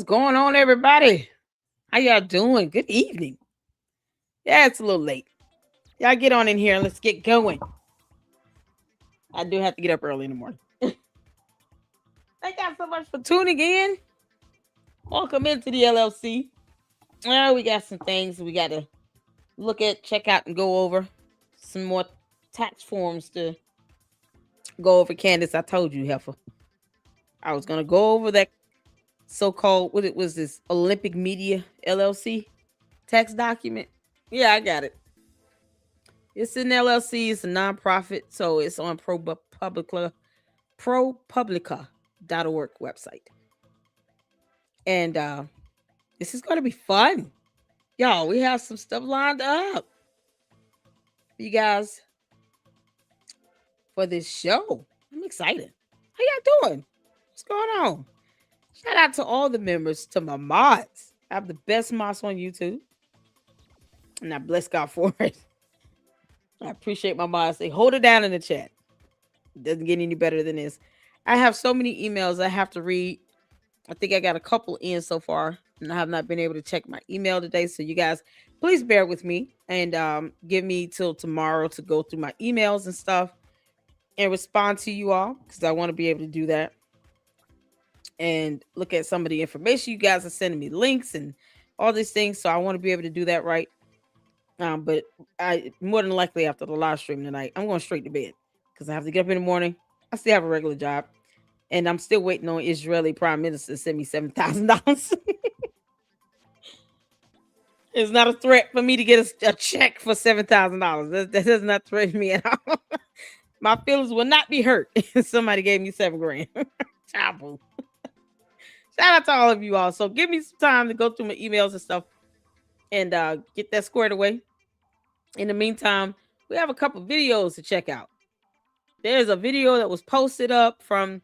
going on, everybody? How y'all doing? Good evening. Yeah, it's a little late. Y'all get on in here and let's get going. I do have to get up early in the morning. Thank y'all so much for tuning in. Welcome into the LLC. We got some things we got to look at, check out, and go over. Some more tax forms to go over. Candace, I told you, Heifer. I was going to go over that so-called, what it was, this Olympic Media LLC tax document. Yeah, I got it. It's an LLC. It's a nonprofit, so it's on ProPublica.org website. And this is going to be fun. Y'all, we have some stuff lined up for you guys for this show. I'm excited. How y'all doing? What's going on? Shout out to all the members, to my mods. I have the best mods on YouTube. And I bless God for it. I appreciate my mods. They hold it down in the chat. It doesn't get any better than this. I have so many emails I have to read. I think I got a couple in so far, and I have not been able to check my email today. So you guys, please bear with me and give me till tomorrow to go through my emails and stuff and respond to you all, because I want to be able to do that and look at some of the information you guys are sending me, links and all these things. So I want to be able to do that right. But I more than likely after the live stream tonight, I'm going straight to bed because I have to get up in the morning. I still have a regular job, and I'm still waiting on Israeli Prime Minister to send me $7,000. It's not a threat for me to get a check for $7,000. That does not threaten me at all. My feelings will not be hurt if somebody gave me $7,000. Taboo. Shout out to all of you all. So give me some time to go through my emails and stuff and get that squared away. In the meantime, we have a couple videos to check out. There's a video that was posted up from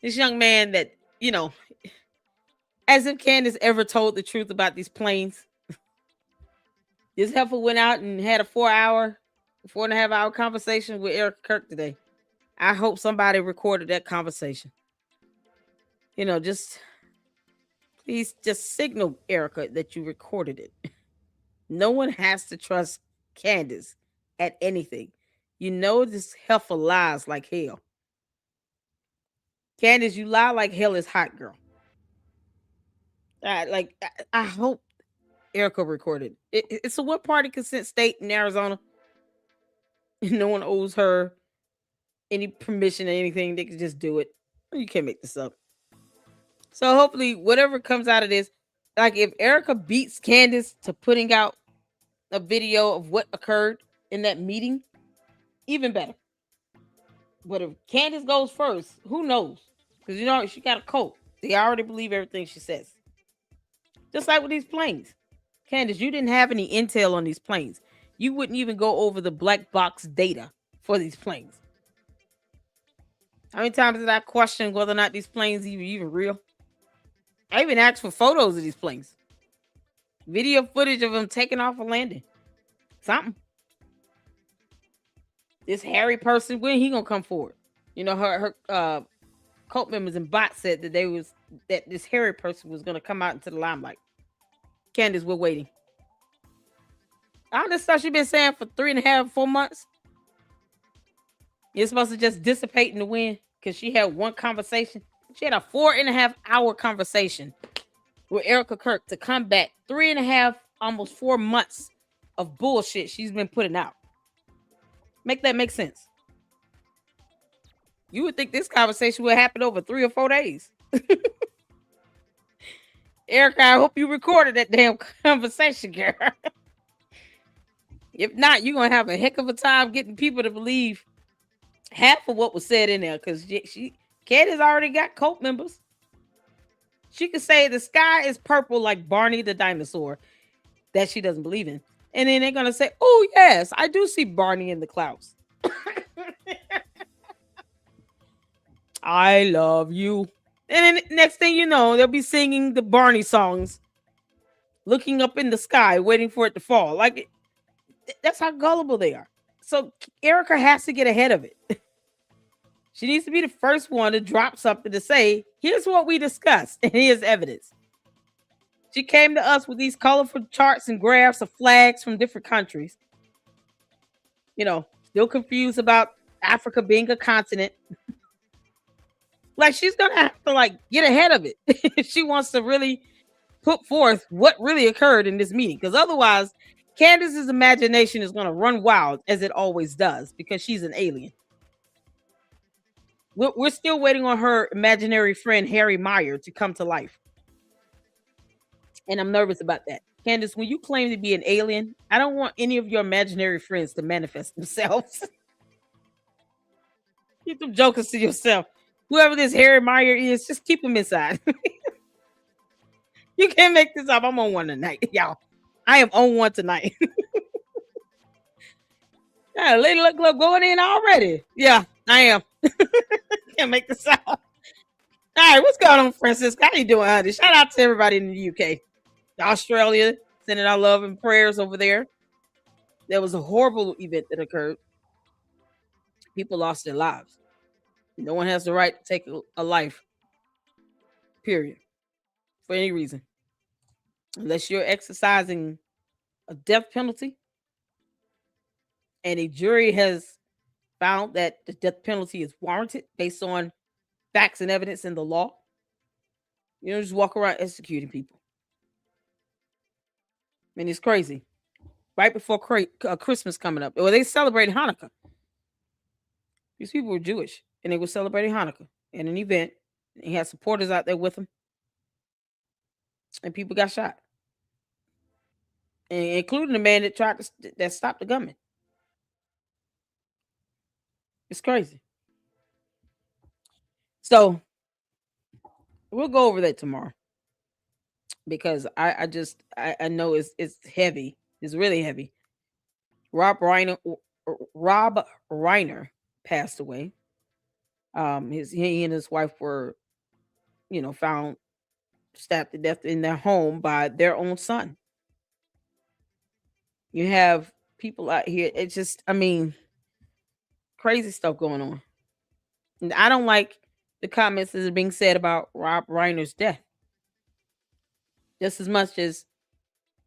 this young man that, you know, as if Candace ever told the truth about these planes. This heifer went out and had a 4.5 hour conversation with Eric Kirk today. I hope somebody recorded that conversation. You know, please just signal Erica that you recorded it. No one has to trust Candace at anything. You know this heifer lies like hell. Candace, you lie like hell is hot, girl. I hope Erica recorded. It's a one-party consent state in Arizona. No one owes her any permission or anything. They can just do it. You can't make this up. So hopefully whatever comes out of this, like if Erica beats Candace to putting out a video of what occurred in that meeting, even better. But if Candace goes first, who knows? Because, you know, she got a cult. They already believe everything she says. Just like with these planes. Candace, you didn't have any intel on these planes. You wouldn't even go over the black box data for these planes. How many times did I question whether or not these planes even real? I even asked for photos of these planes. Video footage of them taking off a landing. Something. This hairy person, when he gonna come forward? You know, her cult members and bots said that this hairy person was gonna come out into the limelight. Candace, we're waiting. All this stuff she's been saying for 3.5, 4 months. You're supposed to just dissipate in the wind because she had one conversation. She had a 4.5 hour conversation with Erica Kirk to combat 3.5, almost 4 months of bullshit she's been putting out. Make that make sense. You would think this conversation would happen over 3 or 4 days. Erica, I hope you recorded that damn conversation, girl. If not, you're going to have a heck of a time getting people to believe half of what was said in there, because Candace already got cult members. She could say the sky is purple like Barney the dinosaur that she doesn't believe in. And then they're going to say, oh, yes, I do see Barney in the clouds. I love you. And then next thing you know, they'll be singing the Barney songs, looking up in the sky, waiting for it to fall. Like, that's how gullible they are. So Erica has to get ahead of it. She needs to be the first one to drop something to say, here's what we discussed, and here's evidence. She came to us with these colorful charts and graphs of flags from different countries. Still confused about Africa being a continent. Like, she's gonna have to like get ahead of it if she wants to really put forth what really occurred in this meeting. Because otherwise, Candace's imagination is gonna run wild as it always does because she's an alien. We're still waiting on her imaginary friend Harry Meyer to come to life. And I'm nervous about that. Candace, when you claim to be an alien, I don't want any of your imaginary friends to manifest themselves. Keep them jokers to yourself. Whoever this Harry Meyer is, just keep them inside. You can't make this up. I'm on one tonight, y'all. I am on one tonight. Yeah, lady look going in already. Yeah, I am. Can't make this up. All right, what's going on, Francisco? How you doing, honey? Shout out to everybody in the UK, Australia, sending our love and prayers over there. There was a horrible event that occurred. People lost their lives. No one has the right to take a life, period, for any reason. Unless you're exercising a death penalty and a jury has found that the death penalty is warranted based on facts and evidence in the law. You don't just walk around executing people. I mean, it's crazy. Right before Christmas coming up. Well, they celebrated Hanukkah. These people were Jewish, and they were celebrating Hanukkah in an event. He had supporters out there with him, and people got shot, and including the man that tried that stopped the gunman. It's crazy. So we'll go over that tomorrow because I know it's heavy. It's really heavy. Rob Reiner passed away. He and his wife were, found stabbed to death in their home by their own son. You have people out here. It's just, I mean, crazy stuff going on. And I don't like the comments that are being said about Rob Reiner's death just as much as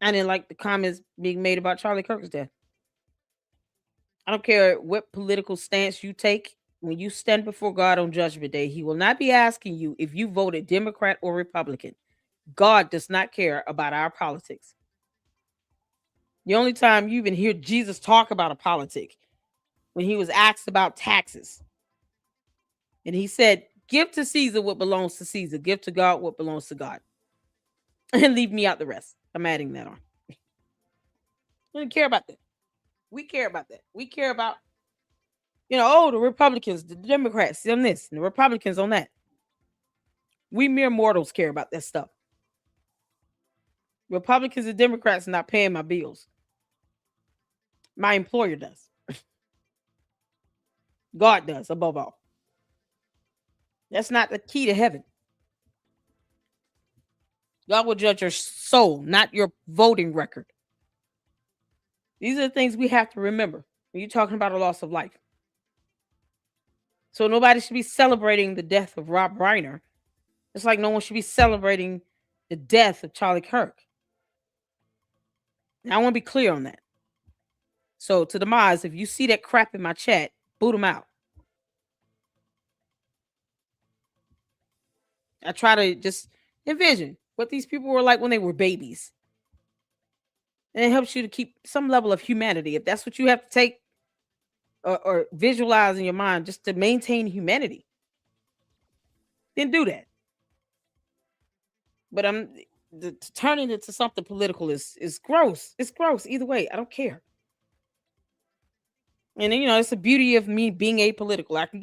I didn't like the comments being made about Charlie Kirk's death. I don't care what political stance you take. When you stand before God on Judgment Day, He will not be asking you if you voted Democrat or Republican. God does not care about our politics. The only time you even hear Jesus talk about a politic when He was asked about taxes. And He said, give to Caesar what belongs to Caesar. Give to God what belongs to God. And leave me out the rest. I'm adding that on. We don't care about that. We care about that. We care about, the Republicans, the Democrats on this, and the Republicans on that. We mere mortals care about that stuff. Republicans and Democrats are not paying my bills. My employer does. God does, above all. That's not the key to heaven. God will judge your soul, not your voting record. These are the things we have to remember when you're talking about a loss of life. So nobody should be celebrating the death of Rob Reiner. It's like no one should be celebrating the death of Charlie Kirk. Now, I want to be clear on that. So to the Maz, if you see that crap in my chat, boot them out. I try to just envision what these people were like when they were babies. And it helps you to keep some level of humanity. If that's what you have to take or visualize in your mind just to maintain humanity, then do that. But turning it to something political is gross. It's gross either way. I don't care. And it's the beauty of me being apolitical. I can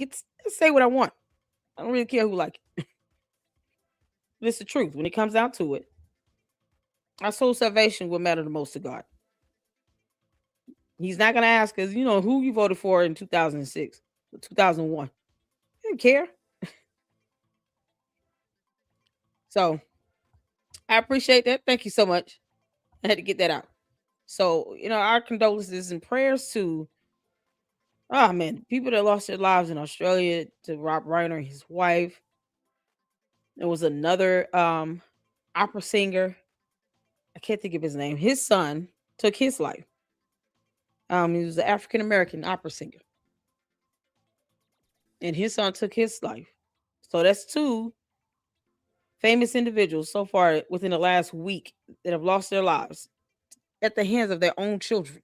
say what I want. I don't really care who like it. But it's the truth. When it comes down to it, our soul salvation will matter the most to God. He's not going to ask us, who you voted for in 2006, 2001. He didn't care. So I appreciate that. Thank you so much. I had to get that out. So, our condolences and prayers to, people that lost their lives in Australia, to Rob Reiner, his wife. There was another opera singer I can't think of his name. His son took his life. He was an African American opera singer, and his son took his life. So that's two famous individuals so far within the last week that have lost their lives at the hands of their own children.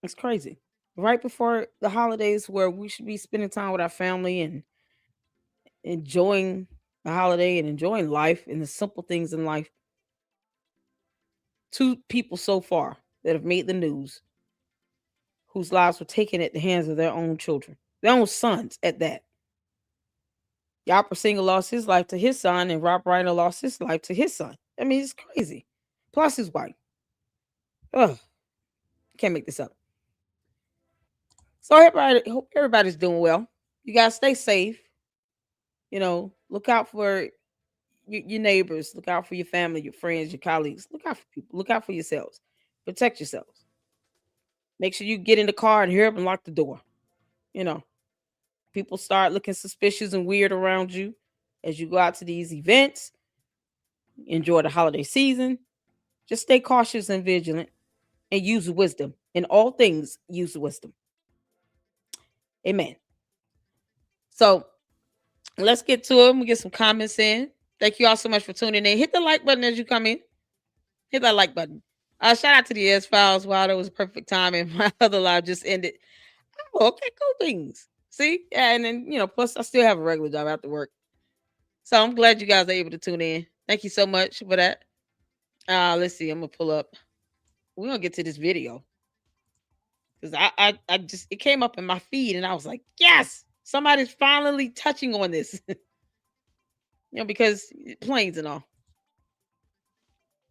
It's crazy. Right before the holidays, where we should be spending time with our family and enjoying the holiday and enjoying life and the simple things in life. Two people so far that have made the news whose lives were taken at the hands of their own children, their own sons at that. The opera singer lost his life to his son, and Rob Reiner lost his life to his son. I mean, it's crazy. Plus his wife. Ugh, can't make this up. So everybody, hope everybody's doing well. You guys stay safe. Look out for your neighbors. Look out for your family, your friends, your colleagues. Look out for people. Look out for yourselves. Protect yourselves. Make sure you get in the car and hurry up and lock the door. People start looking suspicious and weird around you as you go out to these events. Enjoy the holiday season. Just stay cautious and vigilant and use wisdom. In all things, use wisdom. Amen. So let's get to it. We get some comments in. Thank you all so much for tuning in. Hit the like button as you come in. Hit that like button. Shout out to the S Files. Wow, that was a perfect time, and my other live just ended. Oh, okay, cool things. See, and then plus I still have a regular job after work, so I'm glad you guys are able to tune in. Thank you so much for that. Let's see. I'm gonna pull up. We're gonna get to this video because I just it came up in my feed, and I was like, yes, somebody's finally touching on this. Because planes and all.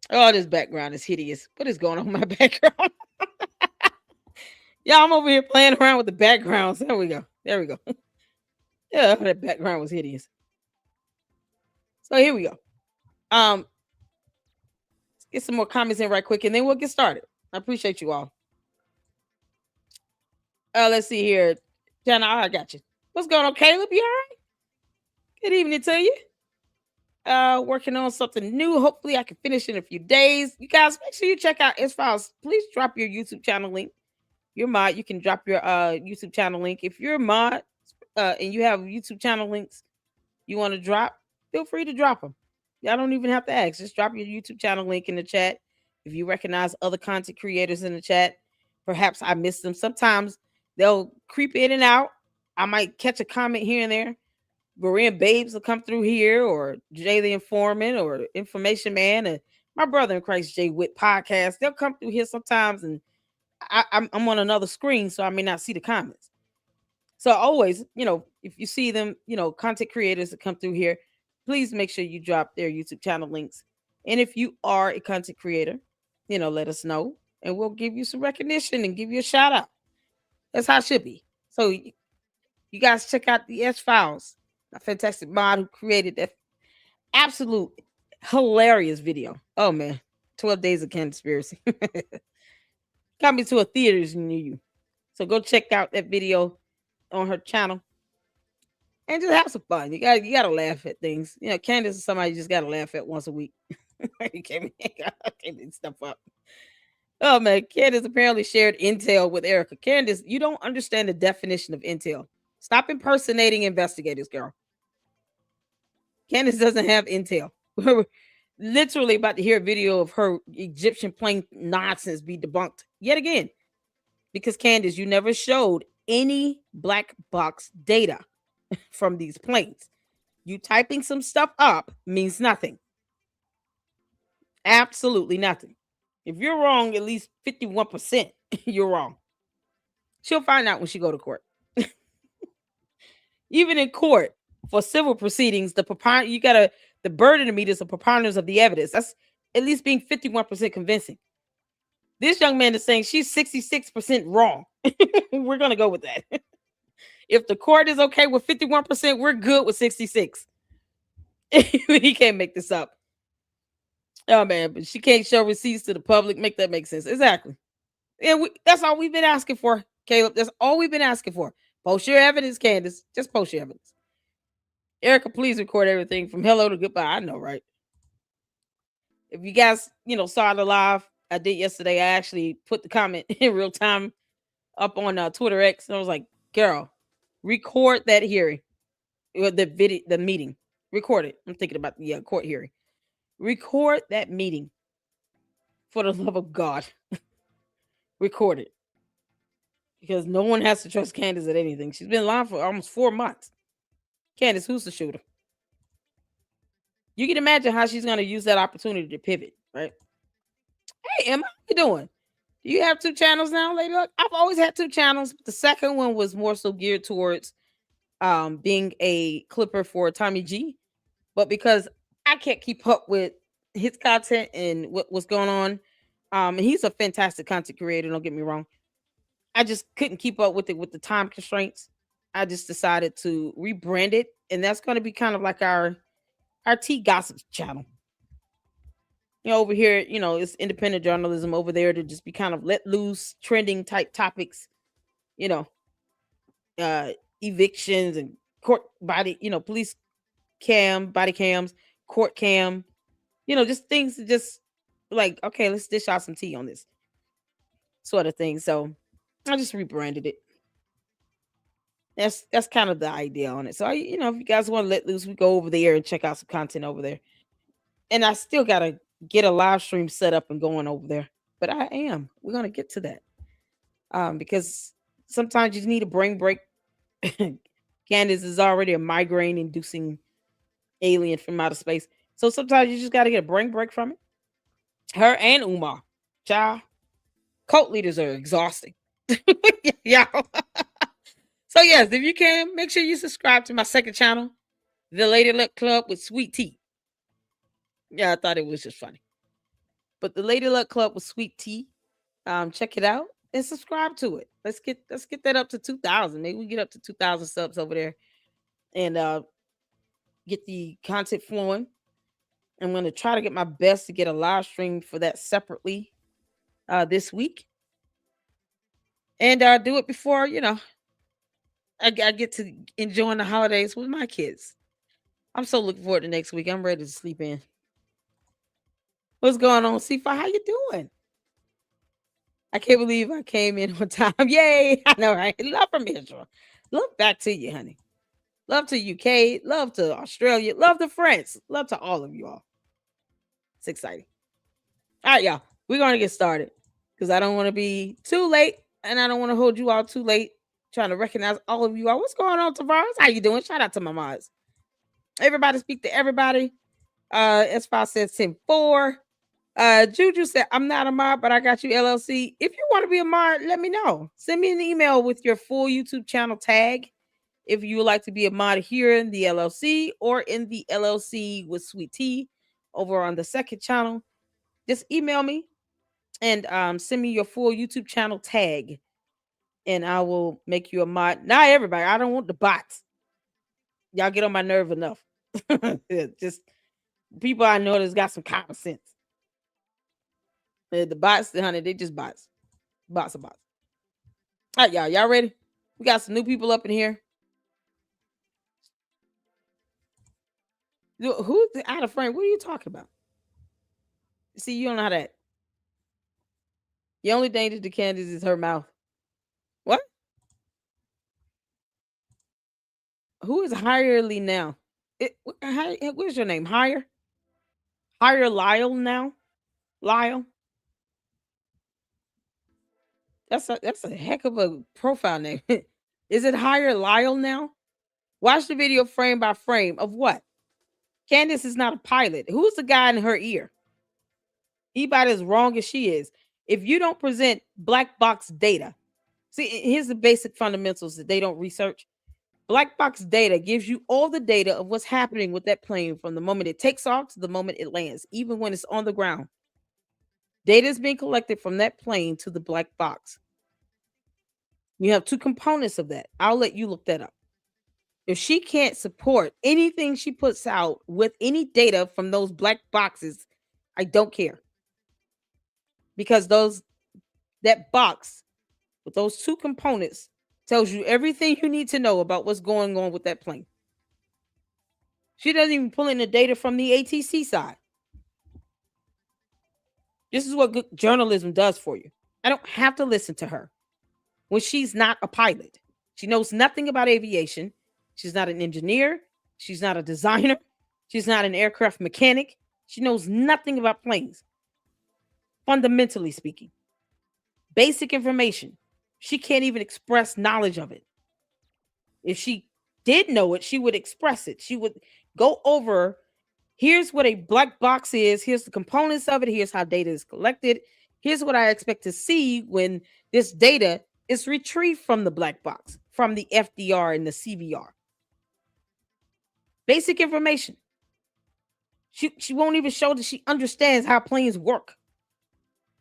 Oh, this background is hideous. What is going on with my background? Yeah, I'm over here playing around with the backgrounds. There we go. Yeah, that background was hideous. So here we go. Let's get some more comments in right quick, and then we'll get started. I appreciate you all. Let's see here. Jenna, I got you. What's going on, Caleb? You all right? Good evening to you. Working on something new. Hopefully I can finish in a few days. You guys, make sure you check out S Files. Please drop your YouTube channel link. You're mod, you can drop your YouTube channel link. If you're a mod and you have YouTube channel links you want to drop, feel free to drop them. Y'all don't even have to ask. Just drop your YouTube channel link in the chat. If you recognize other content creators in the chat, perhaps I missed them. Sometimes they'll creep in and out. I might catch a comment here and there. Berean Babes will come through here, or Jay the Informant, or Information Man, and my brother in Christ, Jay Witt podcast. They'll come through here sometimes, and I'm on another screen, so I may not see the comments. So always, if you see them, content creators that come through here, please make sure you drop their YouTube channel links. And if you are a content creator, let us know, and we'll give you some recognition and give you a shout out. That's how it should be. So you guys check out the S Files, a fantastic mod who created that absolute hilarious video. Oh man, 12 Days of Conspiracy. Got me to a theaters near you. So go check out that video on her channel and just have some fun. You gotta laugh at things. Candace is somebody you just gotta laugh at once a week. You can't make stuff up. Oh man, Candace apparently shared intel with Erica. Candace, you don't understand the definition of intel. Stop impersonating investigators, girl. Candace doesn't have intel. We're literally about to hear a video of her Egyptian plane nonsense be debunked yet again. Because Candace, you never showed any black box data from these planes. You typing some stuff up means nothing. Absolutely nothing. If you're wrong, at least 51%, you're wrong. She'll find out when she go to court. Even in court for civil proceedings, the burden of meet is the preponderance of the evidence. That's at least being 51% convincing. This young man is saying she's 66% wrong. We're going to go with that. If the court is okay with 51%, we're good with 66. He can't make this up. Oh, man, but she can't show receipts to the public. Make that make sense. Exactly. And that's all we've been asking for, Caleb. That's all we've been asking for. Post your evidence, Candace. Just post your evidence. Erica, please record everything from hello to goodbye. I know, right? If you guys, saw the live I did yesterday, I actually put the comment in real time up on Twitter X, and I was like, "Girl, record that hearing, the video, the meeting. Record it." I'm thinking about the court hearing. Record that meeting for the love of God. Record it, because no one has to trust Candace at anything. She's been lying for almost 4 months. Candace, who's the shooter? You can imagine how she's going to use that opportunity to pivot, right? Hey, Emma, how you doing? Do you have 2 channels now, Lady Luck? I've always had 2 channels. But the second one was more so geared towards being a clipper for Tommy G. But because I can't keep up with his content and what's going on, and he's a fantastic content creator, don't get me wrong. I just couldn't keep up with it with the time constraints. I just decided to rebrand it, and that's going to be kind of like our tea gossip channel. Over here, it's independent journalism. Over there, to just be kind of let loose, trending type topics. You know, uh, evictions and court body. Police cam, body cams, court cam. Just things that just like, okay, let's dish out some tea on this sort of thing. So I just rebranded it. That's kind of the idea on it. So if you guys want to let loose, we go over there and check out some content over there. And I still gotta get a live stream set up and going over there. But I am. We're gonna get to that. Because sometimes you just need a brain break. Candace is already a migraine inducing alien from outer space. So sometimes you just gotta get a brain break from it. Her and Umar. Child. Cult leaders are exhausting. Yeah. So yes, if you can, make sure you subscribe to my second channel, The Lady Luck Club with Sweet Tea. Yeah, I thought it was just funny. But The Lady Luck Club with Sweet Tea, check it out and subscribe to it. Let's get that up to 2,000. Maybe we get up to 2,000 subs over there, and get the content flowing. I'm going to try to get my best to get a live stream for that separately this week, and do it before I get to enjoying the holidays with my kids. I'm so looking forward to next week. I'm ready to sleep in. What's going on, C5? How you doing? I can't believe I came in on time. Yay! I know, right? Love from Israel. Love back to you, honey. Love to UK. Love to Australia. Love to France. Love to all of you all. It's exciting. All right, y'all. We're going to get started because I don't want to be too late, and I don't want to hold you all too late trying to recognize all of you all. What's going on, Tavares? How you doing? Shout out to my mods. Everybody speak to everybody. S5 says 10-4. Juju said, I'm not a mod, but I got you LLC. If you want to be a mod, let me know. Send me an email with your full YouTube channel tag if you would like to be a mod here in the LLC or in the LLC with Sweet Tea over on the second channel. Just email me and send me your full YouTube channel tag, and I will make you a mod. Not everybody. I don't want the bots. Y'all get on my nerve enough. Just people I know that's got some common sense. The bots, honey, they just bots. Bots are bots. All right, y'all. Y'all ready? We got some new people up in here. Who's out of frame? What are you talking about? See, you don't know how that. The only danger to Candace is her mouth. What? Who is Hirely now? Where's your name? Hire Lyle now? Lyle? That's a heck of a profile name. Is it Hire Lyle now? Watch the video frame by frame of what? Candace is not a pilot. Who's the guy in her ear? He about as wrong as she is. If you don't present black box data, see, here's the basic fundamentals that they don't research. Black box data gives you all the data of what's happening with that plane from the moment it takes off to the moment it lands, even when it's on the ground. Data is being collected from that plane to the black box. You have 2 components of that. I'll let you look that up. If she can't support anything she puts out with any data from those black boxes, I don't care. Because that box with those 2 components tells you everything you need to know about what's going on with that plane. She doesn't even pull in the data from the ATC side. This is what good journalism does for you. I don't have to listen to her when she's not a pilot. She knows nothing about aviation. She's not an engineer. She's not a designer. She's not an aircraft mechanic. She knows nothing about planes, fundamentally speaking. Basic information. She can't even express knowledge of it. If she did know it, she would express it. She would go over, here's what a black box is, here's the components of it, here's how data is collected, here's what I expect to see when this data is retrieved from the black box, from the FDR and the CVR. Basic information. She won't even show that she understands how planes work.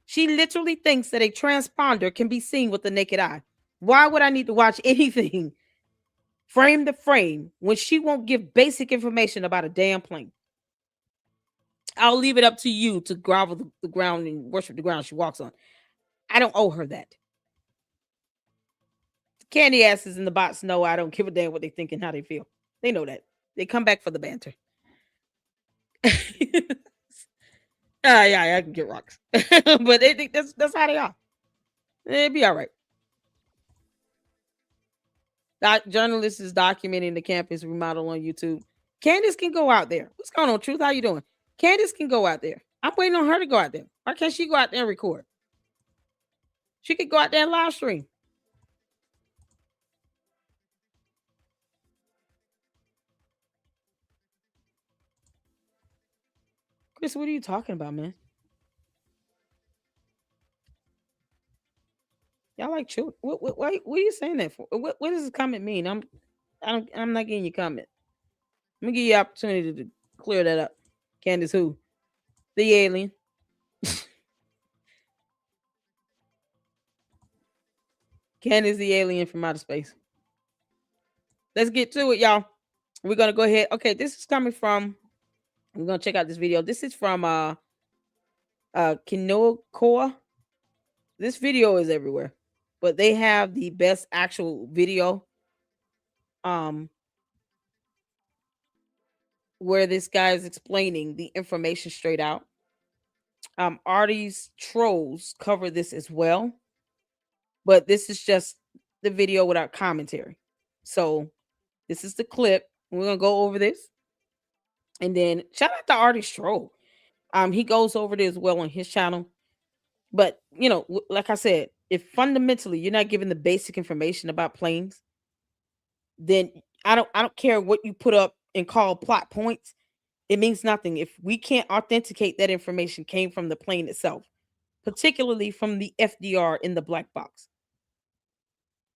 She literally thinks that a transponder can be seen with the naked eye. Why would I need to watch anything frame to frame when she won't give basic information about a damn plane? I'll leave it up to you to grovel the ground and worship the ground she walks on. I don't owe her that. Candy asses in the bots know I don't give a damn what they think and how they feel. They know that. They come back for the banter. Yeah, I can get rocks. But they think that's how they are. It'd be all right. Journalist is documenting the campus remodel on YouTube. Candace can go out there. What's going on, Truth? How you doing? Candace can go out there. I'm waiting on her to go out there. Why can't she go out there and record? She could go out there and live stream. Chris, what are you talking about, man? Y'all like children? What are you saying that for? What does this comment mean? I'm not getting your comment. Let me give you an opportunity to clear that up. Candace, who? The alien. Candace, the alien from outer space. Let's get to it, y'all. We're gonna go ahead. Okay, this is coming from. We're gonna check out this video. This is from Kinokoa. This video is everywhere, but they have the best actual video. Where this guy is explaining the information straight out. Artie's trolls cover this as well, but this is just the video without commentary. So this is the clip. We're gonna go over this, and then shout out to Artie's troll. He goes over it as well on his channel. But you know, like I said, if fundamentally you're not given the basic information about planes, then I don't care what you put up and call plot points. It means nothing if we can't authenticate that information came from the plane itself, particularly from the FDR in the black box.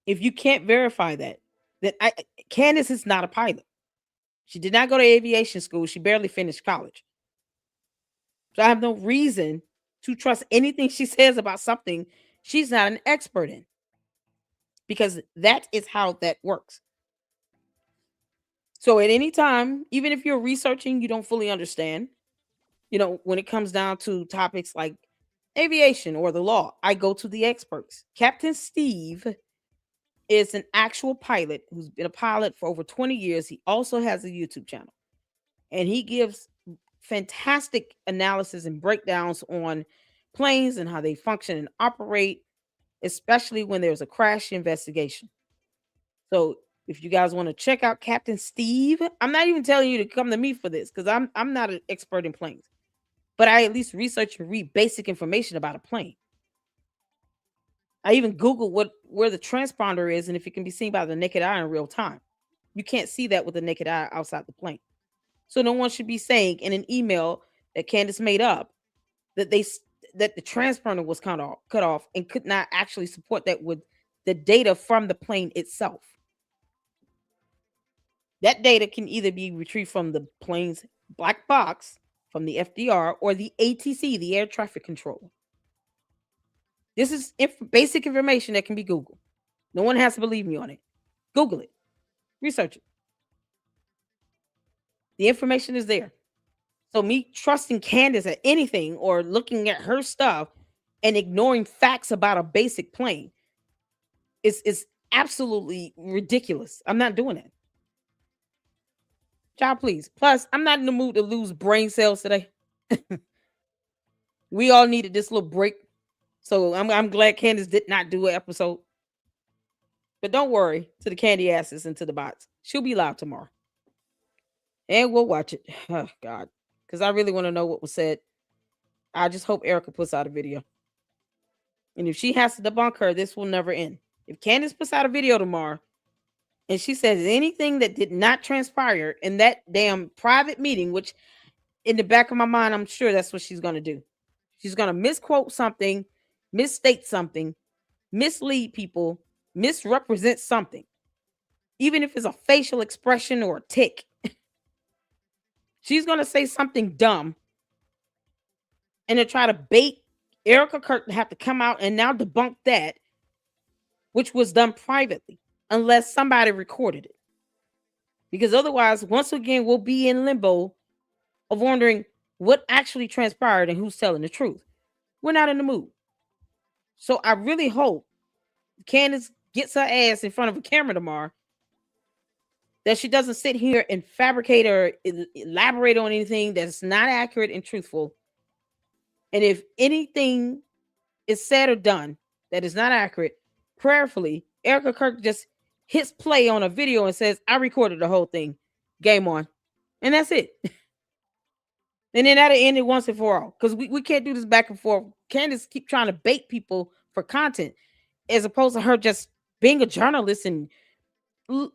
If you can't verify that, then Candace is not a pilot. She did not go to aviation school. She barely finished college. So I have no reason to trust anything she says about something she's not an expert in, because that is how that works. So at any time, even if you're researching, you don't fully understand, you know, when it comes down to topics like aviation or the law, I go to the experts. Captain Steve is an actual pilot who's been a pilot for over 20 years. He also has a YouTube channel, and he gives fantastic analysis and breakdowns on planes and how they function and operate, especially when there's a crash investigation. So if you guys want to check out Captain Steve, I'm not even telling you to come to me for this because I'm not an expert in planes, but I at least research and read basic information about a plane. I even Google where the transponder is and if it can be seen by the naked eye in real time. You can't see that with the naked eye outside the plane. So no one should be saying in an email that Candace made up that that the transponder was cut off and could not actually support that with the data from the plane itself. That data can either be retrieved from the plane's black box, from the FDR, or the ATC, the air traffic control. This is basic information that can be Googled. No one has to believe me on it. Google it. Research it. The information is there. So me trusting Candace at anything or looking at her stuff and ignoring facts about a basic plane is absolutely ridiculous. I'm not doing that. Child, please. Plus, I'm not in the mood to lose brain cells today. We all needed this little break. So I'm glad Candace did not do an episode. But don't worry to the candy asses and to the bots. She'll be live tomorrow. And we'll watch it. Oh, God. Because I really want to know what was said. I just hope Erica puts out a video. And if she has to debunk her, this will never end. If Candace puts out a video tomorrow and she says anything that did not transpire in that damn private meeting, which in the back of my mind, I'm sure that's what she's going to do. She's going to misquote something, misstate something, mislead people, misrepresent something. Even if it's a facial expression or a tick. She's going to say something dumb and to try to bait Erica Kirk to have to come out and now debunk that, which was done privately, unless somebody recorded it. Because otherwise, once again, we'll be in limbo of wondering what actually transpired and who's telling the truth. We're not in the mood. So I really hope Candace gets her ass in front of a camera tomorrow, that she doesn't sit here and fabricate or elaborate on anything that's not accurate and truthful. And if anything is said or done that is not accurate, prayerfully, Erica Kirk just hits play on a video and says, I recorded the whole thing. Game on. And that's it. And then that'll end it once and for all. Because we can't do this back and forth. Candace keep trying to bait people for content, as opposed to her just being a journalist and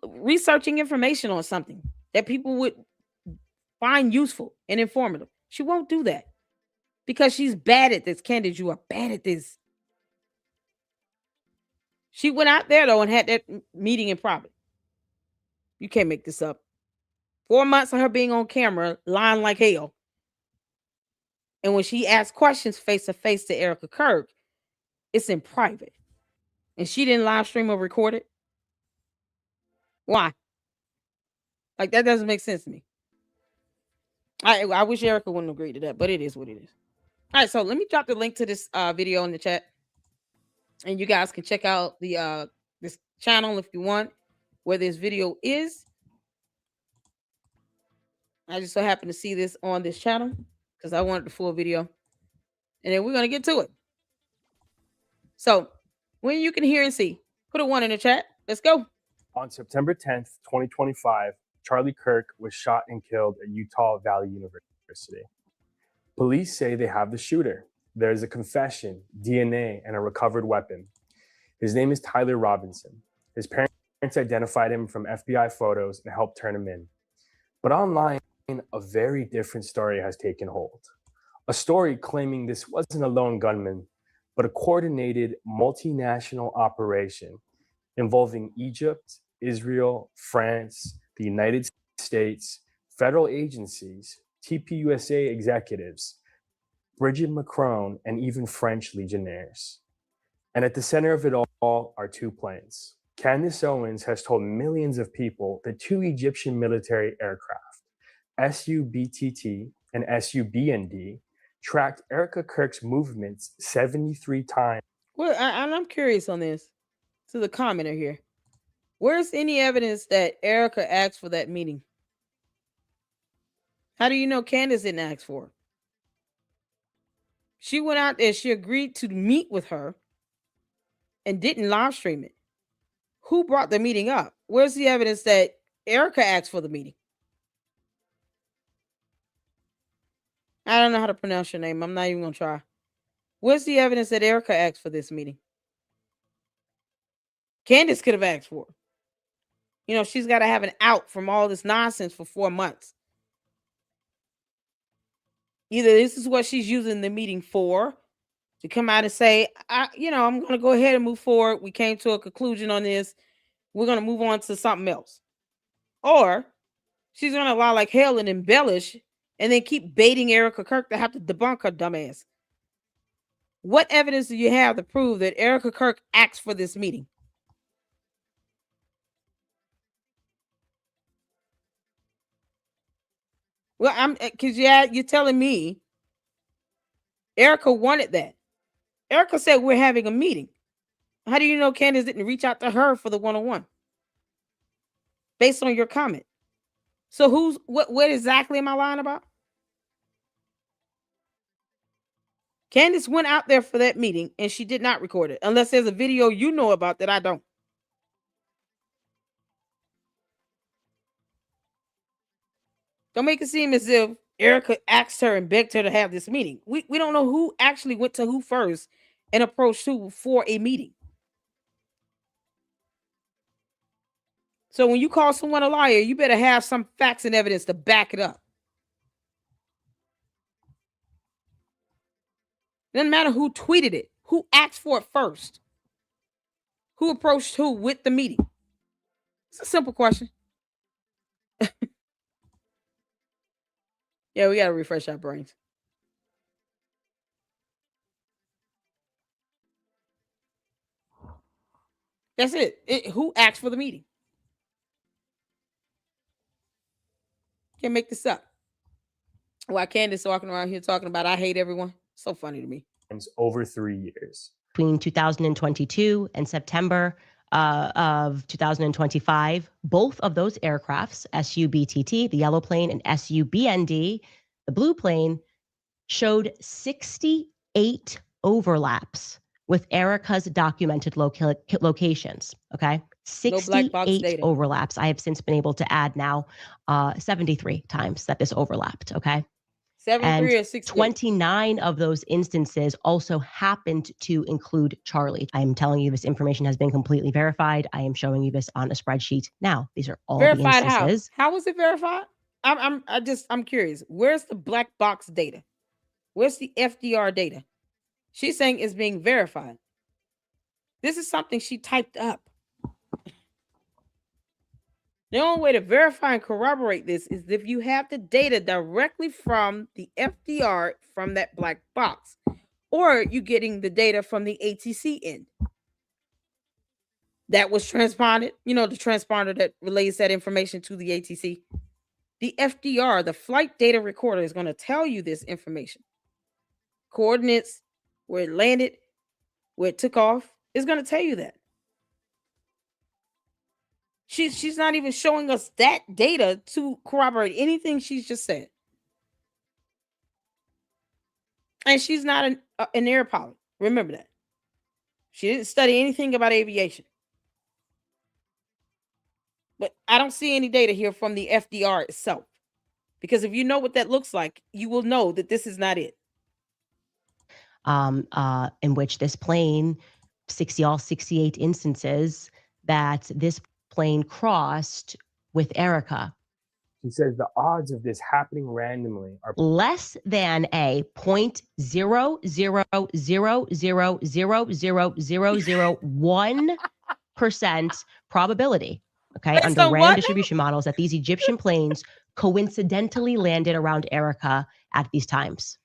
researching information on something that people would find useful and informative. She won't do that because she's bad at this. Candace, you are bad at this. She went out there though and had that meeting in private. You can't make this up. 4 months of her being on camera, lying like hell. And when she asked questions face to face to Erica Kirk, it's in private. And she didn't live stream or record it. Why? Like, that doesn't make sense to me. I wish Erica wouldn't agree to that, but it is what it is. All right, so let me drop the link to this video in the chat, and you guys can check out the this channel if you want, where this video is. I just so happen to see this on this channel because I wanted the full video, and then we're gonna get to it. So when you can hear and see, put a 1 in the chat. Let's go. On September 10th, 2025, Charlie Kirk was shot and killed at Utah Valley University. Police say they have the shooter. There is a confession, DNA, and a recovered weapon. His name is Tyler Robinson. His parents identified him from FBI photos and helped turn him in. But online, a very different story has taken hold. A story claiming this wasn't a lone gunman, but a coordinated multinational operation involving Egypt, Israel, France, the United States, federal agencies, TPUSA executives, Brigitte Macron, and even French legionnaires. And at the center of it all are 2 planes. Candace Owens has told millions of people that 2 Egyptian military aircraft, SU-BTT and SU-BND, tracked Erica Kirk's movements 73 times. Well, I'm curious on this. To the commenter here, where's any evidence that Erica asked for that meeting? How do you know Candace didn't ask for it? She went out there, she agreed to meet with her and didn't live stream it. Who brought the meeting up? Where's the evidence that Erica asked for the meeting? I don't know how to pronounce your name. I'm not even going to try. Where's the evidence that Erica asked for this meeting? Candace could have asked for it. You know, she's got to have an out from all this nonsense for 4 months. Either this is what she's using the meeting for, to come out and say, I'm going to go ahead and move forward. We came to a conclusion on this. We're going to move on to something else. Or she's going to lie like hell and embellish and then keep baiting Erica Kirk to have to debunk her dumbass. What evidence do you have to prove that Erica Kirk asked for this meeting? Well, because you're telling me Erica wanted that. Erica said we're having a meeting. How do you know Candace didn't reach out to her for the 1-on-1? Based on your comment. So what exactly am I lying about? Candace went out there for that meeting and she did not record it, unless there's a video you know about that I don't. Don't make it seem as if Erica asked her and begged her to have this meeting. We don't know who actually went to who first and approached who for a meeting. So when you call someone a liar, you better have some facts and evidence to back it up. Doesn't matter who tweeted it, who asked for it first, who approached who with the meeting. It's a simple question. Yeah, we got to refresh our brains. That's it. Who asked for the meeting? Can't make this up. While Candace walking around here talking about I hate everyone. So funny to me. Over 3 years. Between 2022 and September of 2025, both of those aircrafts, SU-BTT, the yellow plane, and SU-BND, the blue plane, showed 68 overlaps with Erica's documented locations, okay? 68 overlaps. I have since been able to add now 73 times that this overlapped, okay? 73 or 68. 29 of those instances also happened to include Charlie. I am telling you this information has been completely verified. I am showing you this on a spreadsheet now. These are all verified. the instances. How was it verified? I'm curious. Where's the black box data? Where's the FDR data? She's saying it's being verified. This is something she typed up. The only way to verify and corroborate this is if you have the data directly from the FDR from that black box, or you getting the data from the ATC end. That was transponded, the transponder that relays that information to the ATC. The FDR, the flight data recorder, is going to tell you this information. Coordinates, where it landed, where it took off, is going to tell you that. She's not even showing us that data to corroborate anything she's just said. And she's not an air pilot. Remember that. She didn't study anything about aviation. But I don't see any data here from the FDR itself. Because if you know what that looks like, you will know that this is not it. In which this plane, 68 instances that this plane crossed with Erica. He says the odds of this happening randomly are less than a 0.000000001% probability. Okay, under random distribution models, that these Egyptian planes coincidentally landed around Erica at these times.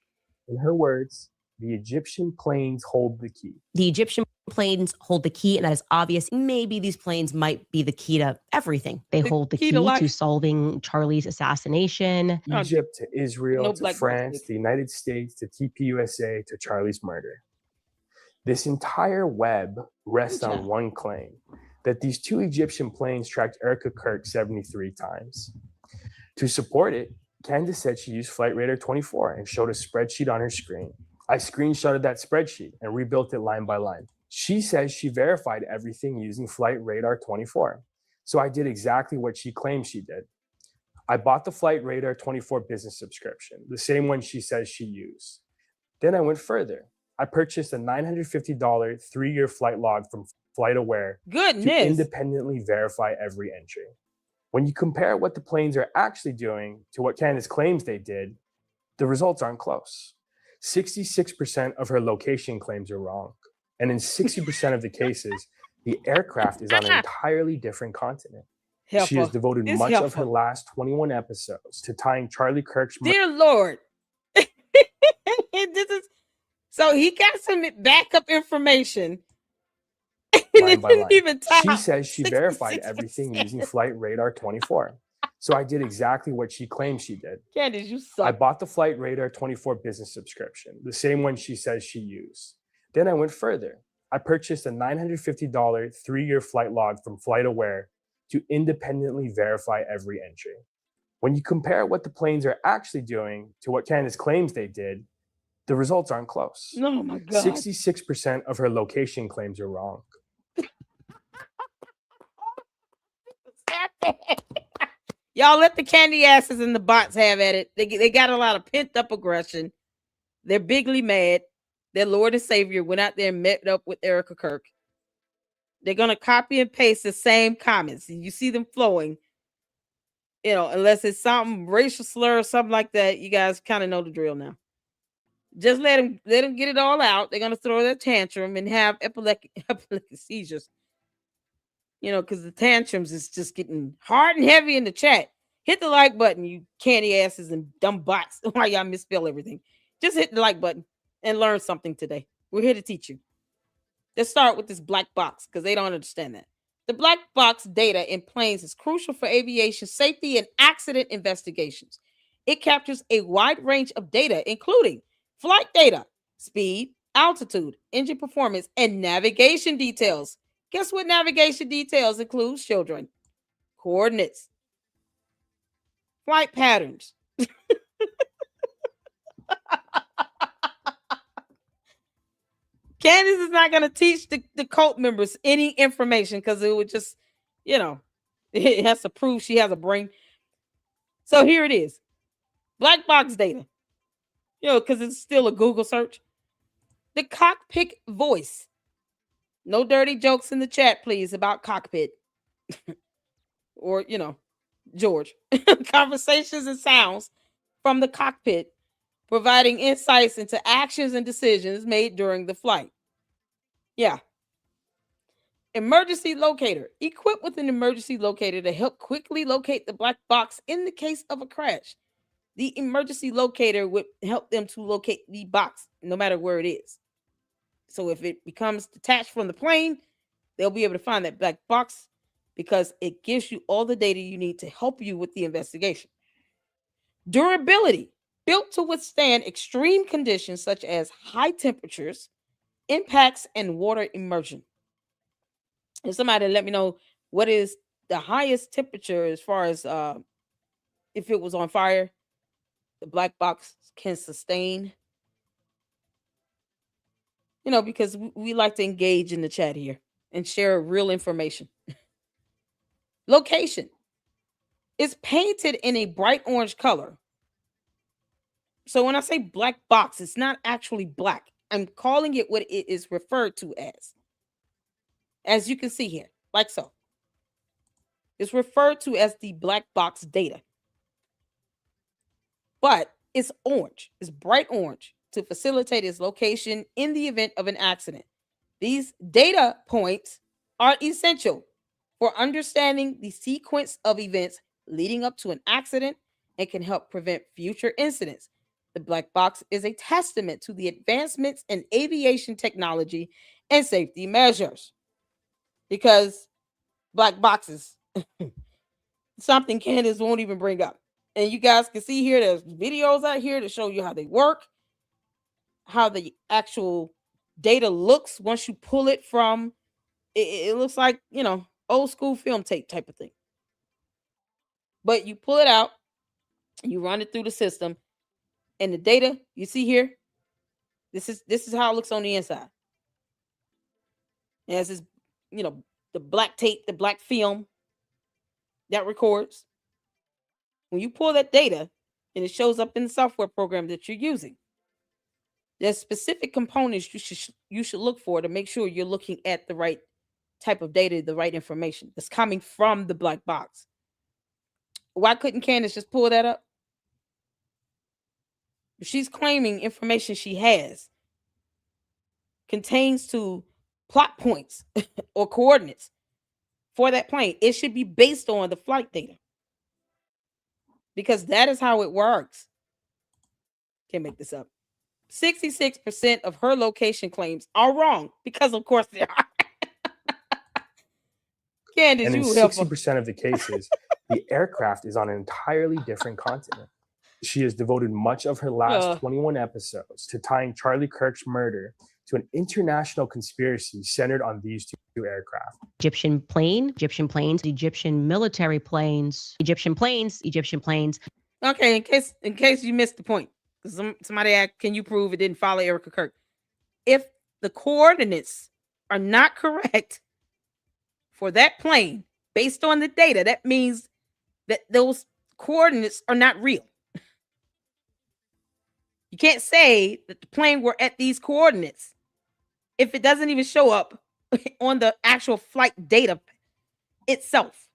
In her words, the Egyptian planes hold the key. The Egyptian planes hold the key, and that is obvious. Maybe these planes might be the key to everything. They hold the key to solving Charlie's assassination. Egypt to Israel to France, the United States to TPUSA to Charlie's murder. This entire web rests on one claim, that these two Egyptian planes tracked Erica Kirk 73 times. To support it, Candace said she used Flight Radar 24 and showed a spreadsheet on her screen. I screenshotted that spreadsheet and rebuilt it line by line. She says she verified everything using Flight Radar 24. So I did exactly what she claimed she did. I bought the Flight Radar 24 business subscription, the same one she says she used. Then I went further. I purchased a $950 3-year flight log from FlightAware to independently verify every entry. When you compare what the planes are actually doing to what Candace claims they did, the results aren't close. 66% of her location claims are wrong. And in 60% of the cases, the aircraft is on an entirely different continent. She has devoted much of her last 21 episodes to tying Charlie Kirk's... Dear Lord. So he got some backup information. Line by line. She says she verified everything using Flight Radar 24. So I did exactly what she claimed she did. Candace, you suck. I bought the Flight Radar 24 business subscription, the same one she says she used. Then I went further. I purchased a $950 3-year flight log from FlightAware to independently verify every entry. When you compare what the planes are actually doing to what Candace claims they did, The results aren't close. Oh my God. 66% of her location claims are wrong. Y'all let the candy asses and the bots have at it. They got a lot of pent up aggression. They're bigly mad. Their Lord and Savior went out there and met up with Erica Kirk. They're going to copy and paste the same comments. And you see them flowing. You know, unless it's something racial slur or something like that, you guys kind of know the drill now. Just let them get it all out. They're going to throw their tantrum and have epileptic seizures. You know, because the tantrums is just getting hard and heavy in the chat. Hit the like button, you candy asses and dumb bots. Why y'all misspell everything? Just hit the like button and learn something today. We're here to teach you. Let's start with this black box because they don't understand that. The black box data in planes is crucial for aviation safety and accident investigations. It captures a wide range of data, including flight data, speed, altitude, engine performance, and navigation details. Guess what navigation details includes, children? Coordinates, flight patterns. Candace is not going to teach the cult members any information because it would just, you know, it has to prove she has a brain. So here it is. Black box data. You know, because it's still a Google search. The cockpit voice. No dirty jokes in the chat, please, about cockpit. Or, you know, George. Conversations and sounds from the cockpit, providing insights into actions and decisions made during the flight. Yeah. Emergency locator. Equipped with an emergency locator to help quickly locate the black box in the case of a crash. The emergency locator would help them to locate the box no matter where it is. So if it becomes detached from the plane, they'll be able to find that black box because it gives you all the data you need to help you with the investigation. Durability. Built to withstand extreme conditions such as high temperatures, impacts, and water immersion. And somebody let me know what is the highest temperature as far as if it was on fire, the black box can sustain. You know, because we like to engage in the chat here and share real information. Location. It's painted in a bright orange color. So when I say black box, it's not actually black. I'm calling it what it is referred to as. As you can see here, like so. It's referred to as the black box data. But it's orange. It's bright orange to facilitate its location in the event of an accident. These data points are essential for understanding the sequence of events leading up to an accident and can help prevent future incidents. The black box is a testament to the advancements in aviation technology and safety measures. Because black boxes, something Candace won't even bring up. And you guys can see here, there's videos out here to show you how they work, how the actual data looks once you pull it from, it looks like, you know, old school film tape type of thing. But you pull it out, you run it through the system, and the data you see here, this is how it looks on the inside. It has this, you know, the black tape, the black film that records. When you pull that data and it shows up in the software program that you're using, there's specific components you should look for to make sure you're looking at the right type of data, the right information that's coming from the black box. Why couldn't Candace just pull that up? If she's claiming information she has contains to plot points or coordinates for that plane, it should be based on the flight data. Because that is how it works. Can't make this up. 66% of her location claims are wrong because, of course, they are. Candace, And in you help her. 60% of the cases, the aircraft is on an entirely different continent. She has devoted much of her last 21 episodes to tying Charlie Kirk's murder to an international conspiracy centered on these two aircraft. Egyptian planes, Egyptian military planes, Egyptian planes. Okay, in case you missed the point, Somebody asked, can you prove it didn't follow Erica Kirk? If the coordinates are not correct for that plane based on the data, that means that those coordinates are not real. You can't say that the plane were at these coordinates if it doesn't even show up on the actual flight data itself.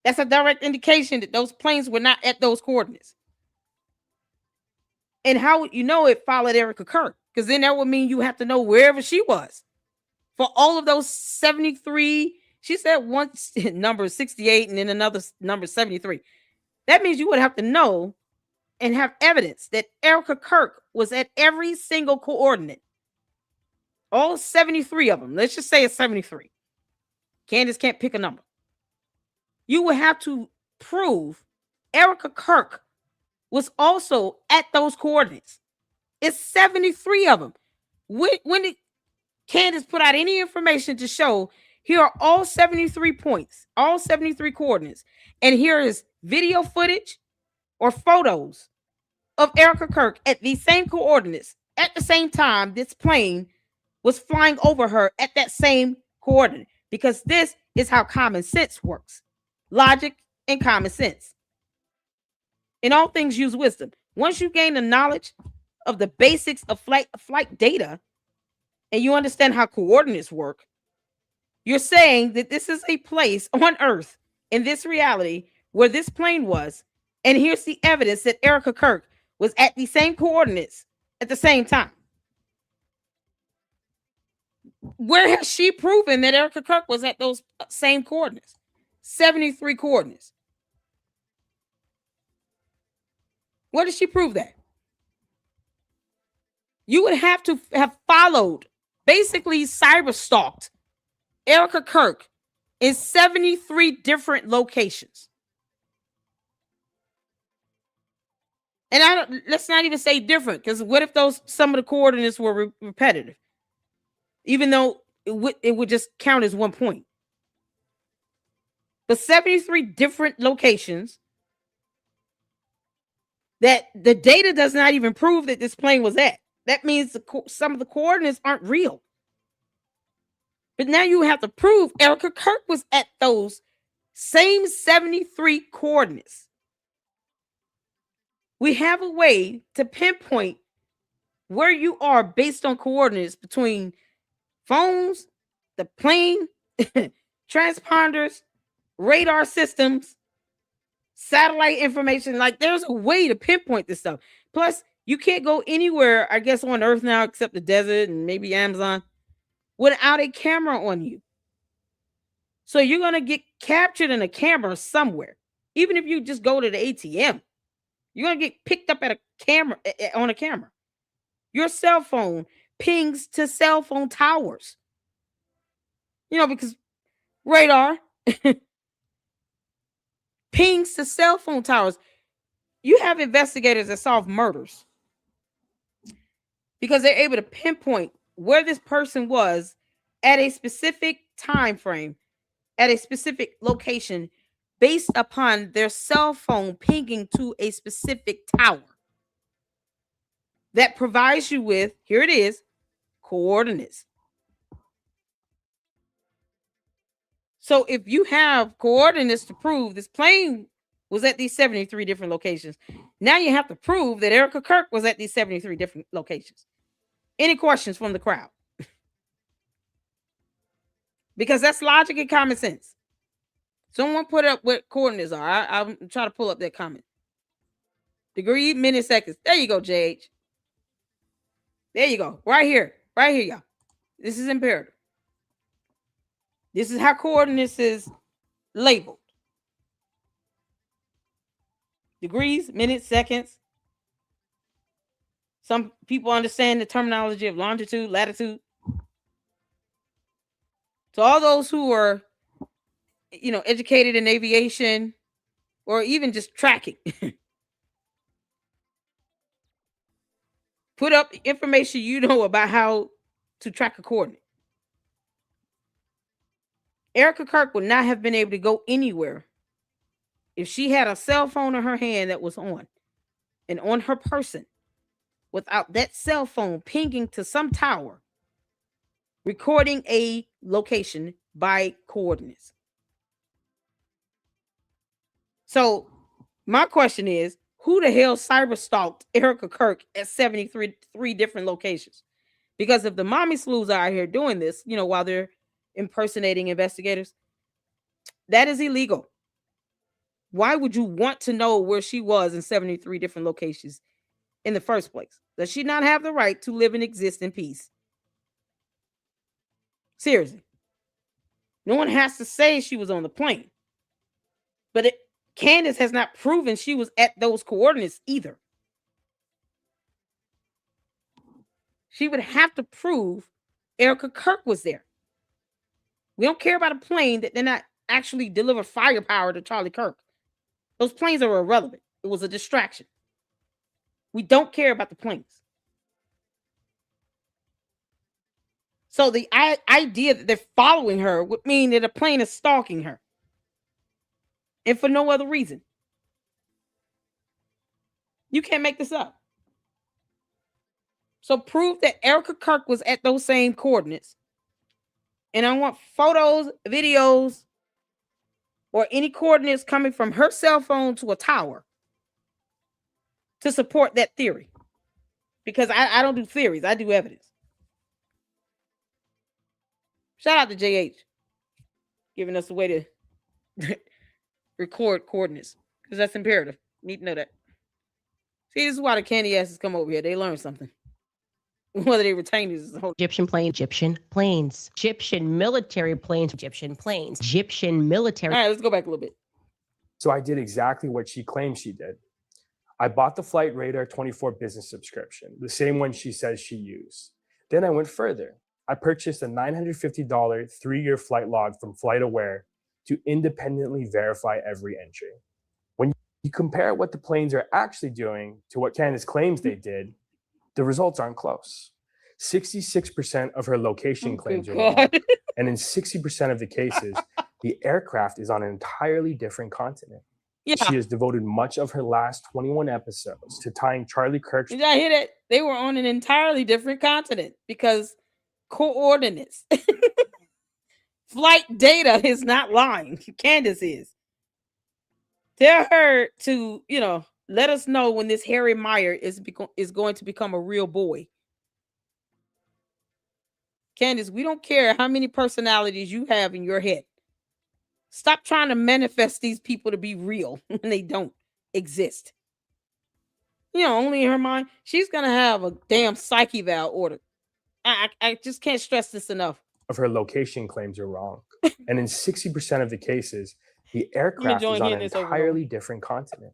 That's a direct indication that those planes were not at those coordinates. And how would you know it followed Erica Kirk? Because then that would mean you have to know wherever she was. For all of those 73, she said one number 68 and then another number 73. That means you would have to know and have evidence that Erica Kirk was at every single coordinate. All 73 of them. Let's just say it's 73. Candace can't pick a number. You would have to prove Erica Kirk was also at those coordinates. It's 73 of them. When did Candace put out any information to show here are all 73 points, all 73 coordinates, and here is video footage or photos of Erica Kirk at these same coordinates at the same time this plane was flying over her at that same coordinate? Because this is how common sense works. Logic and common sense. In all things, use wisdom. Once you gain the knowledge of the basics of flight data and you understand how coordinates work, you're saying that this is a place on Earth in this reality where this plane was, and here's the evidence that Erica Kirk was at the same coordinates at the same time. Where has she proven that Erica Kirk was at those same coordinates? 73 coordinates. Where did she prove that? You would have to have followed, basically cyber stalked Erica Kirk in 73 different locations. And let's not even say different, because what if some of the coordinates were repetitive? Even though it would just count as 1 point. But 73 different locations that the data does not even prove that this plane was at. That means some of the coordinates aren't real. But now you have to prove Erica Kirk was at those same 73 coordinates. We have a way to pinpoint where you are based on coordinates between phones, the plane, transponders, radar systems, satellite information. Like, there's a way to pinpoint this stuff. Plus, you can't go anywhere, I guess, on Earth now except the desert and maybe Amazon without a camera on you. So you're going to get captured in a camera somewhere. Even if you just go to the ATM, you're going to get picked up at a camera, on a camera. Your cell phone pings to cell phone towers. You know, because radar pings to cell phone towers. You have investigators that solve murders because they're able to pinpoint where this person was at a specific time frame, at a specific location, based upon their cell phone pinging to a specific tower that provides you with, here it is, coordinates. So if you have coordinates to prove this plane was at these 73 different locations, now you have to prove that Erica Kirk was at these 73 different locations. Any questions from the crowd? Because that's logic and common sense. Someone put up what coordinates are. I'm trying to pull up that comment. Degree, minutes, seconds. There you go, JH. There you go. Right here, y'all. This is imperative. This is how coordinates is labeled. Degrees, minutes, seconds. Some people understand the terminology of longitude, latitude. So all those who are, educated in aviation or even just tracking, put up information you know about how to track a coordinate. Erica Kirk would not have been able to go anywhere if she had a cell phone in her hand that was on and on her person without that cell phone pinging to some tower, recording a location by coordinates. So my question is, who the hell cyber stalked Erica Kirk at 73 different locations? Because if the mommy sleuths are out here doing this, while they're impersonating investigators, that is illegal. Why would you want to know where she was in 73 different locations in the first place? Does she not have the right to live and exist in peace? Seriously. No one has to say she was on the plane. But Candace has not proven she was at those coordinates either. She would have to prove Erica Kirk was there. We don't care about a plane that did not actually deliver firepower to Charlie Kirk. Those planes are irrelevant. It was a distraction. We don't care about the planes. So the idea that they're following her would mean that a plane is stalking her. And for no other reason. You can't make this up. So prove that Erica Kirk was at those same coordinates. And I want photos, videos, or any coordinates coming from her cell phone to a tower to support that theory. Because I don't do theories, I do evidence. Shout out to JH giving us a way to record coordinates, because that's imperative. Need to know that. See, this is why the candy asses come over here. They learn something. Whether they retain this is the whole Egyptian planes, Egyptian military planes, Egyptian military. All right, let's go back a little bit. So I did exactly what she claimed she did. I bought the Flight Radar 24 business subscription, the same one she says she used. Then I went further. I purchased a $950 3-year flight log from FlightAware to independently verify every entry. When you compare what the planes are actually doing to what Candace claims they did, the results aren't close. 66% of her location claims are wrong. And in 60% of the cases, the aircraft is on an entirely different continent. Yeah. She has devoted much of her last 21 episodes to tying Charlie Kirk's... Did I hear that? They were on an entirely different continent because coordinates. Flight data is not lying. Candace is. Tell her to, let us know when this Harry Meyer is going to become a real boy. Candace, we don't care how many personalities you have in your head. Stop trying to manifest these people to be real when they don't exist. Only in her mind, she's going to have a damn psyche valve ordered. I just can't stress this enough. Of her location claims are wrong. And in 60% of the cases, the aircraft is on an entirely different continent.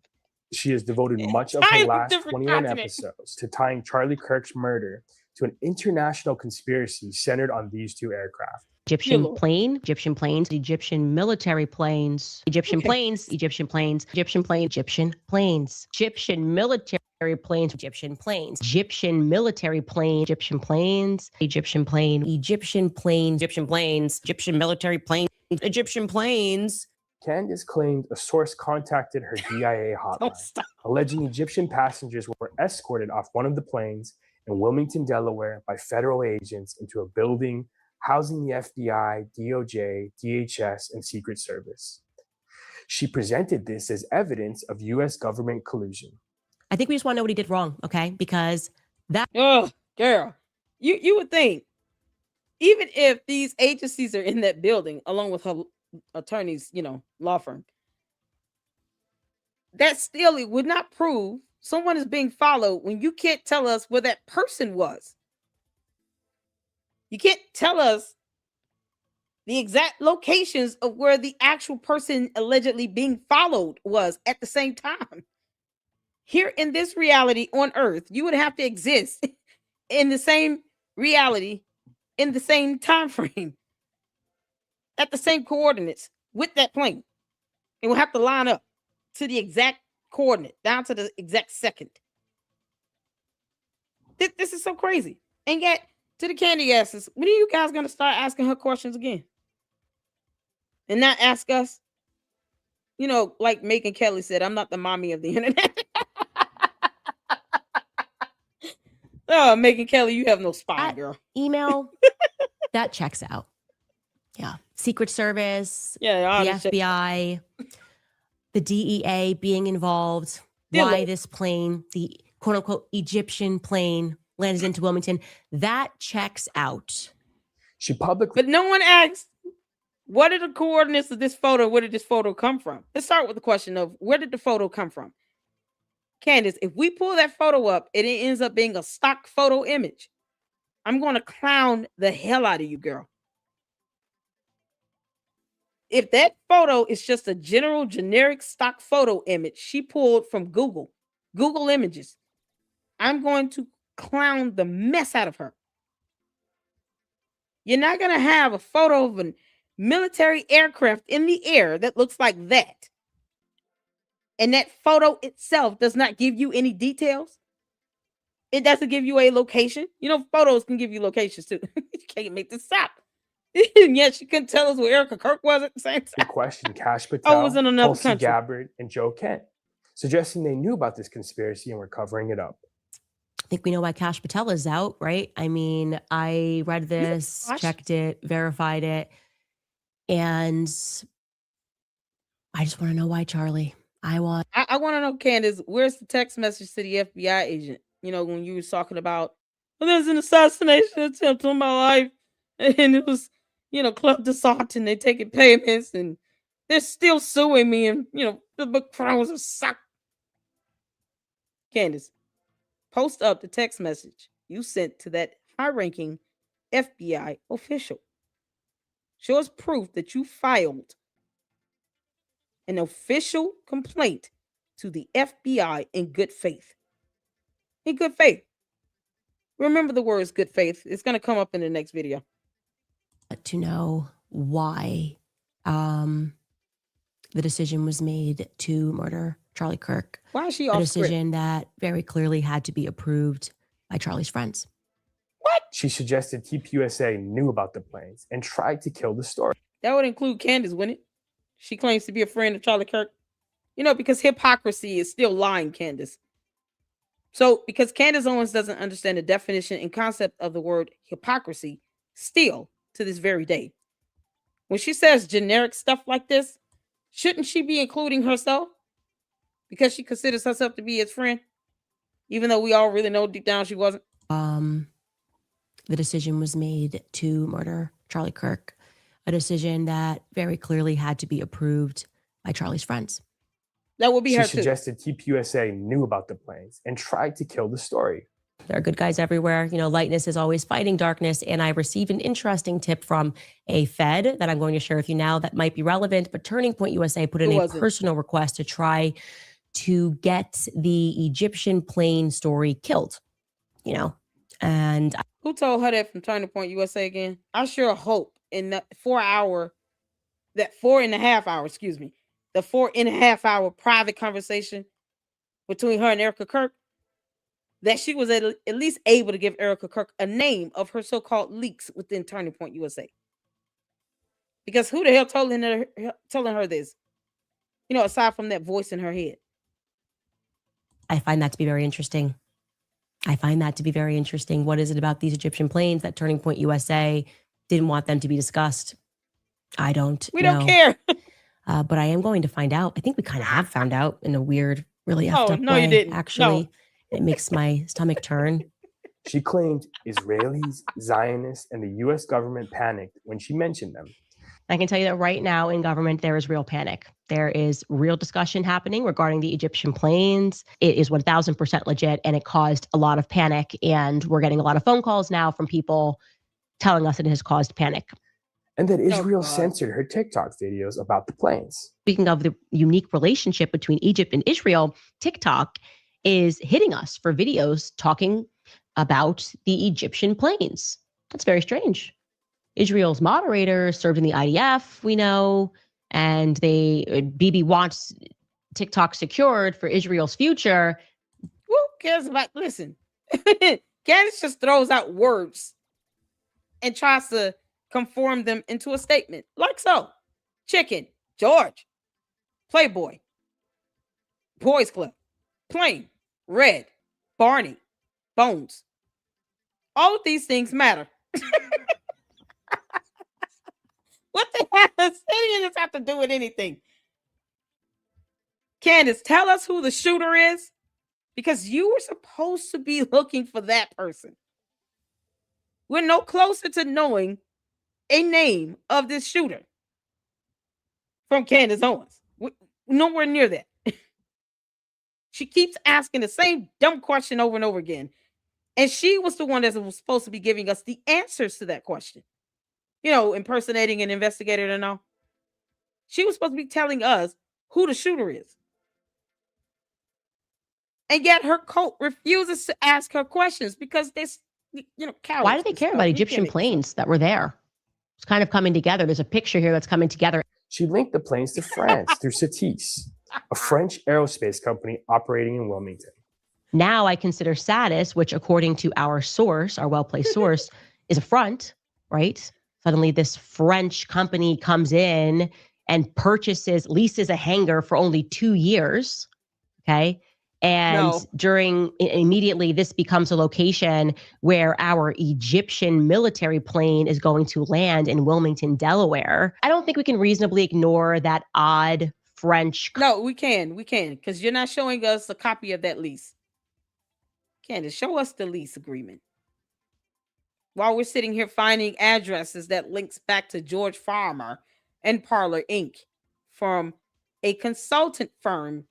She has devoted much of her last 21 episodes to tying Charlie Kirk's murder to an international conspiracy centered on these two aircraft. Egyptian planes, Egyptian military planes, Egyptian planes, Egyptian planes, Egyptian planes, Egyptian planes, Egyptian military planes, Egyptian planes, Egyptian military plane, Egyptian planes, Egyptian plane, Egyptian planes, Egyptian planes, Egyptian military planes, Egyptian planes. Candace claimed a source contacted her DIA hotline, alleging Egyptian passengers were escorted off one of the planes in Wilmington, Delaware by federal agents into a building housing the FBI, DOJ, DHS, and Secret Service. She presented this as evidence of U.S. government collusion. I think we just want to know what he did wrong, okay? Because that... Oh, girl. You would think, even if these agencies are in that building, along with her attorney's, law firm, that still it would not prove someone is being followed when you can't tell us where that person was. You can't tell us the exact locations of where the actual person allegedly being followed was at the same time. Here in this reality on Earth, you would have to exist in the same reality, in the same time frame, at the same coordinates with that plane. It will have to line up to the exact coordinate, down to the exact second. This is so crazy. And yet, to the candy asses, when are you guys going to start asking her questions again? And not ask us? You know, like Megan Kelly said, I'm not the mommy of the internet. Oh, Megan Kelly, you have no spine, That girl. email, that checks out. Yeah. Secret Service, Yeah, the honestly. FBI, the DEA being involved, why this plane, the quote unquote Egyptian plane, landed into Wilmington, that checks out. She publicly But no one asked, what are the coordinates of this photo? Where did this photo come from? Let's start with the question of where did the photo come from? Candace, if we pull that photo up and it ends up being a stock photo image, I'm going to clown the hell out of you, girl. If that photo is just a general generic stock photo image she pulled from Google Images, I'm going to clown the mess out of her. You're not going to have a photo of a military aircraft in the air that looks like that. And that photo itself does not give you any details. It doesn't give you a location. You know, photos can give you locations too. You can't make this up. And yet she couldn't tell us where Erica Kirk was at the same time. questioned Cash Patel, Oh, it was in another Tulsi country. Gabbard, and Joe Kent, suggesting they knew about this conspiracy and were covering it up. I think we know why Cash Patel is out, right? I mean, I read this, checked it, verified it, and I just want to know why, Charlie. I want to know, Candace, where's the text message to the FBI agent? You know, when you were talking about, well, there's an assassination attempt on my life, and it was, you know, Club d'Assault, and they're taking payments, and they're still suing me, and, you know, the book phones are sucked. Candace, post up the text message you sent to that high-ranking FBI official. Show us proof that you filed an official complaint to the FBI in good faith. In good faith. Remember the words good faith. It's going to come up in the next video. to know why the decision was made to murder Charlie Kirk. Why is she a off decision script? that very clearly had to be approved by Charlie's friends. What? She suggested TPUSA knew about the planes and tried to kill the story. That would include Candace, wouldn't it? She claims to be a friend of Charlie Kirk. You know, because hypocrisy is still lying, Candace. So, because Candace Owens doesn't understand the definition and concept of the word hypocrisy, still to this very day, when she says generic stuff like this, shouldn't she be including herself? Because she considers herself to be his friend, even though we all really know deep down she wasn't. The decision was made to murder Charlie Kirk, a decision that very clearly had to be approved by Charlie's friends. That would be her too. She suggested TPUSA knew about the planes and tried to kill the story. There are good guys everywhere. You know, lightness is always fighting darkness. And I received an interesting tip from a Fed that I'm going to share with you now that might be relevant. But Turning Point USA put in a personal request to try to get the Egyptian plane story killed, you know. And who told her that from Turning Point USA again? I sure hope in that 4.5 hour, the 4.5 hour private conversation between her and Erica Kirk, that she was at least able to give Erica Kirk a name of her so-called leaks within Turning Point USA. Because who the hell telling her this? You know, aside from that voice in her head. I find that to be very interesting. What is it about these Egyptian planes that Turning Point USA didn't want them to be discussed? I don't know. We don't care. But I am going to find out. I think we kind of have found out in a weird, really effed up no, way. You didn't. Actually, no. It makes my stomach turn. She claimed Israelis, Zionists, and the U.S. government panicked when she mentioned them. I can tell you that right now in government, there is real panic. There is real discussion happening regarding the Egyptian planes. It is 1000% legit, and it caused a lot of panic. And we're getting a lot of phone calls now from people telling us it has caused panic. And that Israel censored her TikTok videos about the planes. Speaking of the unique relationship between Egypt and Israel, TikTok is hitting us for videos talking about the Egyptian planes. That's very strange. Israel's moderator served in the IDF, we know, and Bibi wants TikTok secured for Israel's future. Who cares about, listen, Candace just throws out words and tries to conform them into a statement. Like so. Chicken, George, Playboy, Boys Club, Plain, Red, Barney, Bones. All of these things matter. What the hell does any of this have to do with anything? Candace, tell us who the shooter is, because you were supposed to be looking for that person. We're no closer to knowing a name of this shooter from Candace Owens. We're nowhere near that. She keeps asking the same dumb question over and over again. And she was the one that was supposed to be giving us the answers to that question. You know, impersonating an investigator and all. She was supposed to be telling us who the shooter is. And yet her cult refuses to ask her questions because this, cowards. Why do they care about Egyptian planes that were there? It's kind of coming together. There's a picture here that's coming together. She linked the planes to France through Satis, a French aerospace company operating in Wilmington. Now I consider Satis, which according to our source, our well-placed source, is a front, right? Suddenly this French company comes in and leases a hangar for only 2 years, okay? And immediately this becomes a location where our Egyptian military plane is going to land in Wilmington, Delaware. I don't think we can reasonably ignore that odd French. No, we can, because you're not showing us a copy of that lease. Candace, show us the lease agreement. While we're sitting here finding addresses that links back to George Farmer and Parlor Inc. from a consultant firm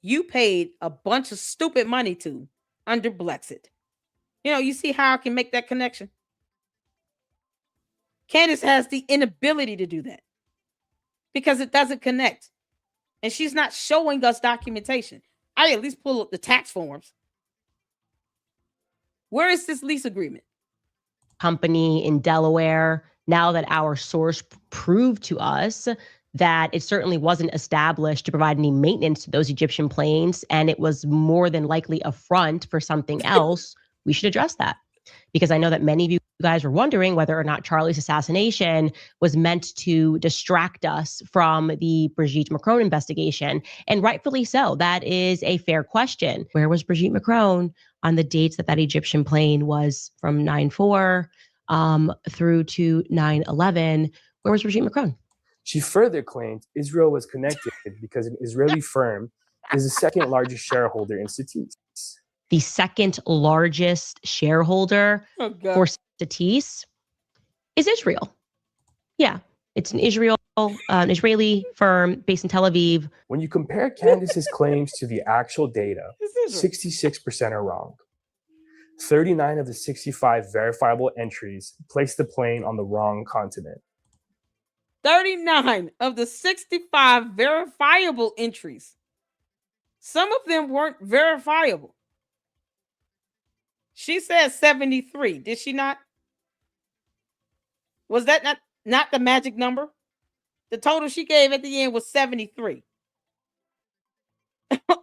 you paid a bunch of stupid money to under BLEXIT. You see how I can make that connection? Candace has the inability to do that because it doesn't connect. And she's not showing us documentation. I at least pull up the tax forms. Where is this lease agreement? Company in Delaware. Now that our source proved to us that it certainly wasn't established to provide any maintenance to those Egyptian planes, and it was more than likely a front for something else, we should address that. Because I know that many of you guys were wondering whether or not Charlie's assassination was meant to distract us from the Brigitte Macron investigation. And rightfully so. That is a fair question. Where was Brigitte Macron on the dates that Egyptian plane was from 9/4 through to 9/11? Where was Brigitte Macron? She further claimed Israel was connected because an Israeli firm is the second largest shareholder in Satis. The second largest shareholder for Satis is Israel. Yeah, it's an Israeli firm based in Tel Aviv. When you compare Candace's claims to the actual data, 66% are wrong. 39 of the 65 verifiable entries place the plane on the wrong continent. 39 of the 65 verifiable entries. Some of them weren't verifiable. She said 73, did she not? Was that not the magic number? The total she gave at the end was 73.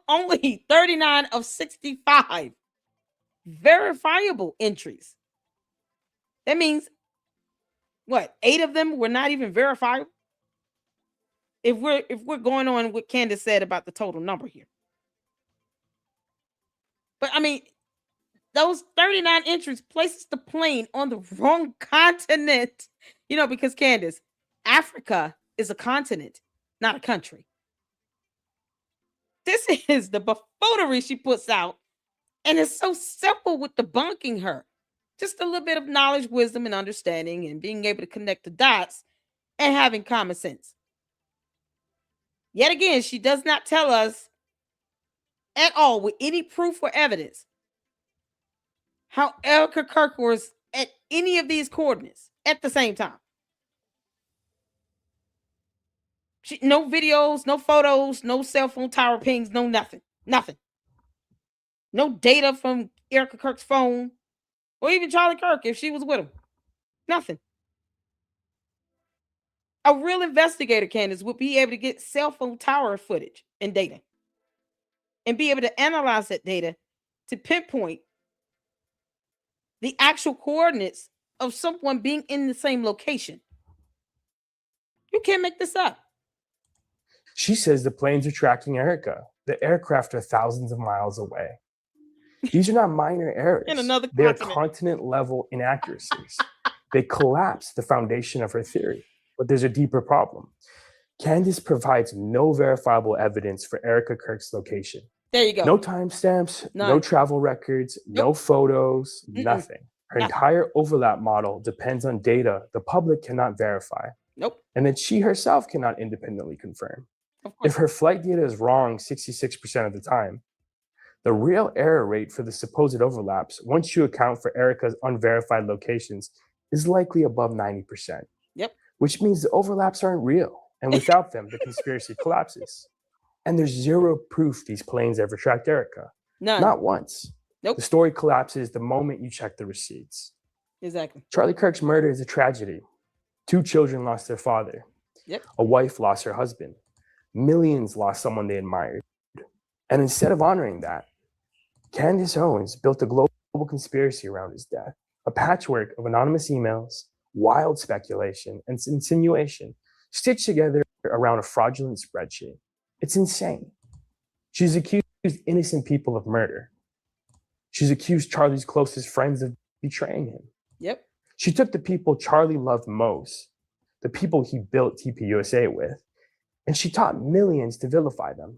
Only 39 of 65 verifiable entries. That means, what, 8 of them were not even verifiable? If we're going on what Candace said about the total number here. But I mean, those 39 entries places the plane on the wrong continent. Because Candace, Africa is a continent, not a country. This is the buffoonery she puts out. And it's so simple with debunking her. Just a little bit of knowledge, wisdom, and understanding, and being able to connect the dots and having common sense. Yet again, she does not tell us at all with any proof or evidence how Erica Kirk was at any of these coordinates at the same time. No videos, no photos, no cell phone tower pings, no nothing. Nothing. No data from Erica Kirk's phone or even Charlie Kirk if she was with him. Nothing. A real investigator, Candace, would be able to get cell phone tower footage and data and be able to analyze that data to pinpoint the actual coordinates of someone being in the same location. You can't make this up. She says the planes are tracking Erica. The aircraft are thousands of miles away. These are not minor errors. In another They're continent. continent-level inaccuracies. They collapse the foundation of her theory. But there's a deeper problem. Candace provides no verifiable evidence for Erica Kirk's location. There you go. No timestamps, no travel records, no photos, nothing. Her entire overlap model depends on data the public cannot verify. Nope. And that she herself cannot independently confirm. If her flight data is wrong 66% of the time, the real error rate for the supposed overlaps, once you account for Erica's unverified locations, is likely above 90%. Yep. Which means the overlaps aren't real. And without them, the conspiracy collapses. And there's zero proof these planes ever tracked Erica. None. Not once. Nope. The story collapses the moment you check the receipts. Exactly. Charlie Kirk's murder is a tragedy. 2 children lost their father. Yep. A wife lost her husband. Millions lost someone they admired. And instead of honoring that, Candace Owens built a global conspiracy around his death, a patchwork of anonymous emails, wild speculation, and insinuation stitched together around a fraudulent spreadsheet. It's insane. She's accused innocent people of murder. She's accused Charlie's closest friends of betraying him. Yep. She took the people Charlie loved most, the people he built TPUSA with, and she taught millions to vilify them.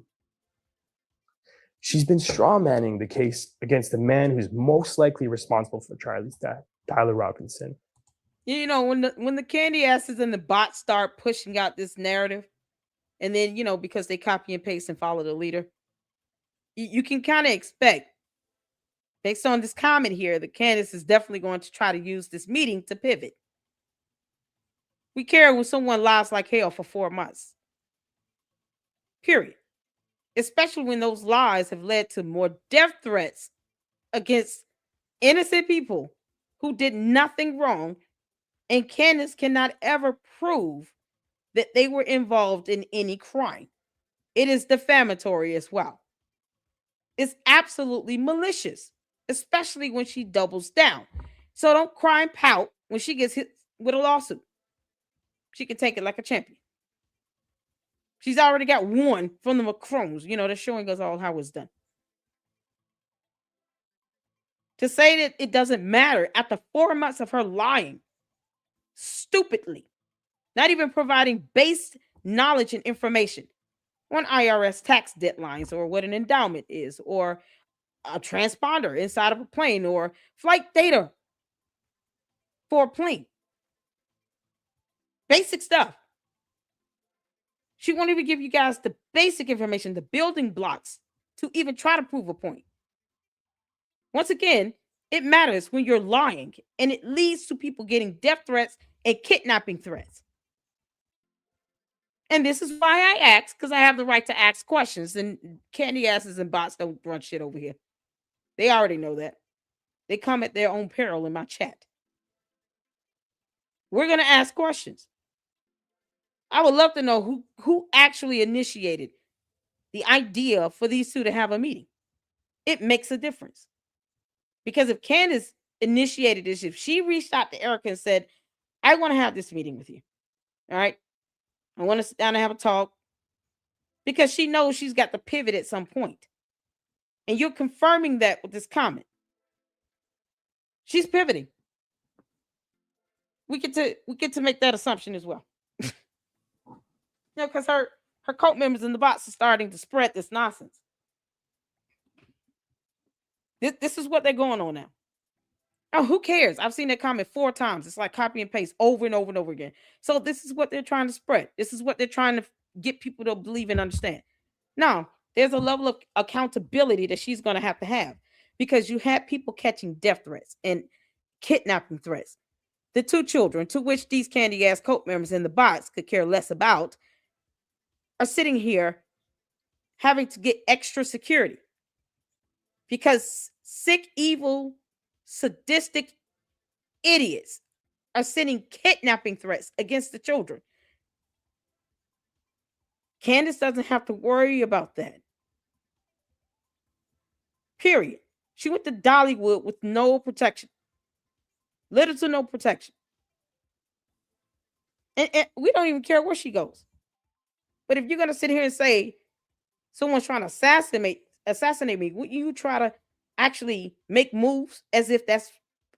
She's been strawmanning the case against the man who's most likely responsible for Charlie's death, Tyler Robinson. You know, when the candy asses and the bots start pushing out this narrative, and then, you know, because they copy and paste and follow the leader, you can kind of expect, based on this comment here, that Candace is definitely going to try to use this meeting to pivot. We care when someone lies like hell for 4 months. Period. Especially when those lies have led to more death threats against innocent people who did nothing wrong, and Candace cannot ever prove that they were involved in any crime. It is defamatory as well. It's absolutely malicious, especially when she doubles down. So don't cry and pout when she gets hit with a lawsuit. She can take it like a champion. She's already got one from the Macrons. You know, they're showing us all how it's done. To say that it doesn't matter after 4 months of her lying stupidly, not even providing base knowledge and information on IRS tax deadlines, or what an endowment is, or a transponder inside of a plane, or flight data for a plane. Basic stuff. She won't even give you guys the basic information, the building blocks, to even try to prove a point. Once again, it matters when you're lying, and it leads to people getting death threats and kidnapping threats. And this is why I ask, because I have the right to ask questions, and candy asses and bots don't run shit over here. They already know that. They come at their own peril in my chat. We're going to ask questions. I would love to know who actually initiated the idea for these two to have a meeting. It makes a difference. Because if Candace initiated this, if she reached out to Erica and said, I want to have this meeting with you. All right. I want to sit down and have a talk. Because she knows she's got to pivot at some point. And you're confirming that with this comment. She's pivoting. We get to make that assumption as well. You know, because her cult members in the box are starting to spread this nonsense. This is what they're going on now. Oh, who cares? I've seen that comment 4 times. It's like copy and paste over and over and over again. So this is what they're trying to spread. This is what they're trying to get people to believe and understand. Now, there's a level of accountability that she's going to have, because you had people catching death threats and kidnapping threats. The 2 children, to which these candy ass cult members in the box could care less about, are sitting here having to get extra security because sick, evil, sadistic idiots are sending kidnapping threats against the children. Candace doesn't have to worry about that. Period. She went to Dollywood with no protection. Little to no protection. And we don't even care where she goes. But if you're going to sit here and say someone's trying to assassinate me, would you try to actually make moves as if that's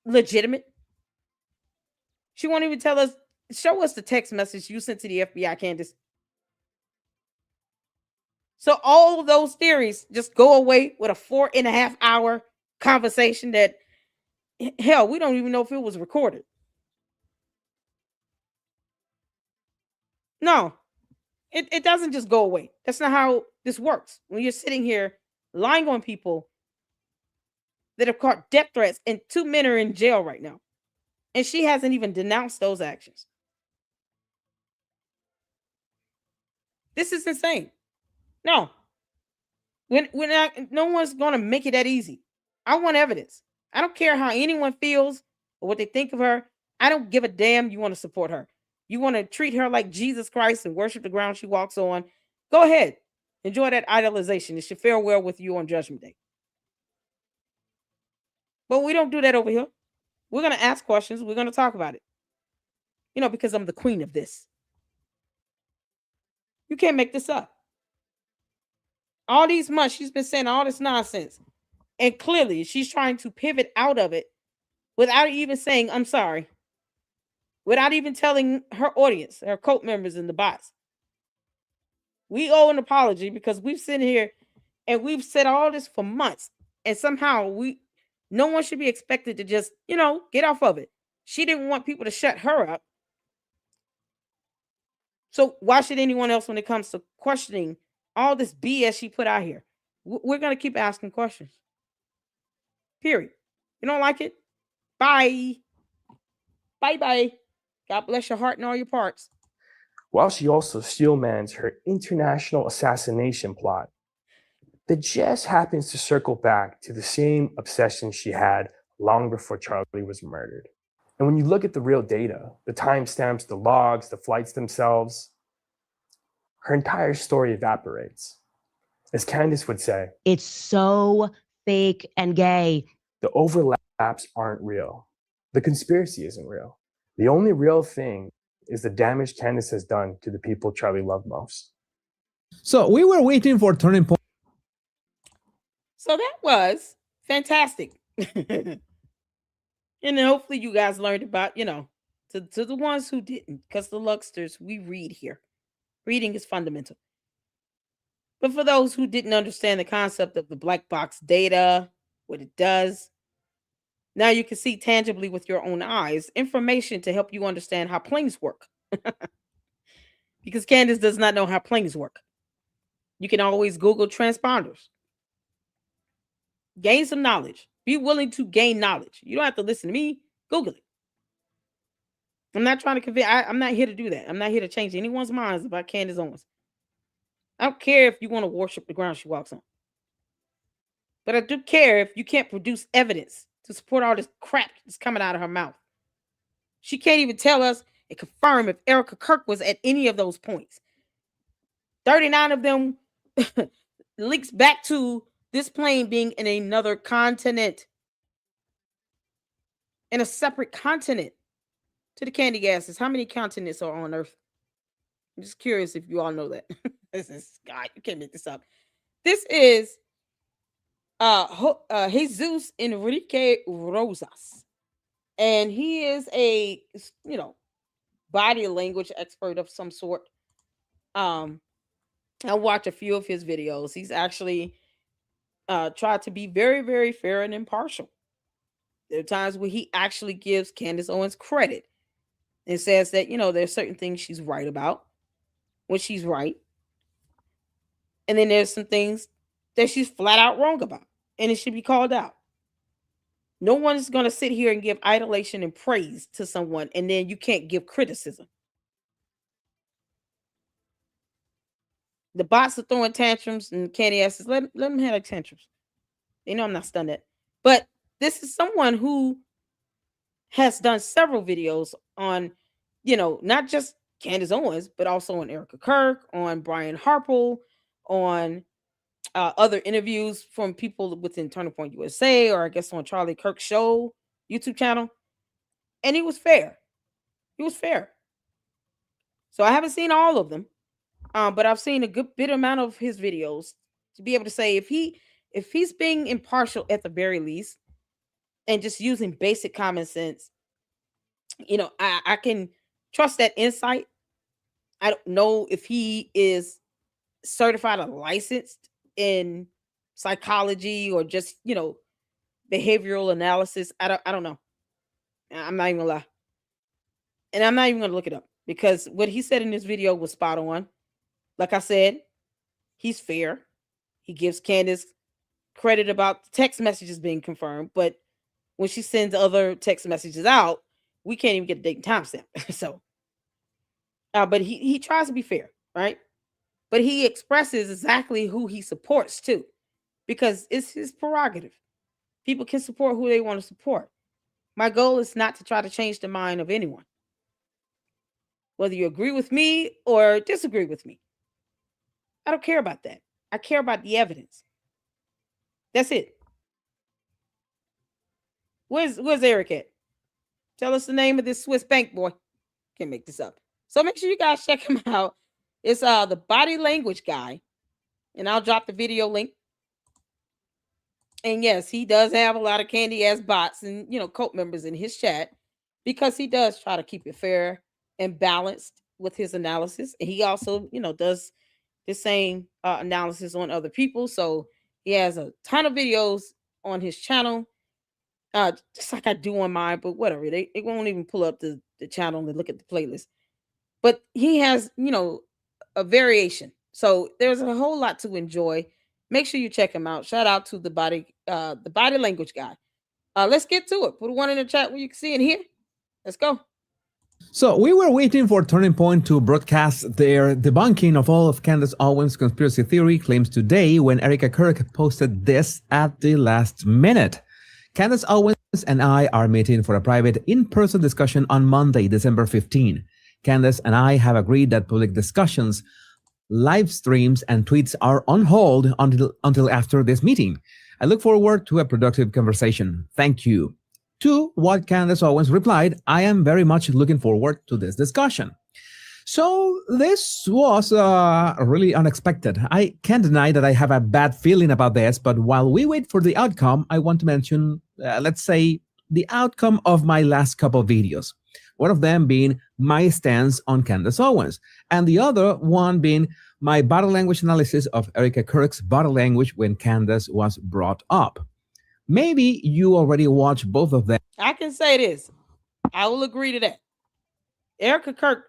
legitimate? She won't even tell us, show us the text message you sent to the FBI, Candace. So all of those theories just go away with a 4.5 hour conversation that, hell, we don't even know if it was recorded. No, it doesn't just go away. That's not how this works. When you're sitting here lying on people that have caught death threats, and 2 men are in jail right now, and she hasn't even denounced those actions. This is insane. No, no one's going to make it that easy. I want evidence. I don't care how anyone feels or what they think of her. I don't give a damn. You want to support her. You want to treat her like Jesus Christ and worship the ground she walks on. Go ahead. Enjoy that idolization. It should fare well with you on Judgment Day. But we don't do that over here. We're going to ask questions. We're going to talk about it. You know, because I'm the queen of this. You can't make this up. All these months, she's been saying all this nonsense. And clearly, she's trying to pivot out of it without even saying, I'm sorry. Without even telling her audience, her cult members and the bots. We owe an apology because we've sitting here and we've said all this for months. And somehow no one should be expected to just, get off of it. She didn't want people to shut her up. So why should anyone else, when it comes to questioning all this BS she put out here? We're going to keep asking questions. Period. You don't like it? Bye. Bye-bye. God bless your heart and all your parts. While she also steelmans her international assassination plot, that just happens to circle back to the same obsession she had long before Charlie was murdered. And when you look at the real data, the timestamps, the logs, the flights themselves, her entire story evaporates. As Candace would say, it's so fake and gay. The overlaps aren't real. The conspiracy isn't real. The only real thing is the damage Candace has done to the people Charlie loved most. So we were waiting for turning point. So that was fantastic. And then hopefully you guys learned about, to the ones who didn't, because the Luxters, we read here. Reading is fundamental. But for those who didn't understand the concept of the black box data, what it does, now you can see tangibly with your own eyes information to help you understand how planes work. Because Candace does not know how planes work. You can always Google transponders. Gain some knowledge. Be willing to gain knowledge. You don't have to listen to me. Google it. I'm not trying to convince. I'm not here to do that. I'm not here to change anyone's minds about Candace Owens. I don't care if you want to worship the ground she walks on. But I do care if you can't produce evidence to support all this crap that's coming out of her mouth. She can't even tell us and confirm if Erica Kirk was at any of those points. 39 of them links back to this plane being in another continent. In a separate continent to the candy gases. How many continents are on Earth? I'm just curious if you all know that. This is, God, you can't make this up. This is Jesus Enrique Rosas. And he is a, body language expert of some sort. I watch a few of his videos. He's actually tried to be very, very fair and impartial. There are times where he actually gives Candace Owens credit and says that, there's certain things she's right about when she's right. And then there's some things that she's flat out wrong about. And it should be called out. No one is going to sit here and give adulation and praise to someone, and then you can't give criticism. The bots are throwing tantrums, and Candy asks, let them have like tantrums. They know I'm not stunned at. But this is someone who has done several videos on, not just Candace Owens, but also on Erica Kirk, on Brian Harple, on other interviews from people within Turning Point USA, or I guess on Charlie Kirk's show, YouTube channel. And he was fair. He was fair. So I haven't seen all of them. But I've seen a good bit amount of his videos to be able to say if he's being impartial at the very least and just using basic common sense, I can trust that insight. I don't know if he is certified or licensed in psychology or just, behavioral analysis. I don't know. I'm not even gonna lie. And I'm not even gonna look it up because what he said in this video was spot on. Like I said, he's fair. He gives Candace credit about text messages being confirmed, but when she sends other text messages out, we can't even get a date and time stamp. So, but he tries to be fair, right? But he expresses exactly who he supports too, because it's his prerogative. People can support who they want to support. My goal is not to try to change the mind of anyone, whether you agree with me or disagree with me. I don't care about that. I care about the evidence. That's it. Where's Eric at? Tell us the name of this Swiss bank boy. Can't make this up. So make sure you guys check him out. It's the body language guy. And I'll drop the video link. And yes, he does have a lot of candy ass bots and cult members in his chat because he does try to keep it fair and balanced with his analysis. And he also, does the same analysis on other people. So he has a ton of videos on his channel, just like I do on mine, but whatever. They won't even pull up the channel and look at the playlist. But he has, a variation. So there's a whole lot to enjoy. Make sure you check him out. Shout out to the body language guy. Let's get to it. Put one in the chat where you can see and hear. Let's go. So we were waiting for Turning Point to broadcast their debunking of all of Candace Owens' conspiracy theory claims today when Erica Kirk posted this at the last minute. Candace Owens and I are meeting for a private in-person discussion on Monday, December 15. Candace and I have agreed that public discussions, live streams, and tweets are on hold until after this meeting. I look forward to a productive conversation. Thank you. To what Candace Owens replied, I am very much looking forward to this discussion. So this was really unexpected. I can't deny that I have a bad feeling about this, but while we wait for the outcome, I want to mention, let's say, the outcome of my last couple of videos. One of them being my stance on Candace Owens, and the other one being my body language analysis of Erica Kirk's body language when Candace was brought up. Maybe you already watched both of them. I can say this. I will agree to that. Erica Kirk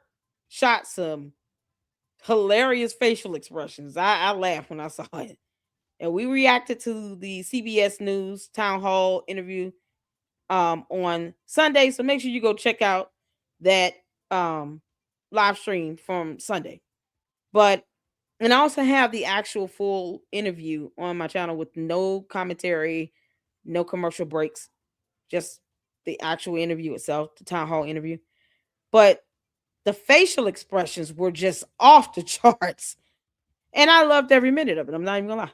shot some hilarious facial expressions. I laughed when I saw it. And we reacted to the CBS News town hall interview on Sunday. So make sure you go check out that live stream from Sunday. And I also have the actual full interview on my channel with no commentary, no commercial breaks, just the actual interview itself, the town hall interview. But the facial expressions were just off the charts. And I loved every minute of it. I'm not even gonna lie.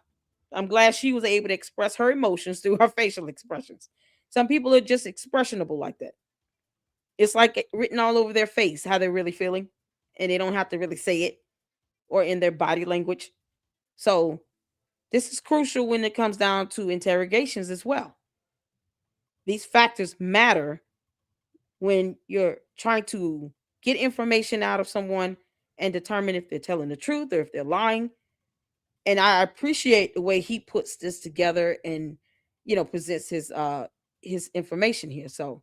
I'm glad she was able to express her emotions through her facial expressions. Some people are just expressionable like that. It's like written all over their face how they're really feeling, and they don't have to really say it or in their body language. So this is crucial when it comes down to interrogations as well. These factors matter when you're trying to get information out of someone and determine if they're telling the truth or if they're lying. And I appreciate the way he puts this together and, presents his information here. So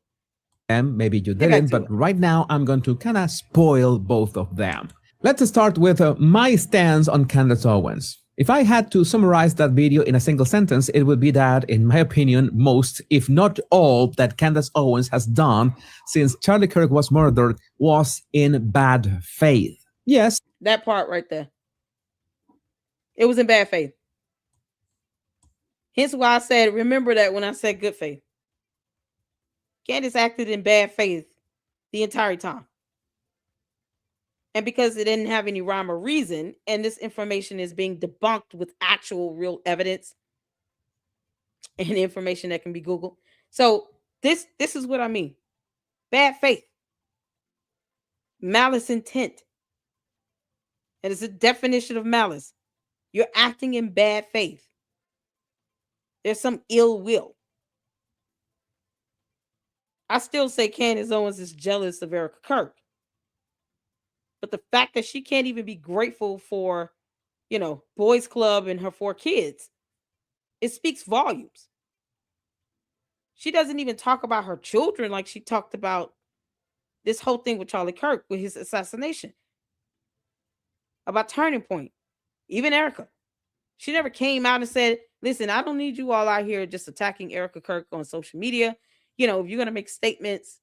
maybe you didn't, but right now I'm going to kind of spoil both of them. Let's start with my stance on Candace Owens. If I had to summarize that video in a single sentence, it would be that, in my opinion, most, if not all, that Candace Owens has done since Charlie Kirk was murdered was in bad faith. Yes. That part right there. It was in bad faith. Hence why I said, remember that when I said good faith. Candace acted in bad faith the entire time. And because it didn't have any rhyme or reason, and this information is being debunked with actual real evidence and information that can be Googled. So this is what I mean. Bad faith. Malice intent. And it's a definition of malice. You're acting in bad faith. There's some ill will. I still say Candace Owens is jealous of Erica Kirk. But the fact that she can't even be grateful for, Boys Club and her 4 kids, it speaks volumes. She doesn't even talk about her children like she talked about this whole thing with Charlie Kirk, with his assassination. About Turning Point. Even Erica. She never came out and said, listen, I don't need you all out here just attacking Erica Kirk on social media. If you're going to make statements,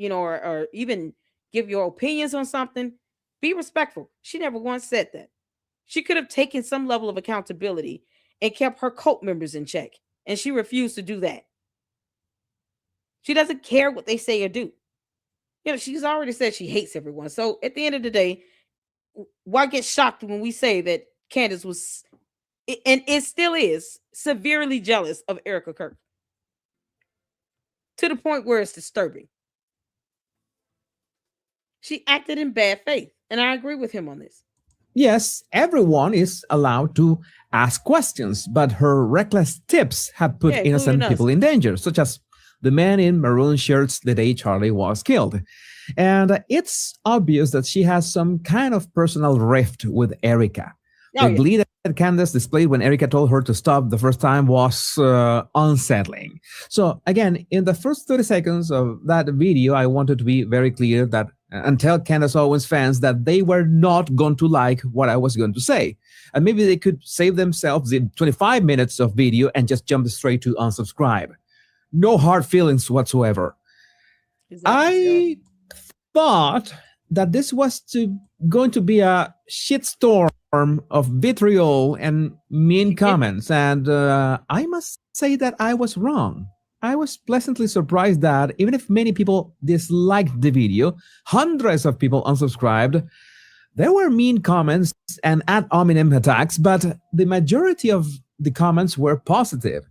or even give your opinions on something, be respectful. She never once said that. She could have taken some level of accountability and kept her cult members in check. And she refused to do that. She doesn't care what they say or do. She's already said she hates everyone. So at the end of the day, why get shocked when we say that Candace was, and it still is, severely jealous of Erica Kirk? To the point where it's disturbing. She acted in bad faith. And I agree with him on this. Yes, everyone is allowed to ask questions, but her reckless tips have put innocent people in danger, such as the man in maroon shirts the day Charlie was killed. And it's obvious that she has some kind of personal rift with Erica. The glee that Candace displayed when Erica told her to stop the first time was unsettling. So again, in the first 30 seconds of that video, I wanted to be very clear that and tell Candace Owens fans that they were not going to like what I was going to say. And maybe they could save themselves in 25 minutes of video and just jump straight to unsubscribe. No hard feelings whatsoever. I thought that this was going to be a shitstorm of vitriol and mean comments. And I must say that I was wrong. I was pleasantly surprised that even if many people disliked the video, hundreds of people unsubscribed, there were mean comments and ad hominem attacks, but the majority of the comments were positive.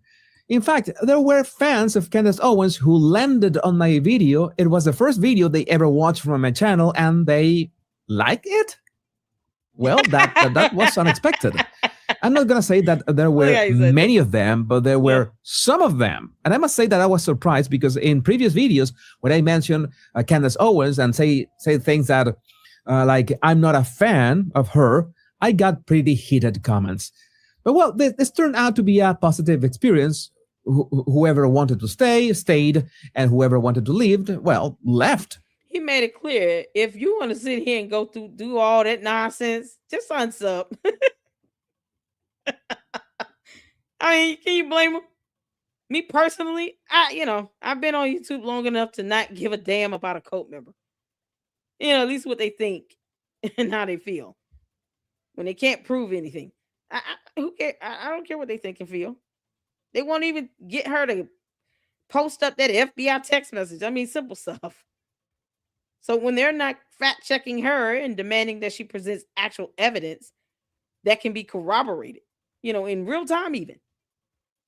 In fact, there were fans of Candace Owens who landed on my video. It was the first video they ever watched from my channel, and they liked it. Well, that was unexpected. I'm not going to say that there were many of them, but there were some of them. And I must say that I was surprised because in previous videos, when I mentioned Candace Owens and say things that like I'm not a fan of her, I got pretty heated comments. But well, this turned out to be a positive experience. Whoever wanted to stay, stayed, and whoever wanted to leave, well, left. He made it clear, if you want to sit here and do all that nonsense, just unsub. I mean, can you blame him? Me personally, I've been on YouTube long enough to not give a damn about a cult member. At least what they think and how they feel. When they can't prove anything. Who cares? I don't care what they think and feel. They won't even get her to post up that FBI text message. I mean, simple stuff. So when they're not fact-checking her and demanding that she presents actual evidence that can be corroborated, in real time even,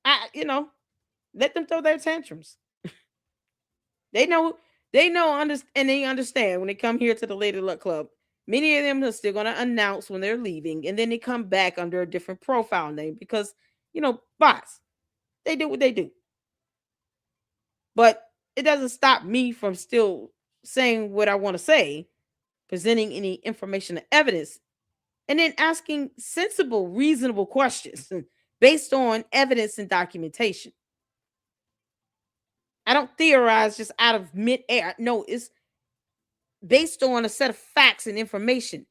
let them throw their tantrums. They know, and they understand when they come here to the Lady Luck Club. Many of them are still going to announce when they're leaving, and then they come back under a different profile name because, bots, they do what they do. But it doesn't stop me from still saying what I want to say, presenting any information or evidence, and then asking sensible, reasonable questions based on evidence and documentation. I don't theorize just out of midair. No, it's based on a set of facts and information.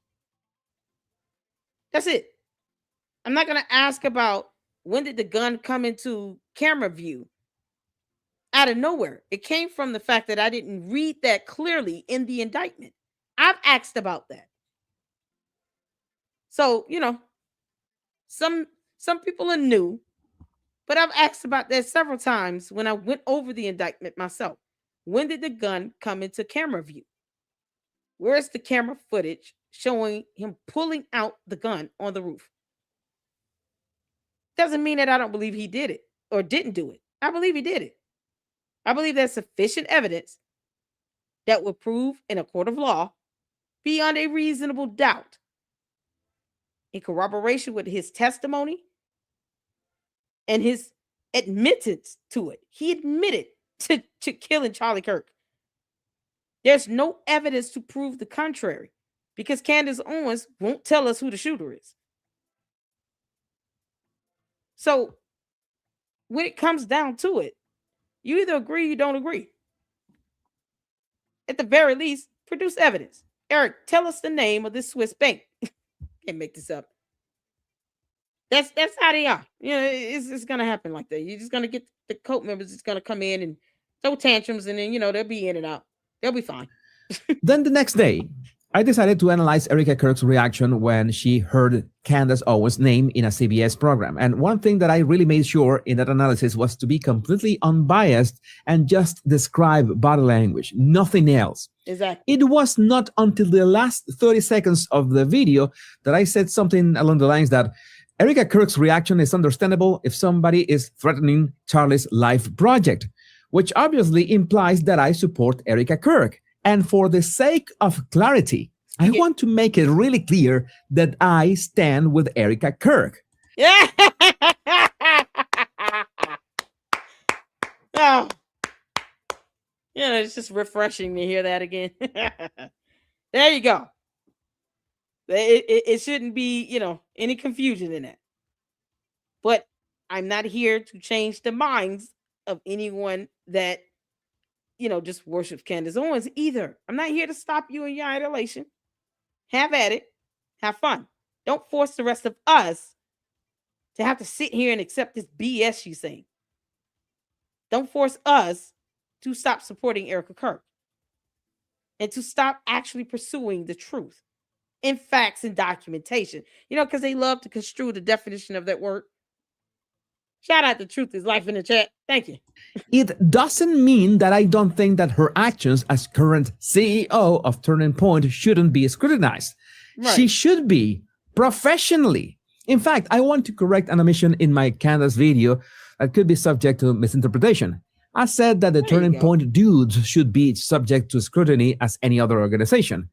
That's it. I'm not going to ask about when did the gun come into camera view out of nowhere. It came from the fact that I didn't read that clearly in the indictment. I've asked about that. So, some people are new, but I've asked about that several times when I went over the indictment myself. When did the gun come into camera view? Where's the camera footage showing him pulling out the gun on the roof? Doesn't mean that I don't believe he did it or didn't do it. I believe he did it. I believe there's sufficient evidence that will prove in a court of law beyond a reasonable doubt in corroboration with his testimony and his admittance to it. He admitted to killing Charlie Kirk. There's no evidence to prove the contrary because Candace Owens won't tell us who the shooter is. So when it comes down to it, you either agree or you don't agree. At the very least, produce evidence. Eric, tell us the name of this Swiss bank. Can't make this up. That's how they are. You know, it's gonna happen like that. You're just gonna get the cult members. It's gonna come in and throw tantrums, and then they'll be in and out. They'll be fine. Then the next day, I decided to analyze Erica Kirk's reaction when she heard Candace Owens' name in a CBS program. And one thing that I really made sure in that analysis was to be completely unbiased and just describe body language, nothing else. Exactly. It was not until the last 30 seconds of the video that I said something along the lines that Erica Kirk's reaction is understandable if somebody is threatening Charlie's life project, which obviously implies that I support Erica Kirk. And for the sake of clarity, I want to make it really clear that I stand with Erica Kirk. Yeah. Oh. It's just refreshing to hear that again. There you go. It shouldn't be, any confusion in that. But I'm not here to change the minds of anyone that just worship Candace Owens either. I'm not here to stop you in your idolation. Have at it. Have fun. Don't force the rest of us to have to sit here and accept this BS she's saying. Don't force us to stop supporting Erica Kirk and to stop actually pursuing the truth in facts and documentation. Because they love to construe the definition of that word. Shout out to Truth is Life in the chat. Thank you. It doesn't mean that I don't think that her actions as current CEO of Turning Point shouldn't be scrutinized. Right. She should be professionally. In fact, I want to correct an omission in my Candace video that could be subject to misinterpretation. I said that the Turning Point dudes should be subject to scrutiny as any other organization.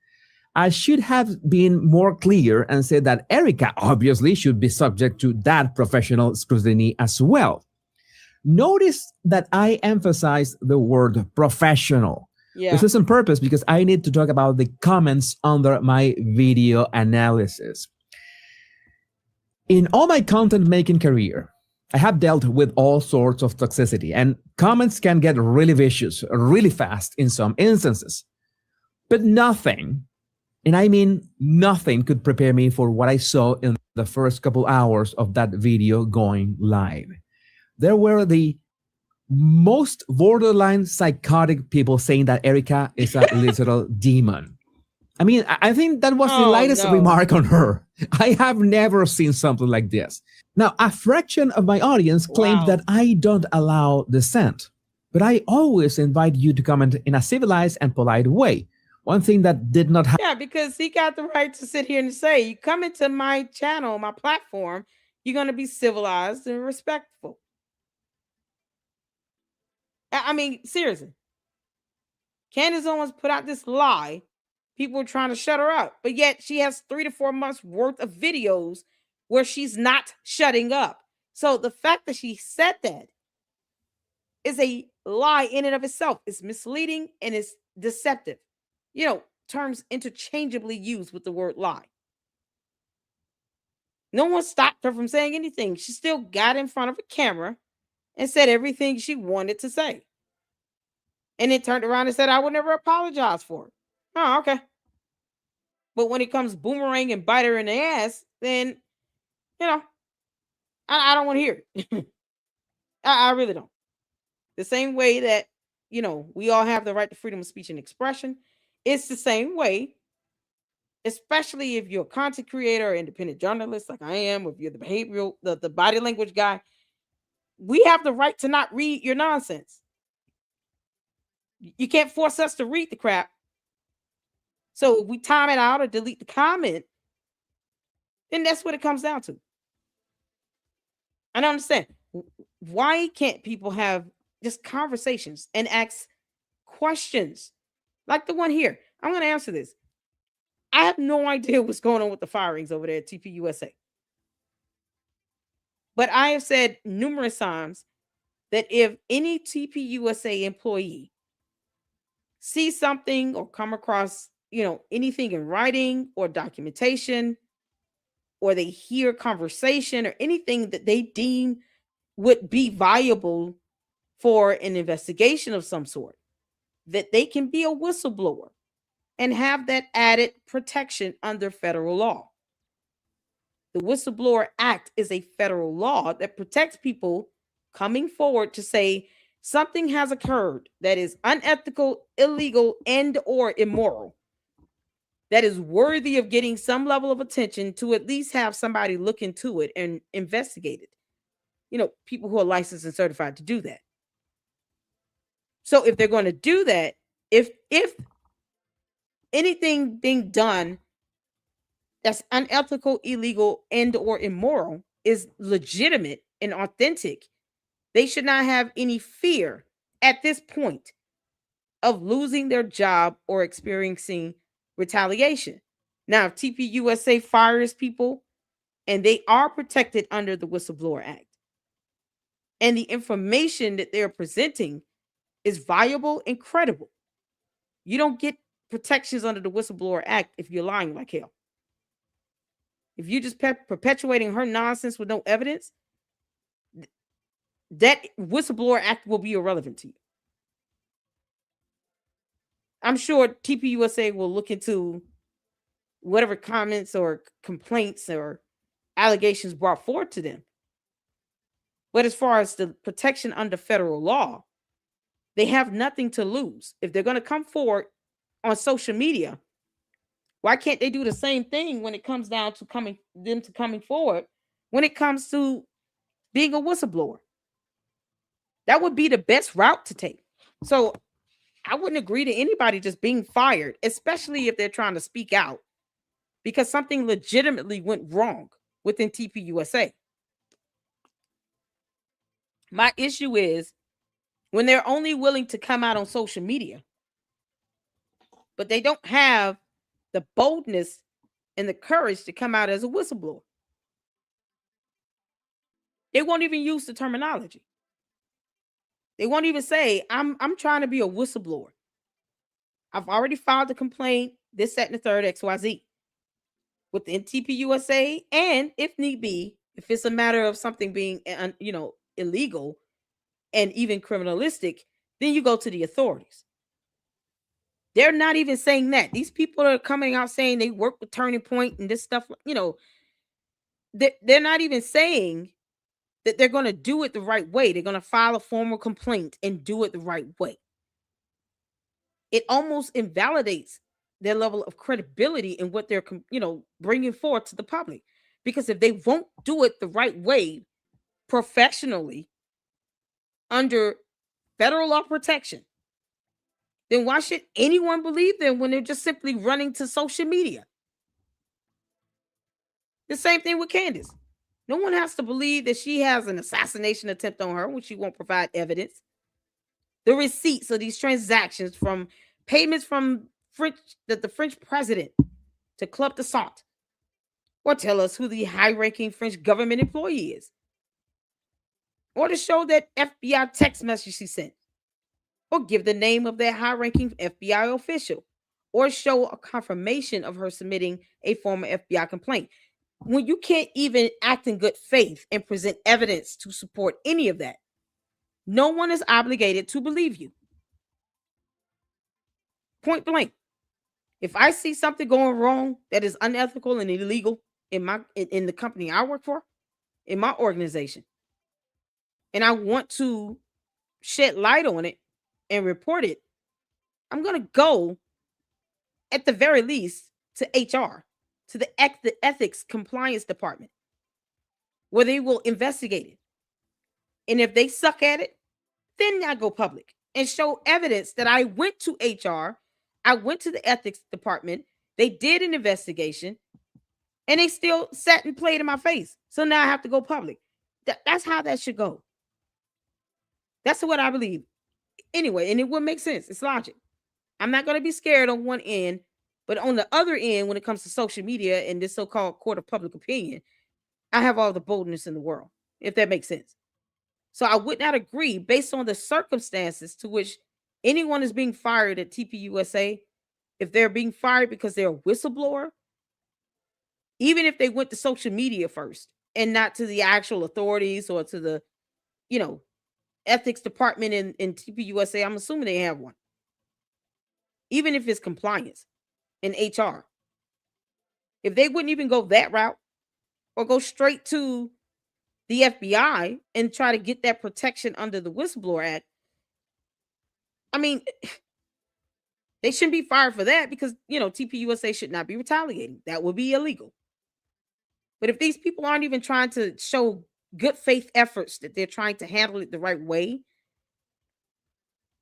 I should have been more clear and said that Erica obviously should be subject to that professional scrutiny as well. Notice that I emphasize the word professional. Yeah. This is on purpose because I need to talk about the comments under my video analysis. In all my content making career, I have dealt with all sorts of toxicity, and comments can get really vicious really fast in some instances. But nothing, and I mean nothing, could prepare me for what I saw in the first couple hours of that video going live. There were the most borderline psychotic people saying that Erica is a literal demon. I mean, I think that was the lightest remark on her. I have never seen something like this. Now, a fraction of my audience claimed that I don't allow dissent, but I always invite you to comment in a civilized and polite way. One thing that did not happen. Yeah, because he got the right to sit here and say, you come into my channel, my platform, you're going to be civilized and respectful. I mean, seriously. Candace Owens put out this lie. People are trying to shut her up, but yet she has 3 to 4 months worth of videos where she's not shutting up. So the fact that she said that is a lie in and of itself. It's misleading and it's deceptive. Terms interchangeably used with the word lie. No one stopped her from saying anything. She still got in front of a camera and said everything she wanted to say. And then turned around and said, I would never apologize for it. Oh, okay. But when it comes boomerang and bite her in the ass, then, I don't want to hear it. I really don't. The same way that, we all have the right to freedom of speech and expression. It's the same way, especially if you're a content creator or independent journalist like I am, or if you're the body language guy, we have the right to not read your nonsense. You can't force us to read the crap. So if we time it out or delete the comment, then that's what it comes down to. I don't understand. Why can't people have just conversations and ask questions like the one here? I'm going to answer this. I have no idea what's going on with the firings over there at TPUSA. But I have said numerous times that if any TPUSA employee sees something or come across, anything in writing or documentation, or they hear conversation or anything that they deem would be viable for an investigation of some sort, that they can be a whistleblower and have that added protection under federal law. The Whistleblower Act is a federal law that protects people coming forward to say something has occurred that is unethical, illegal, and or immoral, that is worthy of getting some level of attention, to at least have somebody look into it and investigate it. People who are licensed and certified to do that. So if they're going to do that, if anything being done that's unethical, illegal, and or immoral is legitimate and authentic, they should not have any fear at this point of losing their job or experiencing retaliation. Now, if TPUSA fires people and they are protected under the Whistleblower Act, and the information that they're presenting is viable and credible, you don't get protections under the Whistleblower Act if you're lying like hell. If you're just perpetuating her nonsense with no evidence, that Whistleblower Act will be irrelevant to you. I'm sure TPUSA will look into whatever comments or complaints or allegations brought forward to them. But as far as the protection under federal law, they have nothing to lose. If they're going to come forward on social media, why can't they do the same thing when it comes down to coming forward when it comes to being a whistleblower? That would be the best route to take. So I wouldn't agree to anybody just being fired, especially if they're trying to speak out because something legitimately went wrong within TPUSA. My issue is when they're only willing to come out on social media, but they don't have the boldness and the courage to come out as a whistleblower. They won't even use the terminology. They won't even say, I'm trying to be a whistleblower. I've already filed a complaint, this, that, and the third, XYZ, within TPUSA, and if need be, if it's a matter of something being, illegal and even criminalistic, then you go to the authorities. They're not even saying that. These people are coming out saying they work with Turning Point and this stuff, they're not even saying that they're going to do it the right way. They're going to file a formal complaint and do it the right way. It almost invalidates their level of credibility in what they're, bringing forth to the public. Because if they won't do it the right way, professionally, under federal law protection, then why should anyone believe them when they're just simply running to social media? The same thing with Candace. No one has to believe that she has an assassination attempt on her when she won't provide evidence. The receipts of these transactions from payments from the French president to Club de Sante, or tell us who the high-ranking French government employee is, or to show that FBI text message she sent, or give the name of that high-ranking FBI official, or show a confirmation of her submitting a formal FBI complaint. When you can't even act in good faith and present evidence to support any of that, no one is obligated to believe you. Point blank. If I see something going wrong that is unethical and illegal in the company I work for, in my organization, and I want to shed light on it and report it, I'm going to go, at the very least, to HR, to the ethics compliance department, where they will investigate it. And if they suck at it, then I go public and show evidence that I went to HR, I went to the ethics department, they did an investigation, and they still sat and played in my face. So now I have to go public. That's how that should go. That's what I believe. Anyway, and it would make sense. It's logic. I'm not going to be scared on one end But on the other end, when it comes to social media and this so-called court of public opinion, I have all the boldness in the world, if that makes sense. So I would not agree based on the circumstances to which anyone is being fired at TPUSA. If they're being fired because they're a whistleblower, even if they went to social media first and not to the actual authorities or to the, ethics department in TPUSA, I'm assuming they have one. Even if it's compliance and HR. If they wouldn't even go that route or go straight to the FBI and try to get that protection under the Whistleblower Act, I mean, they shouldn't be fired for that because, TPUSA should not be retaliating. That would be illegal. But if these people aren't even trying to show good faith efforts that they're trying to handle it the right way,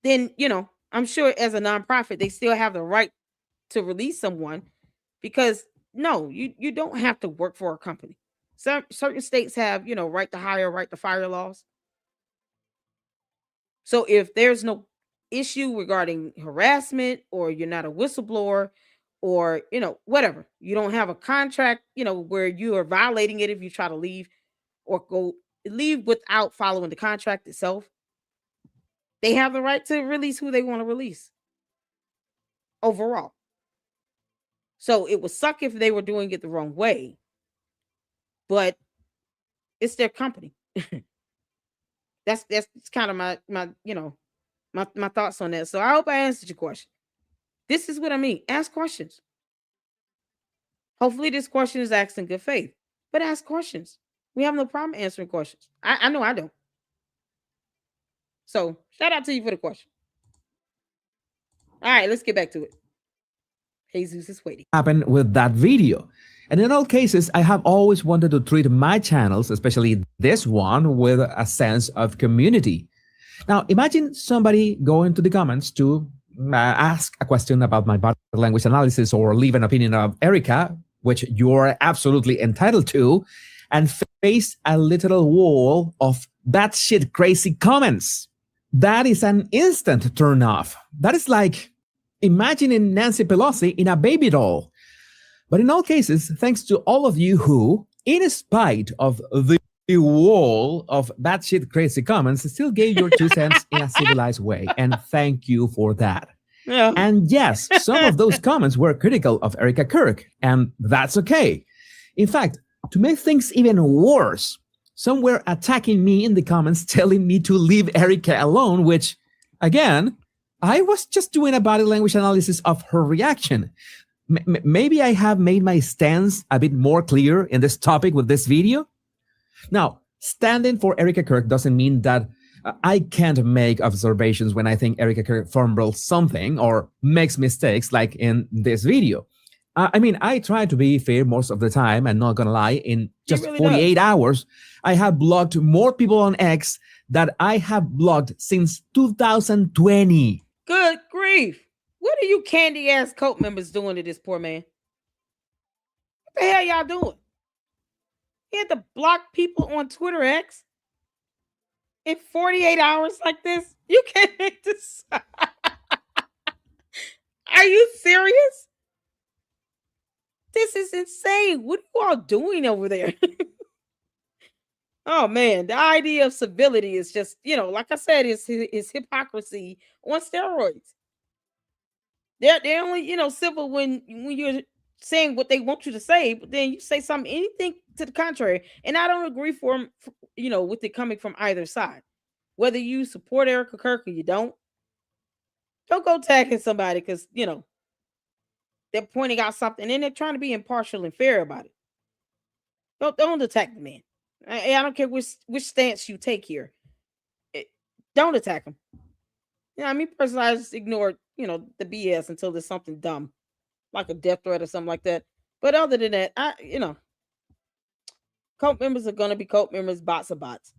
then, I'm sure as a nonprofit, they still have the right to release someone because no, you don't have to work for a company. Certain states have, right to hire, right to fire laws. So if there's no issue regarding harassment or you're not a whistleblower or, whatever, you don't have a contract, where you are violating it if you try to leave or leave without following the contract itself, they have the right to release who they want to release overall. So it would suck if they were doing it the wrong way, but it's their company. That's kind of my thoughts on that. So I hope I answered your question. This is what I mean. Ask questions. Hopefully this question is asked in good faith, but ask questions. We have no problem answering questions. I know I don't. So shout out to you for the question. All right, let's get back to it. Jesus is waiting. Happened with that video. And in all cases, I have always wanted to treat my channels, especially this one, with a sense of community. Now, imagine somebody going to the comments to ask a question about my body language analysis or leave an opinion of Erica, which you're absolutely entitled to, and face a literal wall of batshit crazy comments. That is an instant turn off. That is like imagining Nancy Pelosi in a baby doll. But in all cases, thanks to all of you who, in spite of the wall of batshit crazy comments, still gave your 2 cents in a civilized way. And thank you for that. Yeah. And yes, some of those comments were critical of Erica Kirk, and that's okay. In fact, to make things even worse, some were attacking me in the comments, telling me to leave Erica alone, which, again, I was just doing a body language analysis of her reaction. Maybe I have made my stance a bit more clear in this topic with this video. Now, standing for Erica Kirk doesn't mean that I can't make observations when I think Erica Kirk fumbles something or makes mistakes like in this video. I try to be fair most of the time, and not gonna lie, in just 48 hours, I have blocked more people on X that I have blocked since 2020. Good grief. What are you candy ass cult members doing to this poor man? What the hell y'all doing? He had to block people on Twitter X in 48 hours like this? You can't make this. Are you serious? This is insane. What are you all doing over there? Oh man, the idea of civility is just, like I said, is hypocrisy on steroids. They're only, civil when you're saying what they want you to say, but then you say anything to the contrary. And I don't agree with it coming from either side. Whether you support Erica Kirk or you don't go tagging somebody because, they're pointing out something and they're trying to be impartial and fair about it. Don't attack the man. I don't care which stance you take here. Don't attack him. Personally, I just ignore, the BS until there's something dumb, like a death threat or something like that. But other than that, cult members are going to be cult members, bots are bots.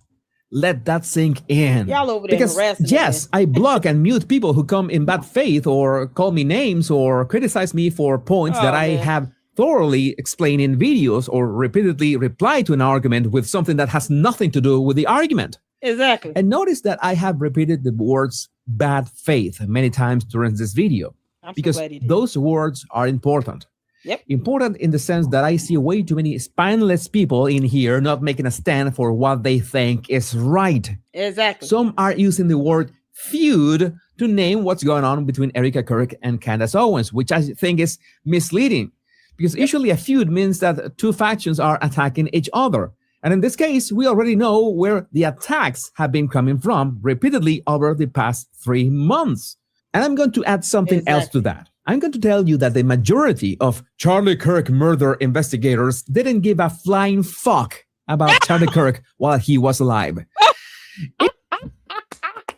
Let that sink in. Y'all over there harassing yes, I block and mute people who come in bad faith or call me names or criticize me for points that I have thoroughly explained in videos or repeatedly reply to an argument with something that has nothing to do with the argument. Exactly. And notice that I have repeated the words bad faith many times during this video. because those words are important. Yep. Important in the sense that I see way too many spineless people in here not making a stand for what they think is right. Exactly. Some are using the word feud to name what's going on between Erica Kirk and Candace Owens, which I think is misleading. Because usually a feud means that two factions are attacking each other. And in this case, we already know where the attacks have been coming from repeatedly over the past 3 months. And I'm going to add something else to that. I'm going to tell you that the majority of Charlie Kirk murder investigators didn't give a flying fuck about Charlie Kirk while he was alive.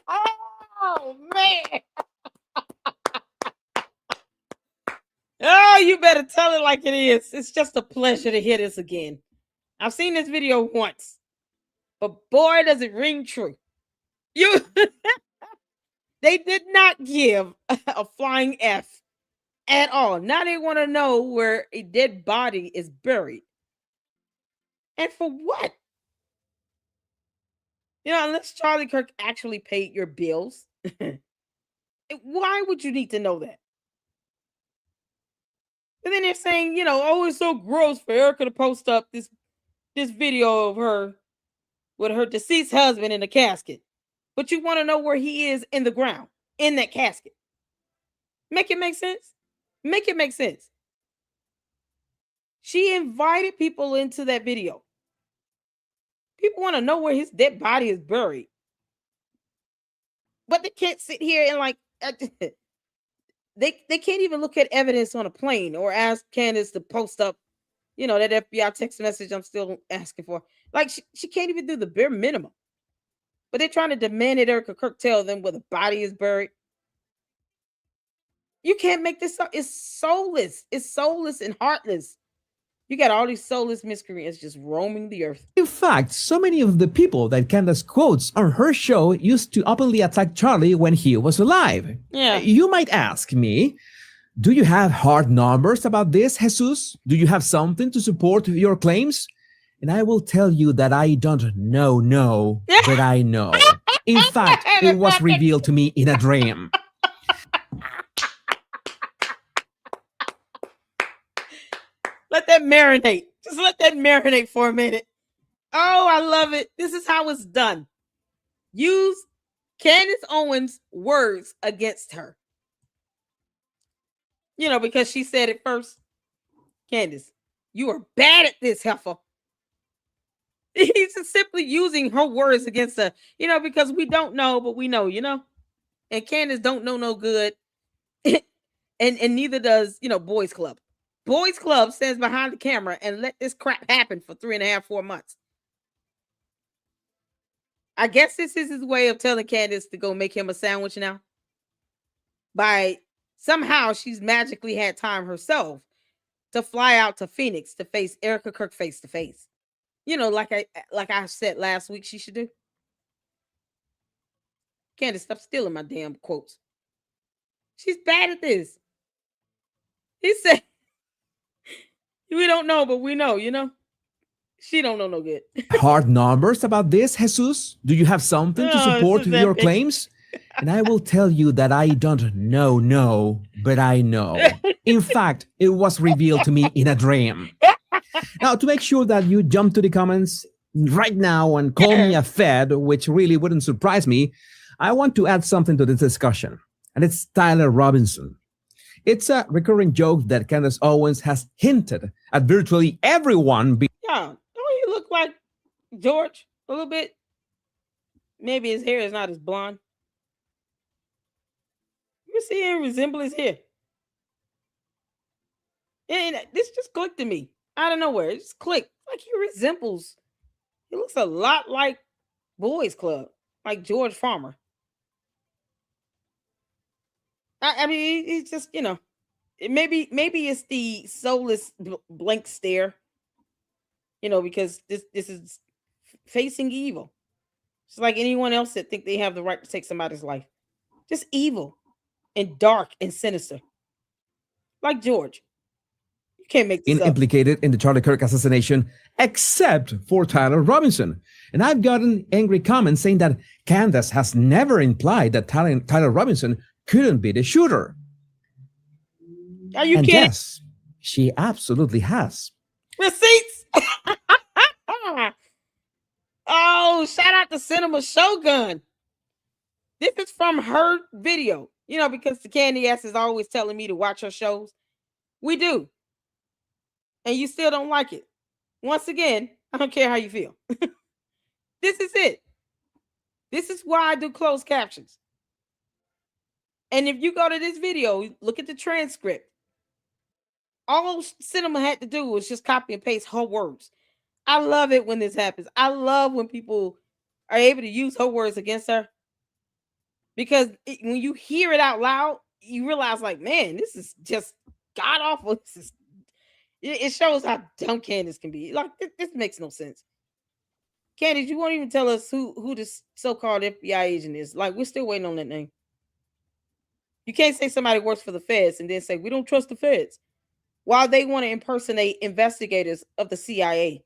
Oh, man. Oh, you better tell it like it is. It's just a pleasure to hear this again. I've seen this video once, but boy, does it ring true. They did not give a flying F at all. Now they want to know where a dead body is buried. And for what? Unless Charlie Kirk actually paid your bills, why would you need to know that? And then they're saying, oh, it's so gross for Erica to post up this video of her with her deceased husband in the casket. But you want to know where he is in the ground, in that casket. Make it make sense? Make it make sense. She invited people into that video. People want to know where his dead body is buried. But they can't sit here and they can't even look at evidence on a plane or ask Candace to post up, that FBI text message I'm still asking for. She can't even do the bare minimum. But they're trying to demand that Erica Kirk tell them where the body is buried. You can't make this up. It's soulless. It's soulless and heartless. You got all these soulless miscreants just roaming the earth. In fact, so many of the people that Candace quotes on her show used to openly attack Charlie when he was alive. Yeah. You might ask me, do you have hard numbers about this, Jesus? Do you have something to support your claims? And I will tell you that I don't know, but I know. In fact, it was revealed to me in a dream. Let that marinate. Just let that marinate for a minute. Oh, I love it. This is how it's done. Use Candace Owens' words against her. Because she said it first. Candace, you are bad at this, heifer. He's just simply using her words against her, because we don't know, but we know, and Candace don't know no good. and neither does, Boys Club. Boys Club stands behind the camera and let this crap happen for 3.5, 4 months. I guess this is his way of telling Candace to go make him a sandwich now. By somehow she's magically had time herself to fly out to Phoenix to face Erica Kirk face to face. Like I said last week she should do. Candace, stop stealing my damn quotes. She's bad at this. He said, we don't know, but we know, She don't know no good. Hard numbers about this, Jesus? Do you have something to support your claims? And I will tell you that I don't know, but I know. In fact, it was revealed to me in a dream. Now, to make sure that you jump to the comments right now and call me a fed, which really wouldn't surprise me, I want to add something to this discussion, and it's Tyler Robinson. It's a recurring joke that Candace Owens has hinted at virtually everyone. Yeah, don't he look like George a little bit? Maybe his hair is not as blonde. You see him resemble his hair. And this just clicked to me out of nowhere. It just clicked. Like he resembles. He looks a lot like Boys Club, like George Farmer. I mean, he's just, maybe it's the soulless blank stare, because this is facing evil. It's like anyone else that think they have the right to take somebody's life. Just evil and dark and sinister. Like George. You can't make this up. Implicated in the Charlie Kirk assassination, except for Tyler Robinson. And I've gotten angry comments saying that Candace has never implied that Tyler Robinson couldn't be the shooter. Are you and kidding? yes, she absolutely has. Receipts. Oh, shout out to Cinema Shogun. This is from her video. You know, because the Candace is always telling me to watch her shows. We do. And you still don't like it. Once again, I don't care how you feel. This is it. This is why I do closed captions. And if you go to this video, look at the transcript. All Cinema had to do was just copy and paste her words. I love it when this happens. I love when people are able to use her words against her. Because when you hear it out loud, you realize, like, man, this is just god awful. It shows how dumb Candace can be. Like, this makes no sense. Candace, you won't even tell us who this so-called FBI agent is. Like, we're still waiting on that name. You can't say somebody works for the feds and then say, we don't trust the feds, while they want to impersonate investigators of the CIA.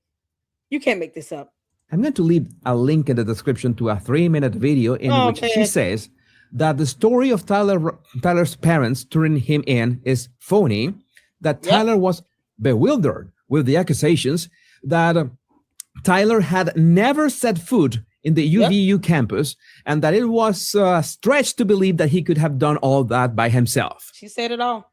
You can't make this up. I'm going to leave a link in the description to a 3-minute video in which she says that the story of Tyler's parents turning him in is phony, that Tyler was bewildered with the accusations, that Tyler had never set foot in the UVU campus, and that it was a stretch to believe that he could have done all that by himself. She said it all.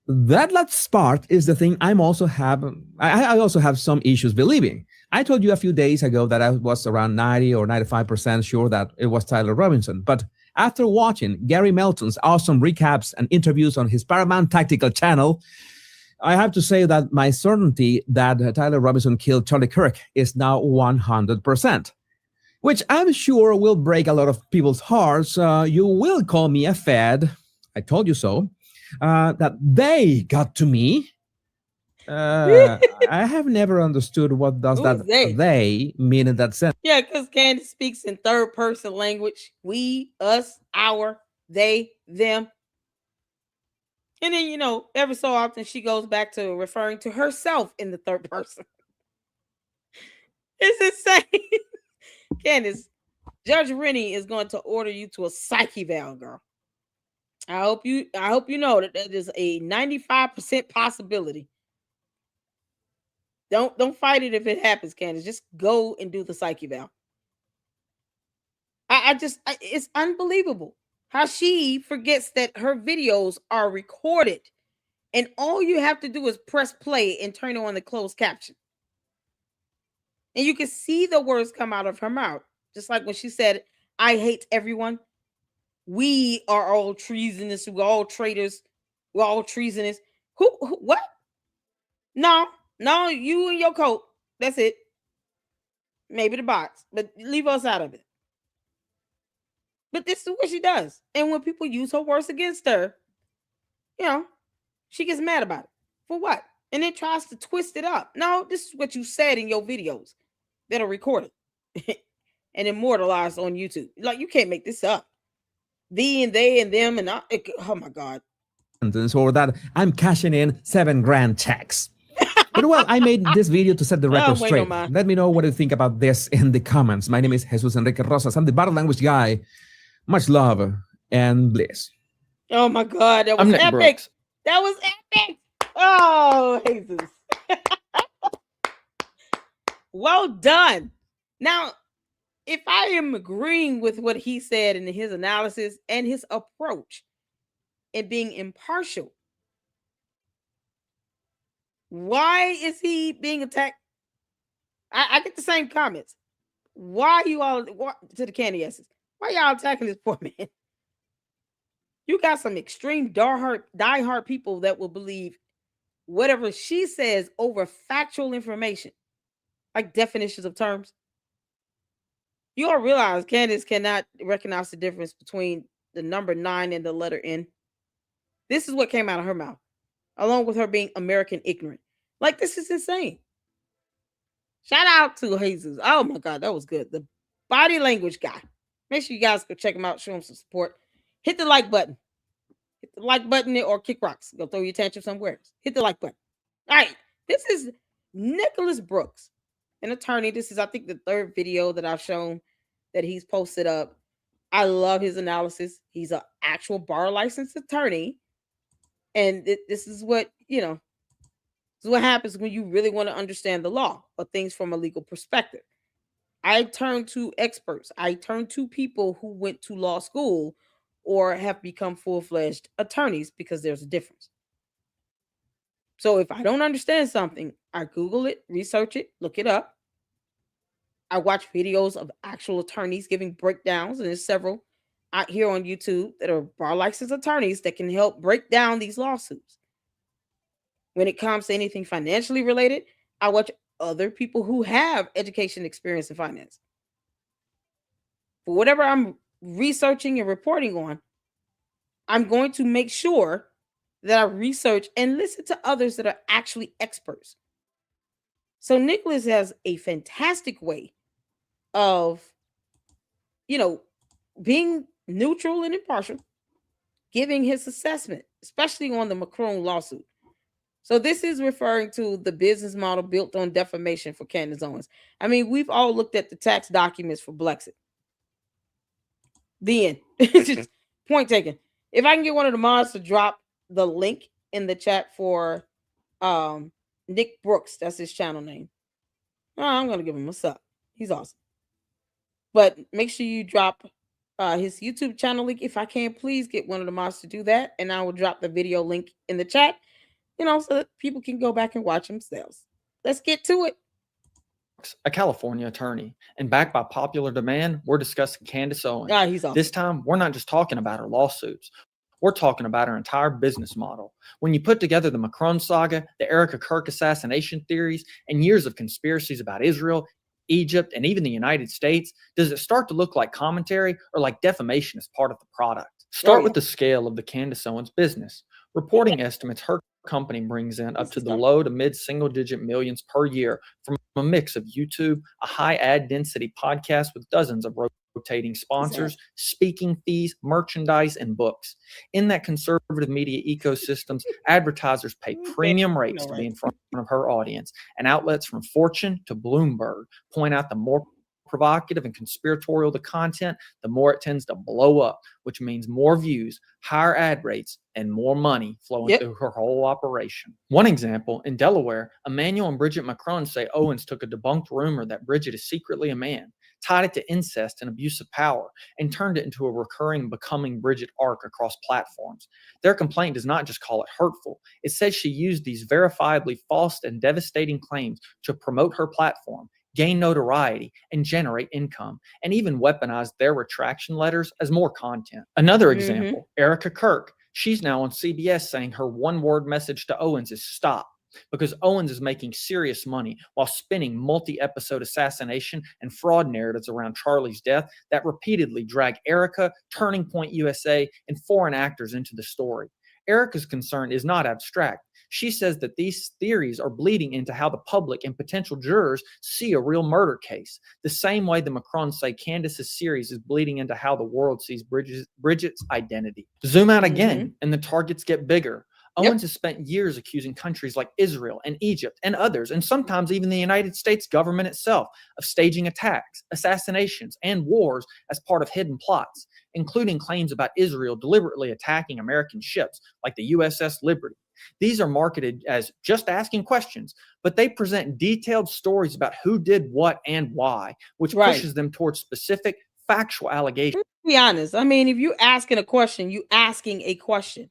That last part is the thing I also have some issues believing. I told you a few days ago that I was around 90 or 95% sure that it was Tyler Robinson. But after watching Gary Melton's awesome recaps and interviews on his Paramount Tactical channel, I have to say that my certainty that Tyler Robinson killed Charlie Kirk is now 100%, which I'm sure will break a lot of people's hearts. You will call me a fed. I told you so. That they got to me. I have never understood what does that they mean in that sense. Yeah, because Candace speaks in third person language. We, us, our, they, them. And then, you know, every so often she goes back to referring to herself in the third person. It's insane. Candace, Judge Rennie is going to order you to a psyche eval, girl. I hope you know that is a 95% possibility. Don't fight it if it happens, Candace. Just go and do the psyche eval. It's unbelievable how she forgets that her videos are recorded, and all you have to do is press play and turn on the closed caption, and you can see the words come out of her mouth, just like when she said, "I hate everyone. We are all treasonous. We're all traitors. We're all treasonous." Who what? No, you and your coat. That's it. Maybe the box, but leave us out of it. But this is what she does. And when people use her words against her, you know, she gets mad about it. For what? And then tries to twist it up. No, this is what you said in your videos that are recorded and immortalized on YouTube. Like, you can't make this up. Thee and they and them and oh my God. Or that I'm cashing in $7,000 checks. But well, I made this video to set the record straight. Let me know what you think about this in the comments. My name is Jesus Enrique Rosas. I'm the Battle Language Guy. Much love and bliss. Oh my God, that was epic. Brooks. That was epic. Oh, Jesus. Well done. Now, if I am agreeing with what he said in his analysis and his approach and being impartial, why is he being attacked? I get the same comments. Why you all, to the Candaces, why y'all attacking this poor man? You got some extreme diehard people that will believe whatever she says over factual information, like definitions of terms. You all realize Candace cannot recognize the difference between the number 9 and the letter N. This is what came out of her mouth, along with her being American ignorant. Like, this is insane. Shout out to Jesus. Oh my God, that was good. The body language guy. Make sure you guys go check him out, show him some support. Hit the like button. Hit the like button or kick rocks. Go throw your tantrum somewhere else. Hit the like button. All right. This is Nicholas Brooks, an attorney. This is, I think, the 3rd video that I've shown that he's posted up. I love his analysis. He's an actual bar licensed attorney. And this is what, this is what happens when you really want to understand the law or things from a legal perspective. I turn to experts. I turn to people who went to law school or have become full-fledged attorneys, because there's a difference. So if I don't understand something, I Google it, research it, look it up. I watch videos of actual attorneys giving breakdowns, and there's several out here on YouTube that are bar licensed attorneys that can help break down these lawsuits. When it comes to anything financially related, I watch other people who have education experience in finance. For whatever I'm researching and reporting on, I'm going to make sure that I research and listen to others that are actually experts. So Nicholas has a fantastic way of, being neutral and impartial, giving his assessment, especially on the Macron lawsuit. So this is referring to the business model built on defamation for Candace Owens. I mean, we've all looked at the tax documents for BLEXIT. The end. Just point taken. If I can get one of the mods to drop the link in the chat for Nick Brooks, that's his channel name. I'm gonna give him a sub. He's awesome. But make sure you drop his YouTube channel link. If I can, please get one of the mods to do that, and I will drop the video link in the chat, so that people can go back and watch themselves. Let's get to it. A California attorney, and backed by popular demand, we're discussing Candace Owens. He's awesome. This time, we're not just talking about her lawsuits. We're talking about her entire business model. When you put together the Macron saga, the Erica Kirk assassination theories, and years of conspiracies about Israel, Egypt, and even the United States, does it start to look like commentary or like defamation as part of the product? Start with the scale of the Candace Owens business. Reporting estimates her company brings in up to the low to mid single-digit millions per year from a mix of YouTube, a high ad density podcast with dozens of rotating sponsors, speaking fees, merchandise, and books. In that conservative media ecosystems, advertisers pay premium rates to be in front of her audience, and outlets from Fortune to Bloomberg point out the more provocative and conspiratorial the content, the more it tends to blow up, which means more views, higher ad rates, and more money flowing through her whole operation. One example, in Delaware, Emmanuel and Bridget Macron say Owens took a debunked rumor that Bridget is secretly a man, tied it to incest and abuse of power, and turned it into a recurring Becoming Bridget arc across platforms. Their complaint does not just call it hurtful. It says she used these verifiably false and devastating claims to promote her platform, gain notoriety, and generate income, and even weaponize their retraction letters as more content. Another example, Erica Kirk. She's now on CBS saying her one-word message to Owens is stop, because Owens is making serious money while spinning multi-episode assassination and fraud narratives around Charlie's death that repeatedly drag Erica, Turning Point USA, and foreign actors into the story. Erica's concern is not abstract. She says that these theories are bleeding into how the public and potential jurors see a real murder case, the same way the Macrons say Candace's series is bleeding into how the world sees Bridget's identity. Zoom out again, and the targets get bigger. Owens has spent years accusing countries like Israel and Egypt and others, and sometimes even the United States government itself, of staging attacks, assassinations, and wars as part of hidden plots, including claims about Israel deliberately attacking American ships like the USS Liberty. These are marketed as just asking questions, but they present detailed stories about who did what and why, which pushes them towards specific factual allegations. Let's be honest. I mean, if you're asking a question, you asking a question.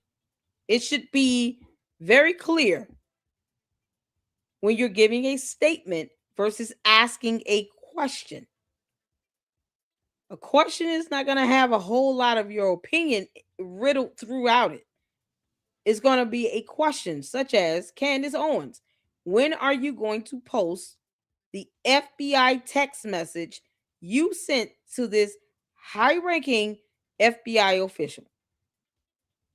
It should be very clear when you're giving a statement versus asking a question. A question is not going to have a whole lot of your opinion riddled throughout it. It's going to be a question such as, Candace Owens, when are you going to post the FBI text message you sent to this high-ranking FBI official?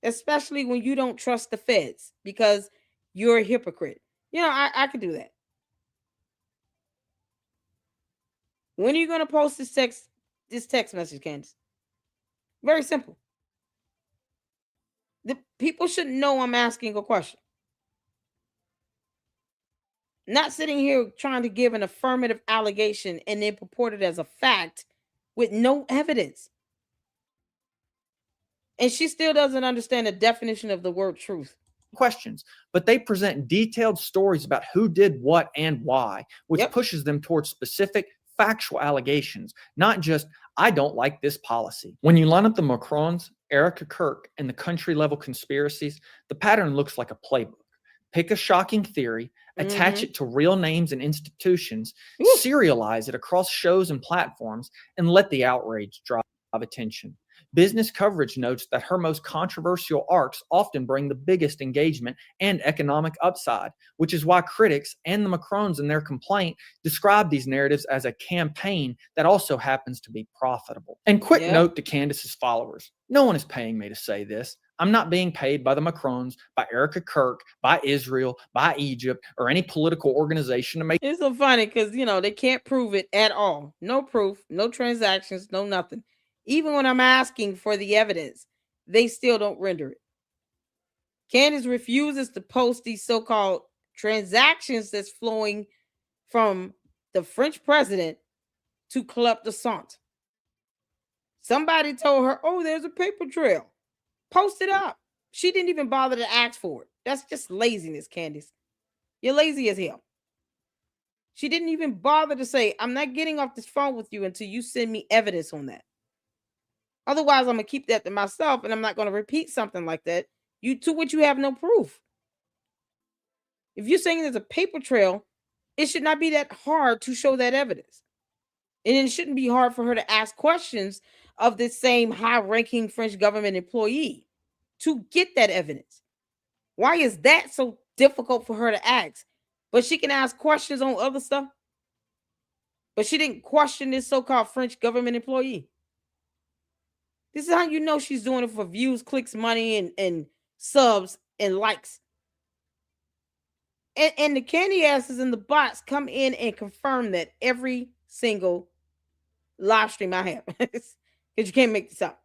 Especially when you don't trust the feds because you're a hypocrite. I could do that. When are you going to post this text message, Candace? Very simple. The people should know I'm asking a question. Not sitting here trying to give an affirmative allegation and then purport it as a fact with no evidence. And she still doesn't understand the definition of the word truth. questions, but they present detailed stories about who did what and why, which pushes them towards specific factual allegations, not just, I don't like this policy. When you line up the Macrons, Erica Kirk, and the country level conspiracies, the pattern looks like a playbook. Pick a shocking theory, attach it to real names and institutions, serialize it across shows and platforms, and let the outrage drive attention. Business coverage notes that her most controversial arcs often bring the biggest engagement and economic upside, which is why critics and the Macrons in their complaint describe these narratives as a campaign that also happens to be profitable. And quick note to Candace's followers, no one is paying me to say this. I'm not being paid by the Macrons, by Erica Kirk, by Israel, by Egypt, or any political organization to make. It's so funny because, you know, they can't prove it at all. No proof, no transactions, no nothing. Even when I'm asking for the evidence, they still don't render it. Candace refuses to post these so-called transactions that's flowing from the French president to Club de Sant. Somebody told her, oh, there's a paper trail. Post it up. She didn't even bother to ask for it. That's just laziness, Candace. You're lazy as hell. She didn't even bother to say, I'm not getting off this phone with you until you send me evidence on that. Otherwise, I'm going to keep that to myself, and I'm not going to repeat something like that. To which you have no proof. If you're saying there's a paper trail, it should not be that hard to show that evidence. And it shouldn't be hard for her to ask questions of this same high-ranking French government employee to get that evidence. Why is that so difficult for her to ask? But she can ask questions on other stuff. But she didn't question this so-called French government employee. This is how you know she's doing it for views, clicks, money, and subs and likes. And the candy asses and the bots come in and confirm that every single live stream I have. Because you can't make this up.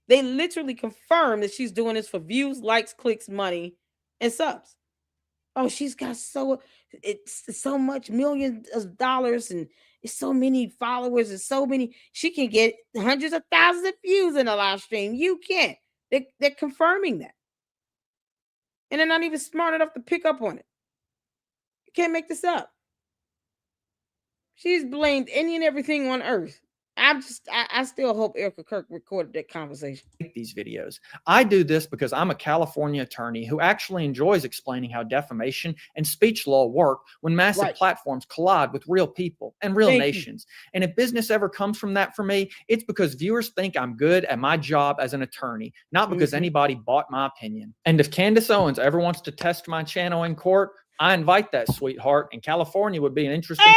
They literally confirm that she's doing this for views, likes, clicks, money, and subs. Oh, she's got so much millions of dollars and it's so many followers and so many. She can get hundreds of thousands of views in a live stream. You can't. They're confirming that. And they're not even smart enough to pick up on it. You can't make this up. She's blamed any and everything on earth. I still hope Erica Kirk recorded that conversation. These videos. I do this because I'm a California attorney who actually enjoys explaining how defamation and speech law work when massive platforms collide with real people and real nations. And if business ever comes from that for me, it's because viewers think I'm good at my job as an attorney, not because anybody bought my opinion. And if Candace Owens ever wants to test my channel in court, I invite that sweetheart, and California would be an interesting.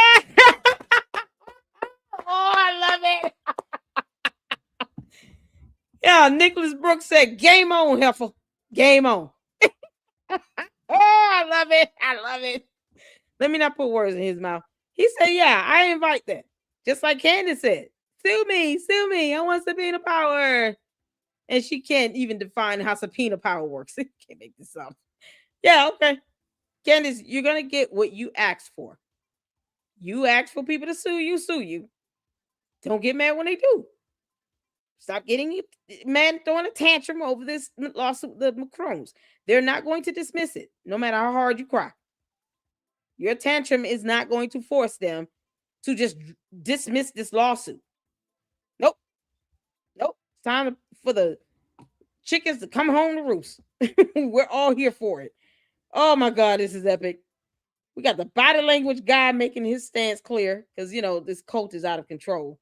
Oh, I love it. Yeah, Nicholas Brooks said, game on, heifer. Game on. Oh, I love it. I love it. Let me not put words in his mouth. He said, yeah, I invite that. Just like Candace said, sue me. I want subpoena power. And she can't even define how subpoena power works. Can't make this up. Yeah, okay. Candace, you're going to get what you asked for. You asked for people to sue you. Don't get mad when they do. Stop getting mad, throwing a tantrum over this lawsuit, the Macrons. They're not going to dismiss it, no matter how hard you cry. Your tantrum is not going to force them to just dismiss this lawsuit. Nope. It's time for the chickens to come home to roost. We're all here for it. Oh my God, this is epic. We got the body language guy making his stance clear because, you know, this cult is out of control.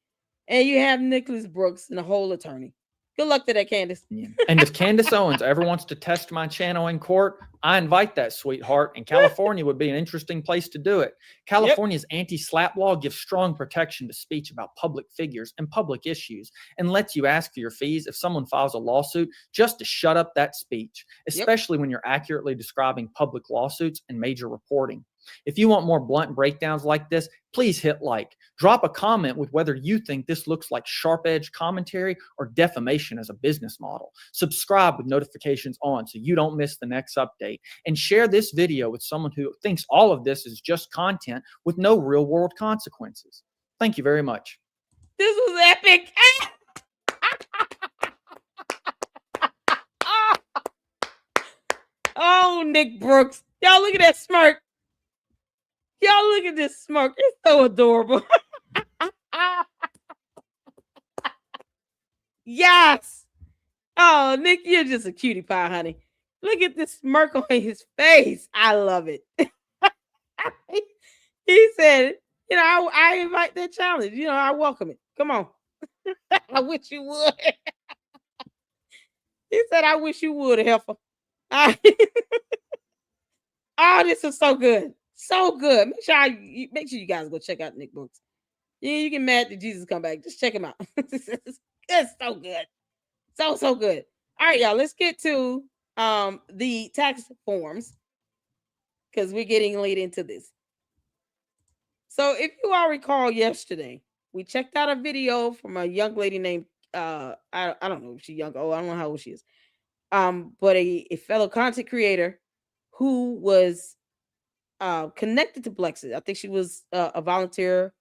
And you have Nicholas Brooks and a whole attorney. Good luck to that, Candace. And if Candace Owens ever wants to test my channel in court, I invite that sweetheart, and California would be an interesting place to do it. California's anti-SLAPP law gives strong protection to speech about public figures and public issues and lets you ask for your fees if someone files a lawsuit just to shut up that speech, especially when you're accurately describing public lawsuits and major reporting. If you want more blunt breakdowns like this, please hit like. Drop a comment with whether you think this looks like sharp-edged commentary or defamation as a business model. Subscribe with notifications on so you don't miss the next update. And share this video with someone who thinks all of this is just content with no real-world consequences. Thank you very much. This was epic. Oh, Nick Brooks. Y'all look at that smirk. Y'all look at this smirk. It's so adorable. Yes. Oh, Nick, you're just a cutie pie, honey. Look at this smirk on his face. I love it. He said, I invite that challenge. I welcome it. Come on. I wish you would. He said, I wish you would, Heifer. Oh, this is so good. So good. Make sure you guys go check out Nick Brooks. Yeah, you get mad that Jesus come back. Just check him out. It's so good. So good. All right, y'all. Let's get to the tax forms because we're getting late into this. So if you all recall yesterday, we checked out a video from a young lady named I don't know if she's young. Oh, I don't know how old she is. But a fellow content creator who was connected to BLEXIT. I think she was a volunteer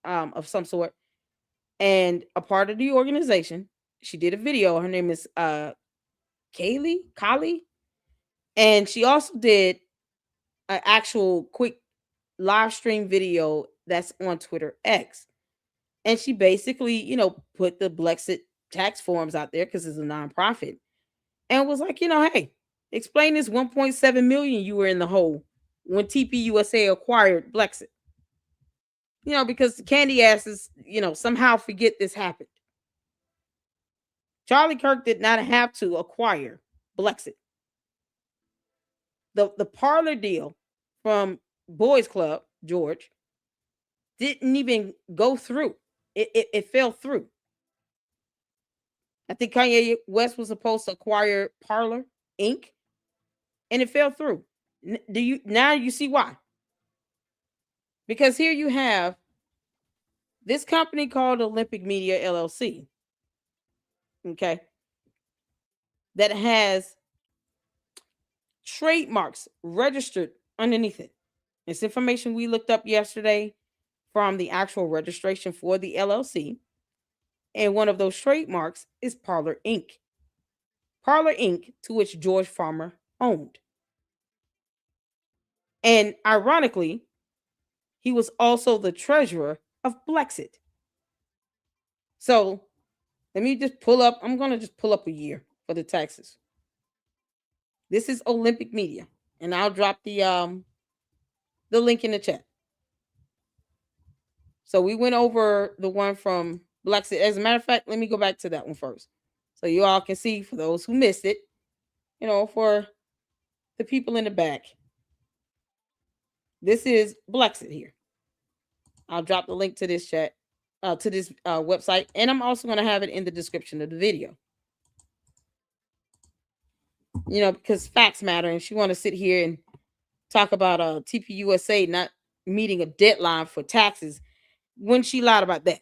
of some sort and a part of the organization. She did a video. Her name is Kali, and she also did an actual quick live stream video that's on Twitter X. And she basically, put the BLEXIT tax forms out there because it's a nonprofit and was like, hey, explain this 1.7 million you were in the hole when TPUSA acquired BLEXIT. Because the candy asses, somehow forget this happened. Charlie Kirk did not have to acquire BLEXIT. The parlor deal from Boys Club, George, didn't even go through. It fell through. I think Kanye West was supposed to acquire Parlor Inc. and it fell through. Now you see why? Because here you have this company called Olympic Media LLC. Okay. That has trademarks registered underneath it. It's information we looked up yesterday from the actual registration for the LLC. And one of those trademarks is Parlor Inc. Parlor Inc., to which George Farmer owned. And ironically, he was also the treasurer of BLEXIT. So let me just pull up. I'm going to just pull up a year for the taxes. This is Olympic Media. And I'll drop the link in the chat. So we went over the one from BLEXIT. As a matter of fact, let me go back to that one first. So you all can see, for those who missed it, for the people in the back. This is BLEXIT here. I'll drop the link to this chat, to this website, and I'm also going to have it in the description of the video. Because facts matter, and she want to sit here and talk about TPUSA not meeting a deadline for taxes when she lied about that.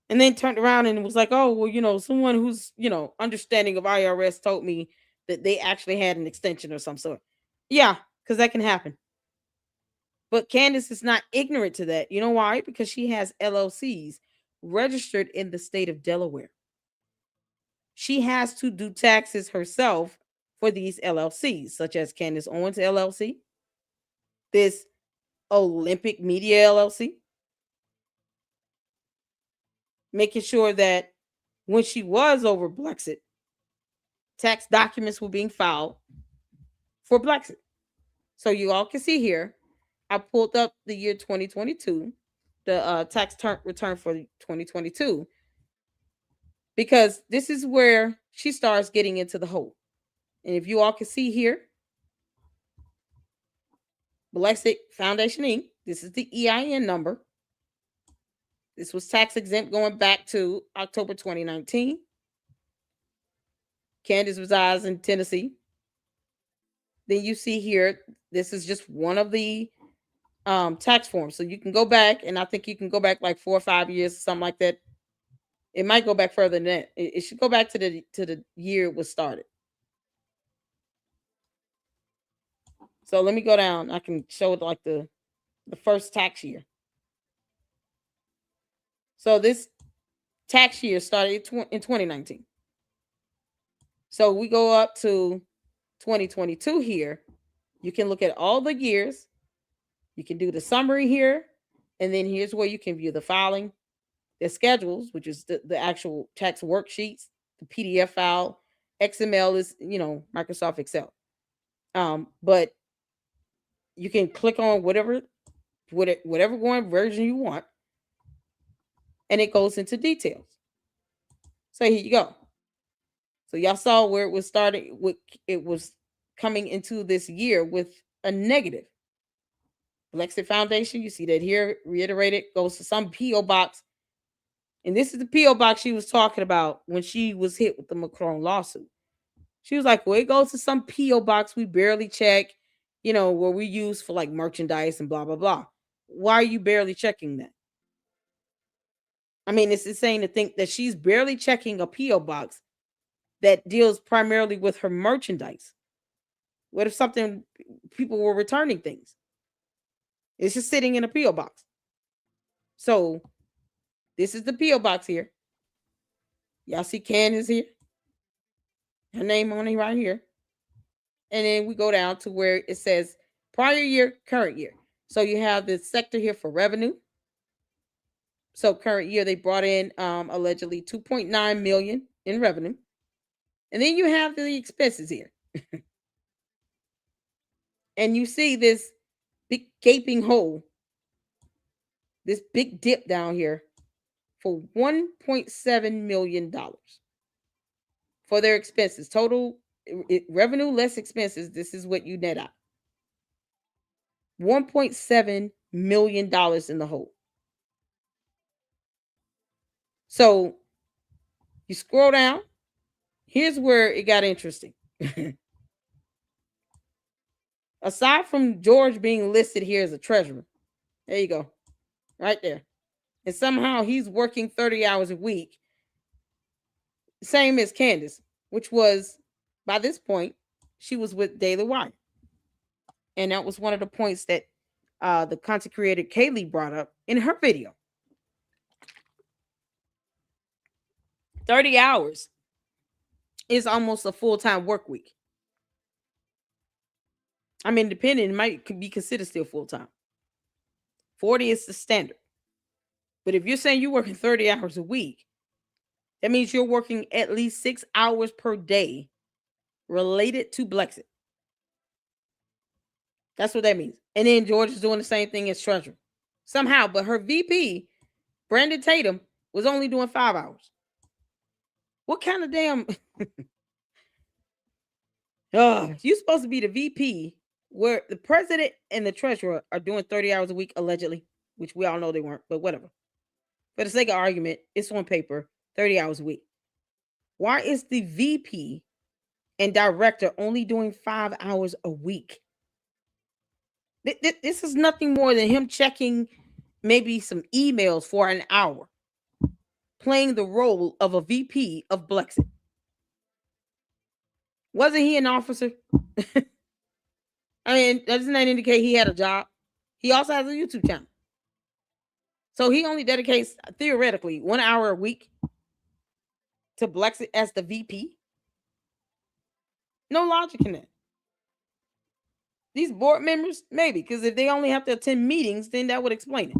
And then turned around and was like, oh, well, someone who's, understanding of IRS told me that they actually had an extension or some sort. Yeah, because that can happen. But Candace is not ignorant to that. You know why? Because she has LLCs registered in the state of Delaware. She has to do taxes herself for these LLCs, such as Candace Owens LLC, this Olympic Media LLC, making sure that when she was over BLEXIT, tax documents were being filed for BLEXIT. So you all can see here, I pulled up the year 2022, the tax return for 2022, because this is where she starts getting into the hole. And if you all can see here, BLEXIT Foundation Inc., this is the EIN number. This was tax exempt going back to October 2019. Candace resides in Tennessee. Then you see here, this is just one of the tax forms. So you can go back, and I think you can go back like 4 or 5 years, something like that. It might go back further than that. It should go back to the year it was started. So let me go down. I can show it like the first tax year. So this tax year started in 2019. So we go up to 2022 here, you can look at all the years. You can do the summary here. And then here's where you can view the filing, the schedules, which is the actual tax worksheets, the PDF file. XML is, Microsoft Excel. But you can click on whatever one version you want, and it goes into details. So here you go. So y'all saw where it was starting. It was coming into this year with a negative. BLEXIT Foundation, you see that here reiterated, goes to some P.O. box. And this is the P.O. box she was talking about when she was hit with the Macron lawsuit. She was like, well, it goes to some P.O. box we barely check, where we use for like merchandise and blah, blah, blah. Why are you barely checking that? I mean, it's insane to think that she's barely checking a P.O. box that deals primarily with her merchandise. What if people were returning things? It's just sitting in a P.O. box. So this is the P.O. box here. Y'all see Candace here? Her name on it right here. And then we go down to where it says prior year, current year. So you have this sector here for revenue. So current year, they brought in allegedly 2.9 million in revenue. And then you have the expenses here. And you see this big gaping hole, this big dip down here for $1.7 million for their expenses. Total revenue less expenses, this is what you net out. $1.7 million in the hole. So you scroll down. Here's where it got interesting. Aside from George being listed here as a treasurer, there you go, right there. And somehow he's working 30 hours a week. Same as Candace, which was, by this point, she was with Daily Wire. And that was one of the points that the content creator Kaylee brought up in her video. 30 hours is almost a full-time work week. I mean, depending, it might be considered still full-time. 40 is the standard. But if you're saying you're working 30 hours a week, that means you're working at least 6 hours per day related to BLEXIT. That's what that means. And then George is doing the same thing as treasurer. Somehow, but her VP, Brandon Tatum, was only doing 5 hours. What kind of damn... you're supposed to be the VP where the president and the treasurer are doing 30 hours a week, allegedly, which we all know they weren't, but whatever. For the sake of argument, it's on paper, 30 hours a week. Why is the VP and director only doing 5 hours a week? This is nothing more than him checking maybe some emails for an hour, playing the role of a VP of BLEXIT. Wasn't he an officer? I mean, doesn't that indicate he had a job? He also has a YouTube channel. So he only dedicates, theoretically, 1 hour a week to BLEXIT as the VP. No logic in that. These board members, maybe, because if they only have to attend meetings, then that would explain it.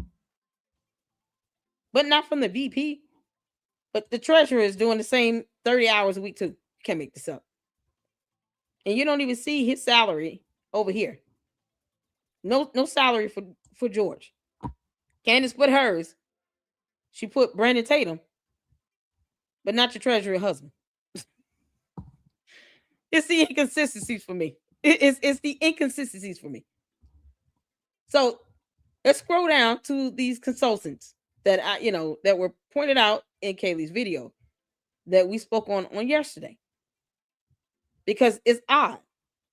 But not from the VP. But the treasurer is doing the same 30 hours a week too. You can't make this up. And you don't even see his salary over here. No salary for George. Candace put hers. She put Brandon Tatum, but not your treasurer husband. It's the inconsistencies for me. It's the inconsistencies for me. So let's scroll down to these consultants that that were pointed out in Kaylee's video that we spoke on yesterday. Because it's odd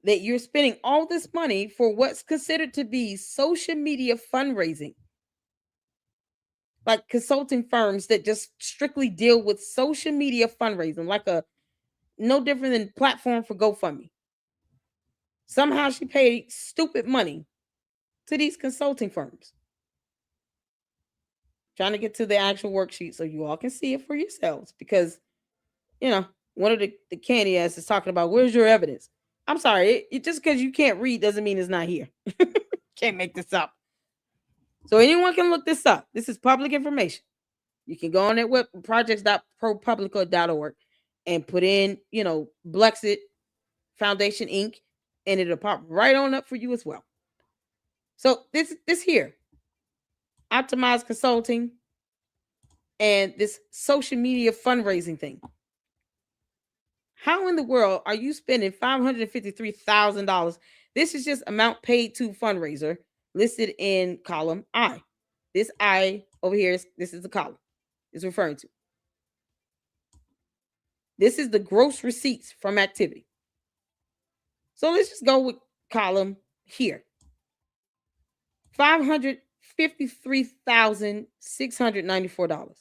that you're spending all this money for what's considered to be social media fundraising. Like consulting firms that just strictly deal with social media fundraising, like no different than platform for GoFundMe. Somehow she paid stupid money to these consulting firms. Trying to get to the actual worksheet so you all can see it for yourselves. Because, one of the candy ass is talking about, where's your evidence? I'm sorry. Just because you can't read doesn't mean it's not here. Can't make this up. So anyone can look this up. This is public information. You can go on that web projects.propublica.org and put in, BLEXIT Foundation Inc. and it'll pop right on up for you as well. So this here, Optimize Consulting and this social media fundraising thing. How in the world are you spending $553,000? This is just amount paid to fundraiser listed in column I. This I over here, this is the column it's referring to. This is the gross receipts from activity. So let's just go with column here. $553,694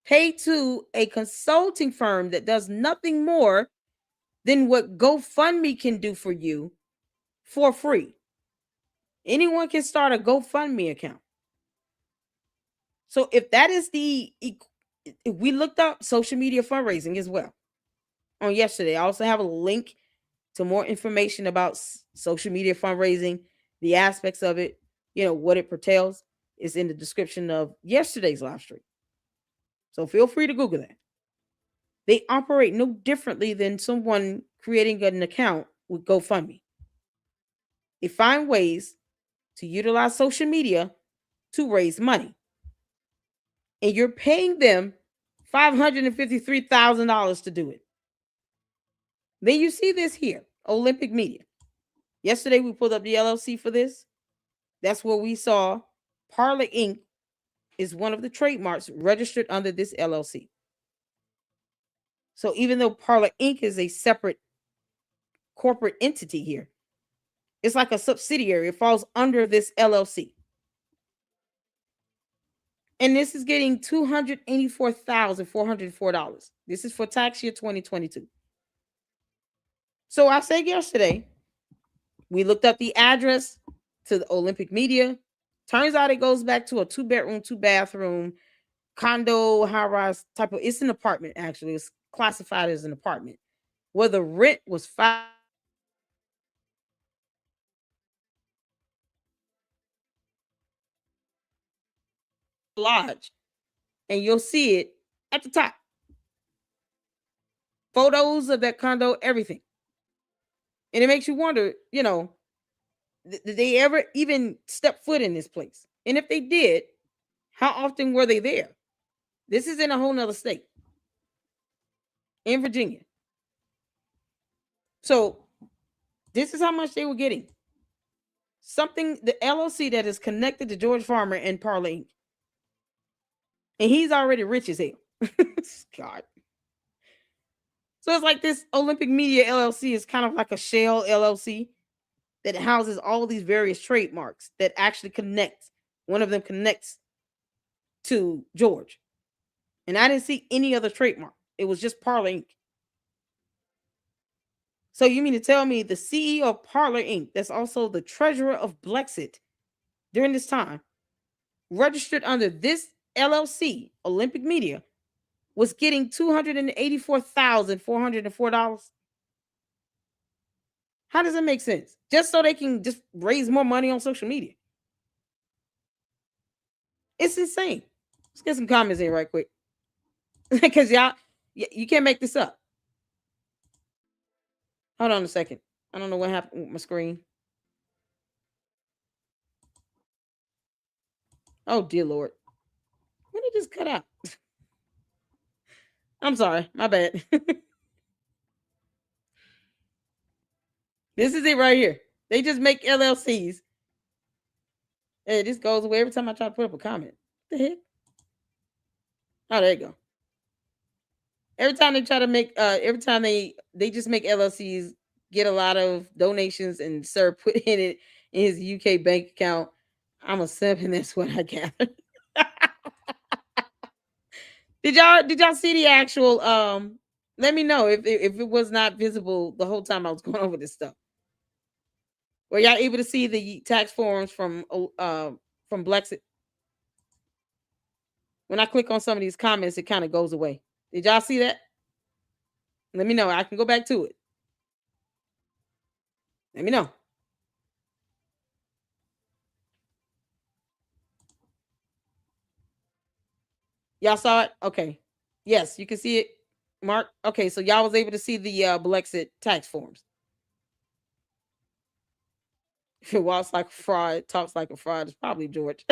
paid to a consulting firm that does nothing more than what GoFundMe can do for you for free. Anyone can start a GoFundMe account. So if that is we looked up social media fundraising as well on yesterday. I also have a link to more information about social media fundraising, the aspects of it, what it pertains is in the description of yesterday's live stream. So feel free to Google that. They operate no differently than someone creating an account with GoFundMe. They find ways to utilize social media to raise money. And you're paying them $553,000 to do it. Then you see this here, Olympic Media. Yesterday, we pulled up the LLC for this. That's where we saw Parler Inc. is one of the trademarks registered under this LLC. So even though Parler Inc. is a separate corporate entity here, it's like a subsidiary. It falls under this LLC. And this is getting $284,404. This is for tax year 2022. So I said yesterday, we looked up the address to the Olympic Media. Turns out it goes back to a 2-bedroom, 2-bathroom condo, high-rise type of. It's an apartment, actually. It's classified as an apartment where the rent was $5. Lodge, and you'll see it at the top. Photos of that condo, everything. And it makes you wonder, did they ever even step foot in this place? And if they did, how often were they there? This is in a whole nother state, in Virginia. So this is how much they were getting. The LLC that is connected to George Farmer and Parler Inc. And he's already rich as hell. God. So it's like this Olympic Media LLC is kind of like a shell LLC that houses all these various trademarks that actually connect. One of them connects to George. And I didn't see any other trademark. It was just Parler Inc. So you mean to tell me the CEO of Parler Inc., that's also the treasurer of BLEXIT during this time, registered under this LLC, Olympic Media, was getting $284,404? How does it make sense? Just so they can just raise more money on social media. It's insane. Let's get some comments in right quick. Because you can't make this up. Hold on a second. I don't know what happened with my screen. Oh, dear Lord. When did this cut out? I'm sorry. My bad. This is it right here. They just make LLCs. Hey, this goes away every time I try to put up a comment. What the heck? Oh, there you go. Every time they try to make, every time they just make LLCs, get a lot of donations, and sir put in it in his UK bank account. I'm a simp, and that's what I gathered. Did y'all see the actual? Let me know if it was not visible the whole time I was going over this stuff. Were y'all able to see the tax forms from BLEXIT? When I click on some of these comments, it kind of goes away. Did y'all see that? Let me know. I can go back to it. Let me know. Y'all saw it? Okay. Yes, you can see it. Mark. Okay, so y'all was able to see the BLEXIT tax forms. If it walks like a fraud, talks like a fraud, it's probably George.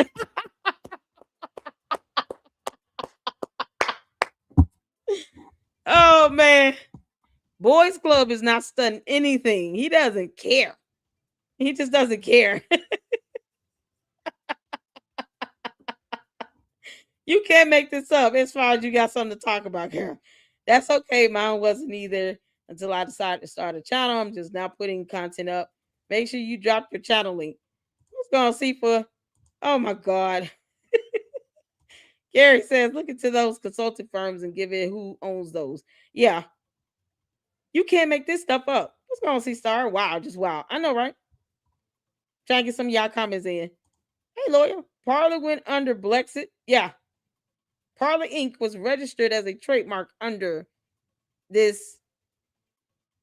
Oh man. Boys Club is not studying anything. He doesn't care. He just doesn't care. You can't make this up as far as you got something to talk about, girl. That's okay. Mine wasn't either until I decided to start a channel. I'm just now putting content up. Make sure you drop your channel link. What's going to see for? Oh my God. Gary says, look into those consulting firms and give it who owns those. Yeah. You can't make this stuff up. What's going to see, Star? Wow, just wow. I know, right? Try to get some of y'all comments in. Hey, lawyer. Parler went under BLEXIT. Yeah. Parler Inc. was registered as a trademark under this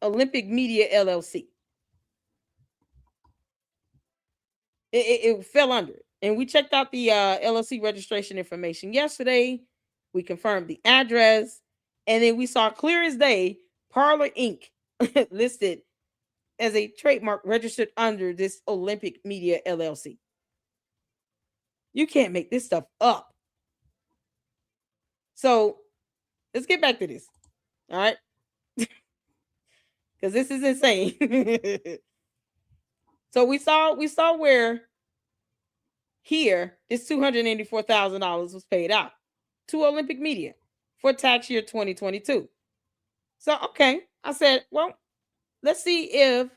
Olympic Media LLC. It fell under it. And we checked out the LLC registration information yesterday. We confirmed the address. And then we saw clear as day, Parler Inc. listed as a trademark registered under this Olympic Media LLC. You can't make this stuff up. So let's get back to this. All right. Because this is insane. So we saw where here this $284,000 was paid out to Olympic Media for tax year 2022. So okay, I said, well, let's see if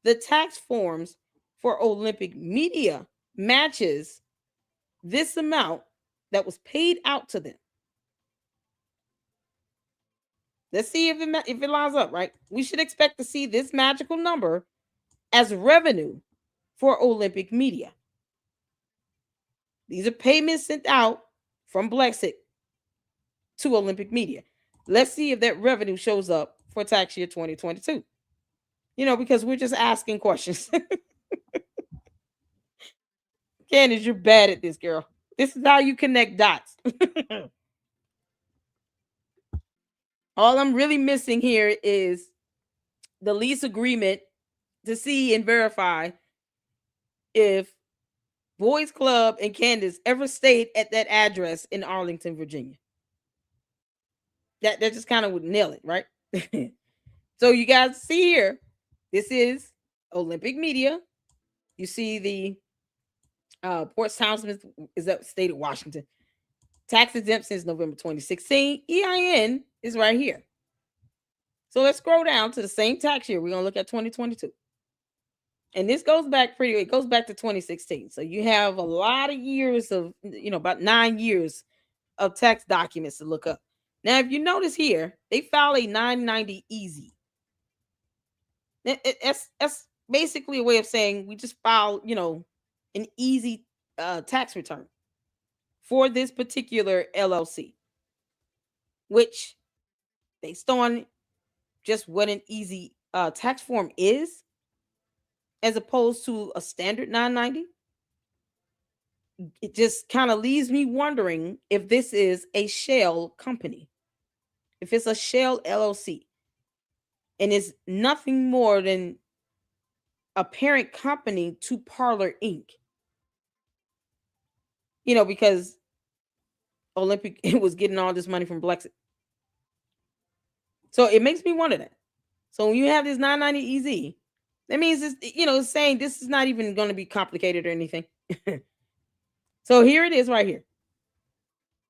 the tax forms for Olympic Media matches this amount that was paid out to them. Let's see if it lines up, right? We should expect to see this magical number as revenue for Olympic Media. These are payments sent out from BLEXIT to Olympic Media. Let's see if that revenue shows up for tax year 2022. You know, because we're just asking questions. Candace, you're bad at this, girl. This is how you connect dots. All I'm really missing here is the lease agreement to see and verify if Boys Club and Candace ever stayed at that address in Arlington, Virginia. That just kind of would nail it, right? So you guys see here, this is Olympic Media. You see the Port Townsend is that state of Washington. Tax exempt since November 2016. EIN is right here. So let's scroll down to the same tax year. We're going to look at 2022. And this goes back it goes back to 2016. So you have a lot of years of, about 9 years of tax documents to look up. Now, if you notice here, they file a 990 easy. That's basically a way of saying we just file, an easy tax return for this particular LLC, which based on just what an easy tax form is, as opposed to a standard 990, it just kind of leaves me wondering if this is a shell company, if it's a shell LLC, and it's nothing more than a parent company to Parler Inc. Because Olympic was getting all this money from BLEXIT. So it makes me wonder that. So when you have this 990 EZ, that means it's saying this is not even going to be complicated or anything. So here it is right here.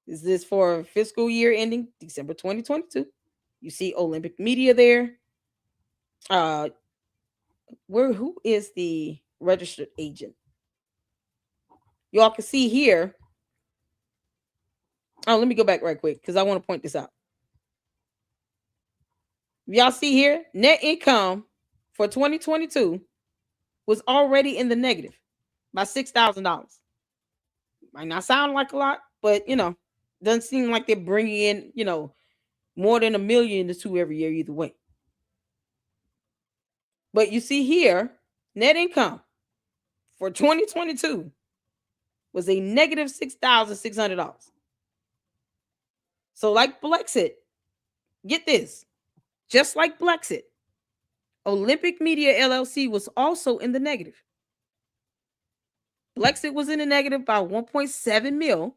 Is this for fiscal year ending December 2022? You see Olympic Media there. Who is the registered agent? Y'all can see here. Oh, let me go back right quick because I want to point this out. Y'all see here, net income for 2022 was already in the negative by $6,000. Might not sound like a lot, but doesn't seem like they're bringing in more than $1 million to $2 million every year either way. But you see here, net income for 2022 was a negative $6,600. So like BLEXIT, get this, just like BLEXIT, Olympic Media LLC was also in the negative. BLEXIT was in the negative by 1.7 mil.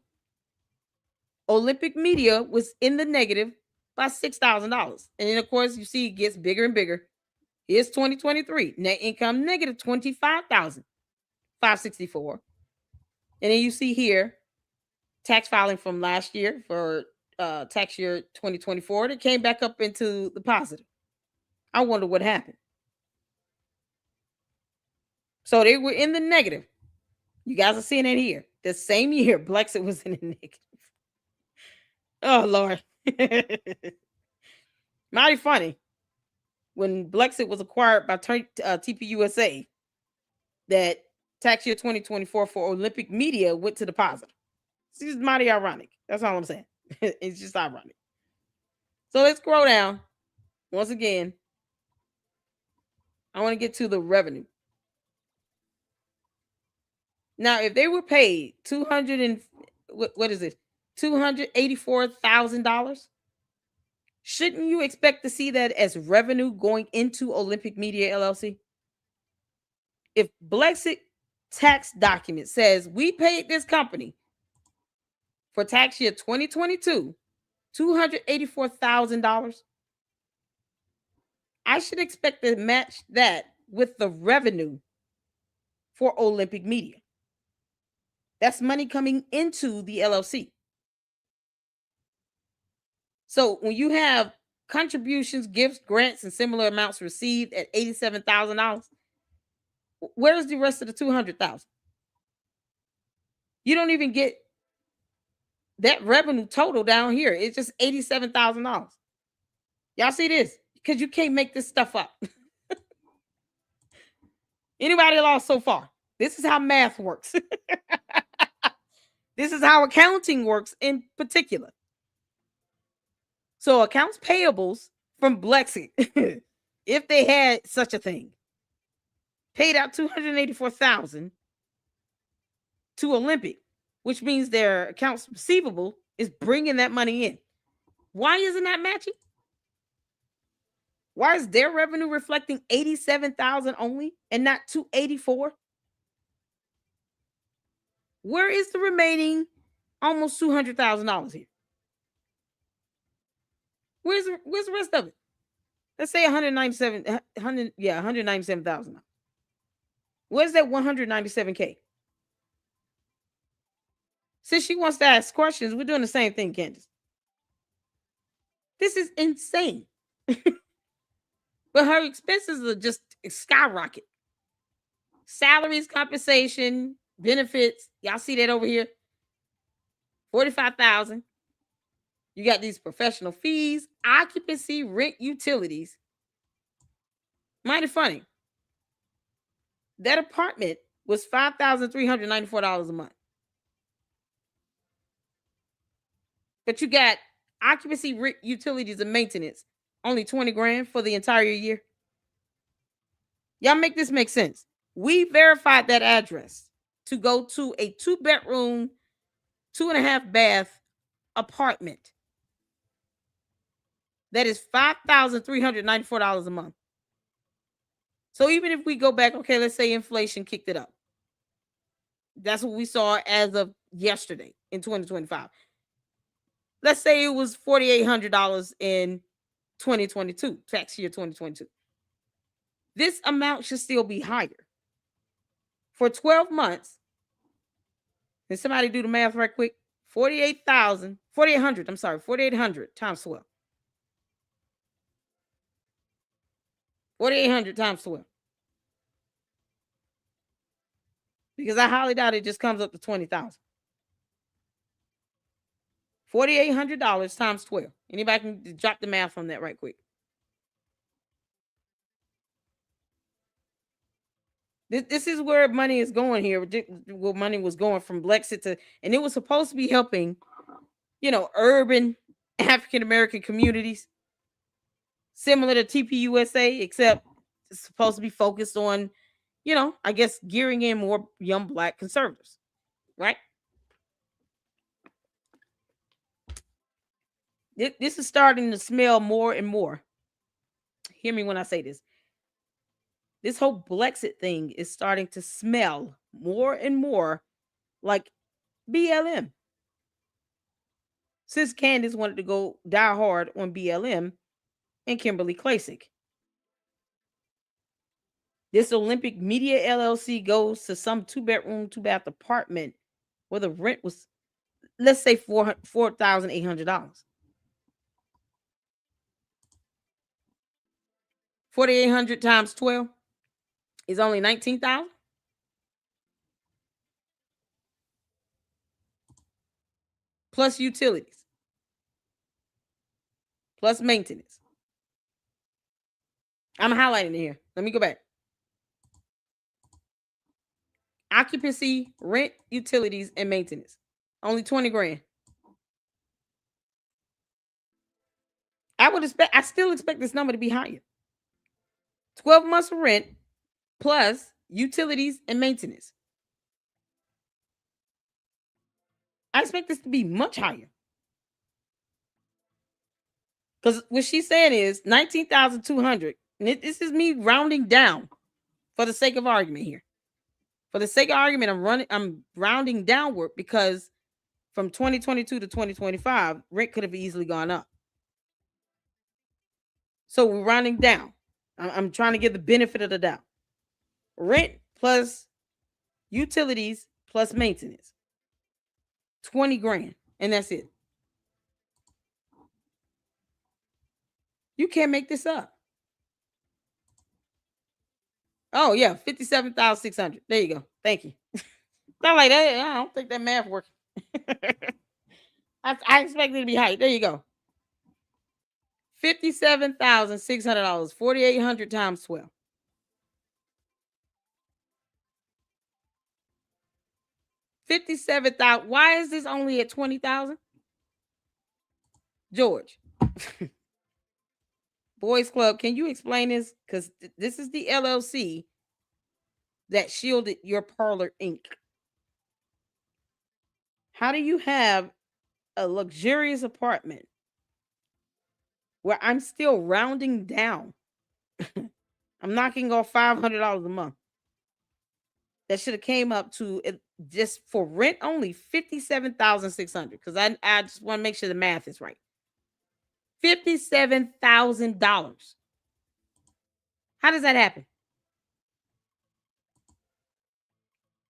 Olympic Media was in the negative by $6,000. And then, of course, you see it gets bigger and bigger. Here's 2023. Net income negative $25,564. And then you see here, tax filing from last year for tax year 2024. That came back up into the positive. I wonder what happened. So they were in the negative. You guys are seeing it here. The same year, BLEXIT was in the negative. Oh, Lord. Mighty funny. When BLEXIT was acquired by TPUSA, that tax year 2024 for Olympic Media went to the positive. This is mighty ironic. That's all I'm saying. It's just ironic. So let's scroll down. Once again, I want to get to the revenue. Now, if they were paid $284,000, shouldn't you expect to see that as revenue going into Olympic Media LLC? If BLEXIT tax document says we paid this company for tax year 2022 $284,000, I should expect to match that with the revenue for Olympic Media. That's money coming into the LLC. So when you have contributions, gifts, grants, and similar amounts received at $87,000, where's the rest of the $200,000? You don't even get that revenue total down here. It's just $87,000. Y'all see this? Because you can't make this stuff up. Anybody lost so far? This is how math works. This is how accounting works in particular. So accounts payables from BLEXIT, if they had such a thing, paid out $284,000 to Olympic, which means their accounts receivable is bringing that money in. Why isn't that matching? Why is their revenue reflecting $87,000 only and not $284,000? Where is the remaining almost $200,000 here? Where's the rest of it? Let's say $197,000. Where's that $197K? Since she wants to ask questions, we're doing the same thing, Candace. This is insane. But her expenses are just skyrocket. Salaries, compensation, benefits. Y'all see that over here? $45,000. You got these professional fees, occupancy, rent, utilities. Mighty funny. That apartment was $5,394 a month. But you got occupancy, rent, utilities, and maintenance, only $20,000 for the entire year. Y'all make this make sense. We verified that address to go to a 2-bedroom, 2.5 bath apartment. That is $5,394 a month. So even if we go back, okay, let's say inflation kicked it up. That's what we saw as of yesterday in 2025. Let's say it was $4,800 in 2022, tax year 2022. This amount should still be higher. For 12 months, can somebody do the math right quick? 4,800 times 12. 4,800 times 12. Because I highly doubt it just comes up to 20,000. $4,800 times 12. Anybody can drop the math on that right quick. This is where money is going here. Where money was going from BLEXIT to, and it was supposed to be helping, urban African American communities, similar to TPUSA, except it's supposed to be focused on, I guess gearing in more young Black conservatives, right? This is starting to smell more and more. Hear me when I say this. This whole BLEXIT thing is starting to smell more and more like BLM. Since Candace wanted to go die hard on BLM and Kimberly Klacik. This Olympic Media LLC goes to some 2-bedroom, 2-bath apartment where the rent was, let's say, $4,800. $4,800 times 12 is only $19,000. Plus utilities. Plus maintenance. I'm highlighting it here. Let me go back. Occupancy, rent, utilities, and maintenance. Only 20 grand. I still expect this number to be higher. 12 months of rent plus utilities and maintenance. I expect this to be much higher. Because what she's saying is 19,200. And this is me rounding down for the sake of argument here. For the sake of argument, I'm rounding downward because from 2022 to 2025, rent could have easily gone up. So we're rounding down. I'm trying to give the benefit of the doubt. Rent plus utilities plus maintenance. 20 grand. And that's it. You can't make this up. Oh, yeah. 57,600. There you go. Thank you. Not like that. I don't think that math works. I expect it to be high. There you go. $57,600. 4,800 times 12. $57,000. Why is this only at 20,000? George. Boys Club, can you explain this? Because this is the LLC that shielded your Parlor Inc. How do you have a luxurious apartment where I'm still rounding down? I'm knocking off $500 a month. That should have came up to just for rent only $57,600. Because I just want to make sure the math is right. $57,000. How does that happen?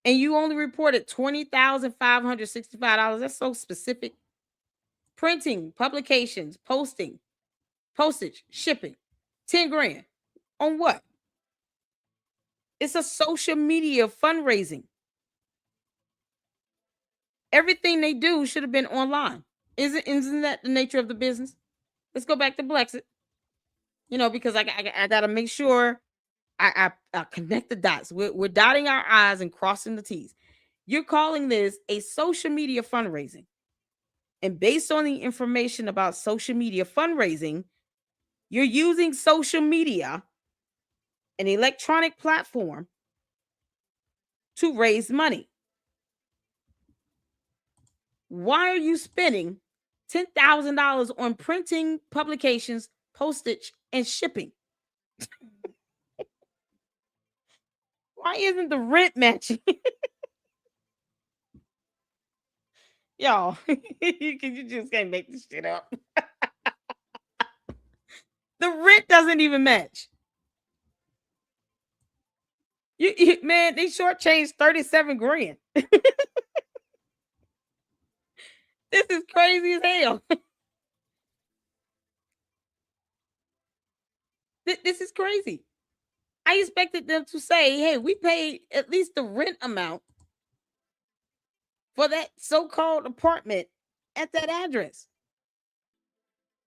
And you only reported $20,565. That's so specific. Printing, publications, posting, postage, shipping, 10 grand. On what? It's a social media fundraising. Everything they do should have been online. Isn't that the nature of the business? Let's go back to BLEXIT. Because I got to make sure I connect the dots. We're dotting our I's and crossing the T's. You're calling this a social media fundraising. And based on the information about social media fundraising, you're using social media, an electronic platform, to raise money. Why are you spending $10,000 on printing, publications, postage, and shipping? Why isn't the rent matching? Y'all, you just can't make this shit up. The rent doesn't even match. Man, they shortchanged 37 grand. This is crazy as hell. This is crazy. I expected them to say, hey, we paid at least the rent amount for that so-called apartment at that address.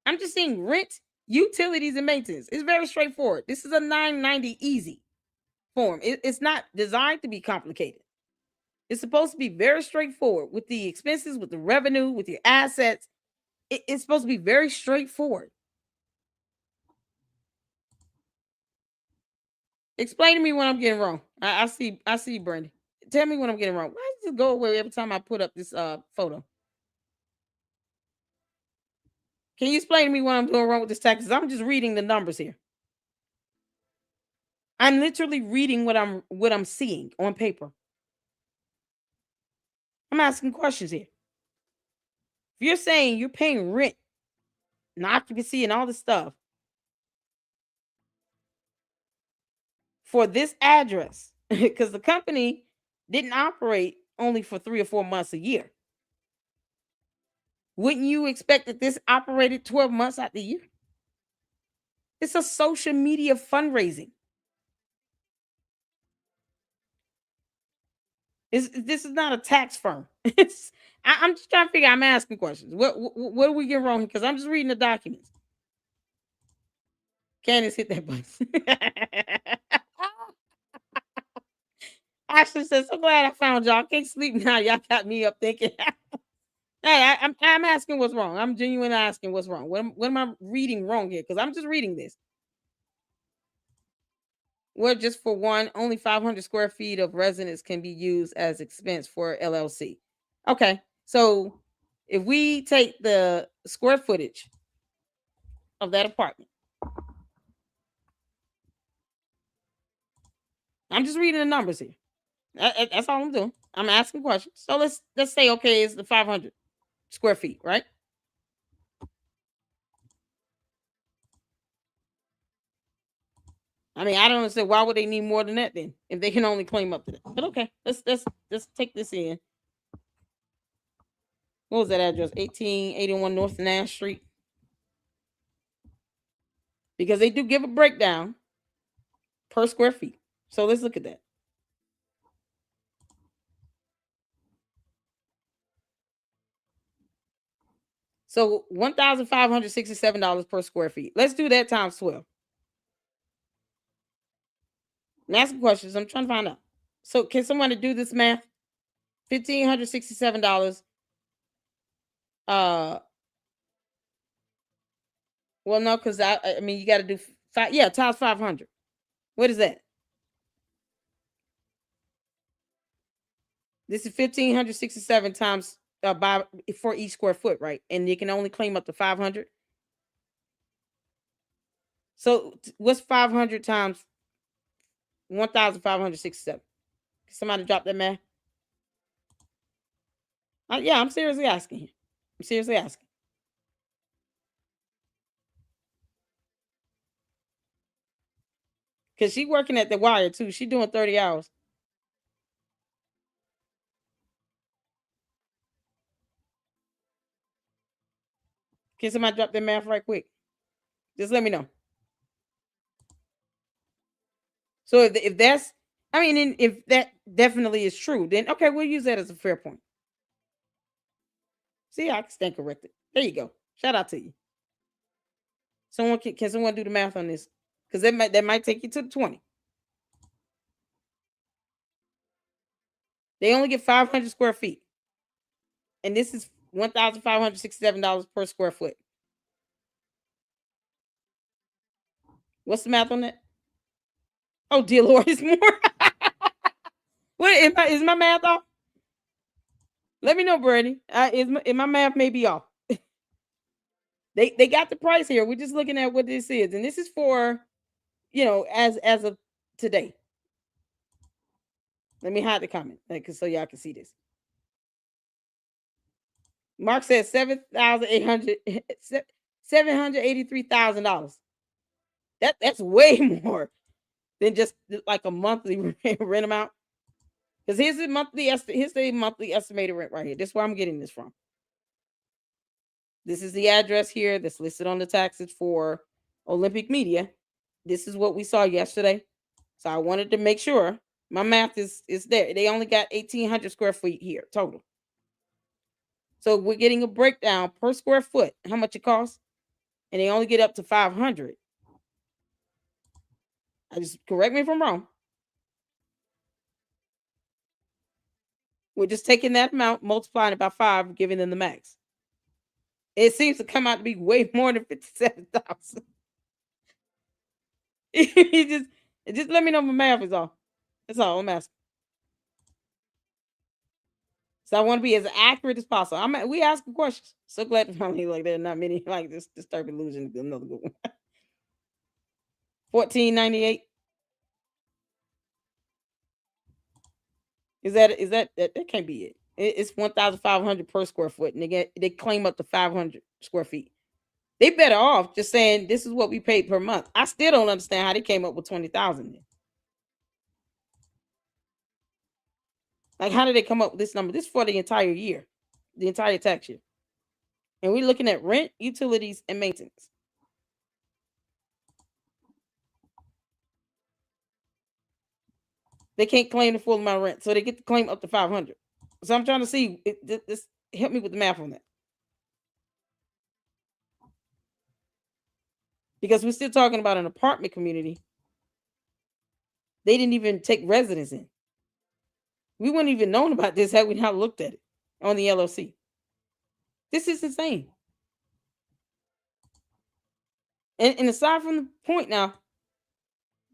I'm just saying rent, utilities, and maintenance. It's very straightforward. This is a 990 easy form. It's not designed to be complicated. It's supposed to be very straightforward with the expenses, with the revenue, with your assets. It's supposed to be very straightforward. Explain to me when I'm getting wrong. I see, Brandy. Tell me when I'm getting wrong. Why does it go away every time I put up this photo? Can you explain to me what I'm doing wrong with this taxes? I'm just reading the numbers here. I'm literally reading what I'm seeing on paper. I'm asking questions here. If you're saying you're paying rent and occupancy and all this stuff for this address, because the company didn't operate only for 3 or 4 months a year. Wouldn't you expect that this operated 12 months out the year? It's a social media fundraising. This is not a tax firm. I'm just trying to figure. I'm asking questions. What are we getting wrong here? Because I'm just reading the documents. Candace, hit that button. Ashley says, "So glad I found y'all. Can't sleep now. Y'all got me up thinking." Hey, I'm asking what's wrong. I'm genuinely asking what's wrong. What am I reading wrong here? Because I'm just reading this. Well, just for one, only 500 square feet of residence can be used as expense for LLC. Okay, so if we take the square footage of that apartment, I'm just reading the numbers here. That's all I'm doing. I'm asking questions. So let's say, okay, it's the 500 square feet, right? I mean, I don't understand why would they need more than that then if they can only claim up to that. But okay, let's take this in. What was that address? 1881 North Nash Street. Because they do give a breakdown per square feet. So let's look at that. So $1,567 per square feet. Let's do that times 12. And ask questions. I'm trying to find out. So can somebody do this math? $1,567. Well, no, because I mean you got to do times 500. What is that? This is 1,567 times for each square foot, right? And you can only claim up to 500. So what's 500 times 1,567? Can somebody drop that math? Yeah, I'm seriously asking. I'm seriously asking. Because she's working at the wire too. She's doing 30 hours. Can somebody drop that math right quick? Just let me know. So if that's, I mean, if that definitely is true, then okay, we'll use that as a fair point. See, I can stand corrected. There you go. Shout out to you. Can someone do the math on this? Because that might take you to the 20. They only get 500 square feet. And this is $1,567 per square foot. What's the math on that? Oh, dear Lord, it's more. What is my math off? Let me know, Brady. Is my math may be off. They got the price here. We're just looking at what this is, and this is for, as of today. Let me hide the comment, so y'all can see this. Mark says $783,000. That's way more than just like a monthly rent amount. Because here's the monthly estimated rent right here. This is where I'm getting this from. This is the address here that's listed on the taxes for Olympic Media. This is what we saw yesterday. So I wanted to make sure my math is there. They only got 1,800 square feet here total. So we're getting a breakdown per square foot, how much it costs, and they only get up to 500. Correct me if I'm wrong. We're just taking that amount, multiplying it by 5, giving them the max. It seems to come out to be way more than 57,000. just let me know if my math is off. That's all I'm asking. So I want to be as accurate as possible. We asking questions. So glad to find like there are not many like this disturbing illusion. Another good one. 1498. Is that can't be it? It's 1,500 per square foot, and they claim up to 500 square feet. They better off just saying this is what we paid per month. I still don't understand how they came up with 20,000. Like, how did they come up with this number? This is for the entire year, the entire tax year, and we're looking at rent, utilities, and maintenance. They can't claim the full amount of rent, so they get to claim up to 500. So I'm trying to see. This help me with the math on that, because we're still talking about an apartment community. They didn't even take residents in. We wouldn't even known about this had we not looked at it on the LLC. This is insane. And aside from the point now,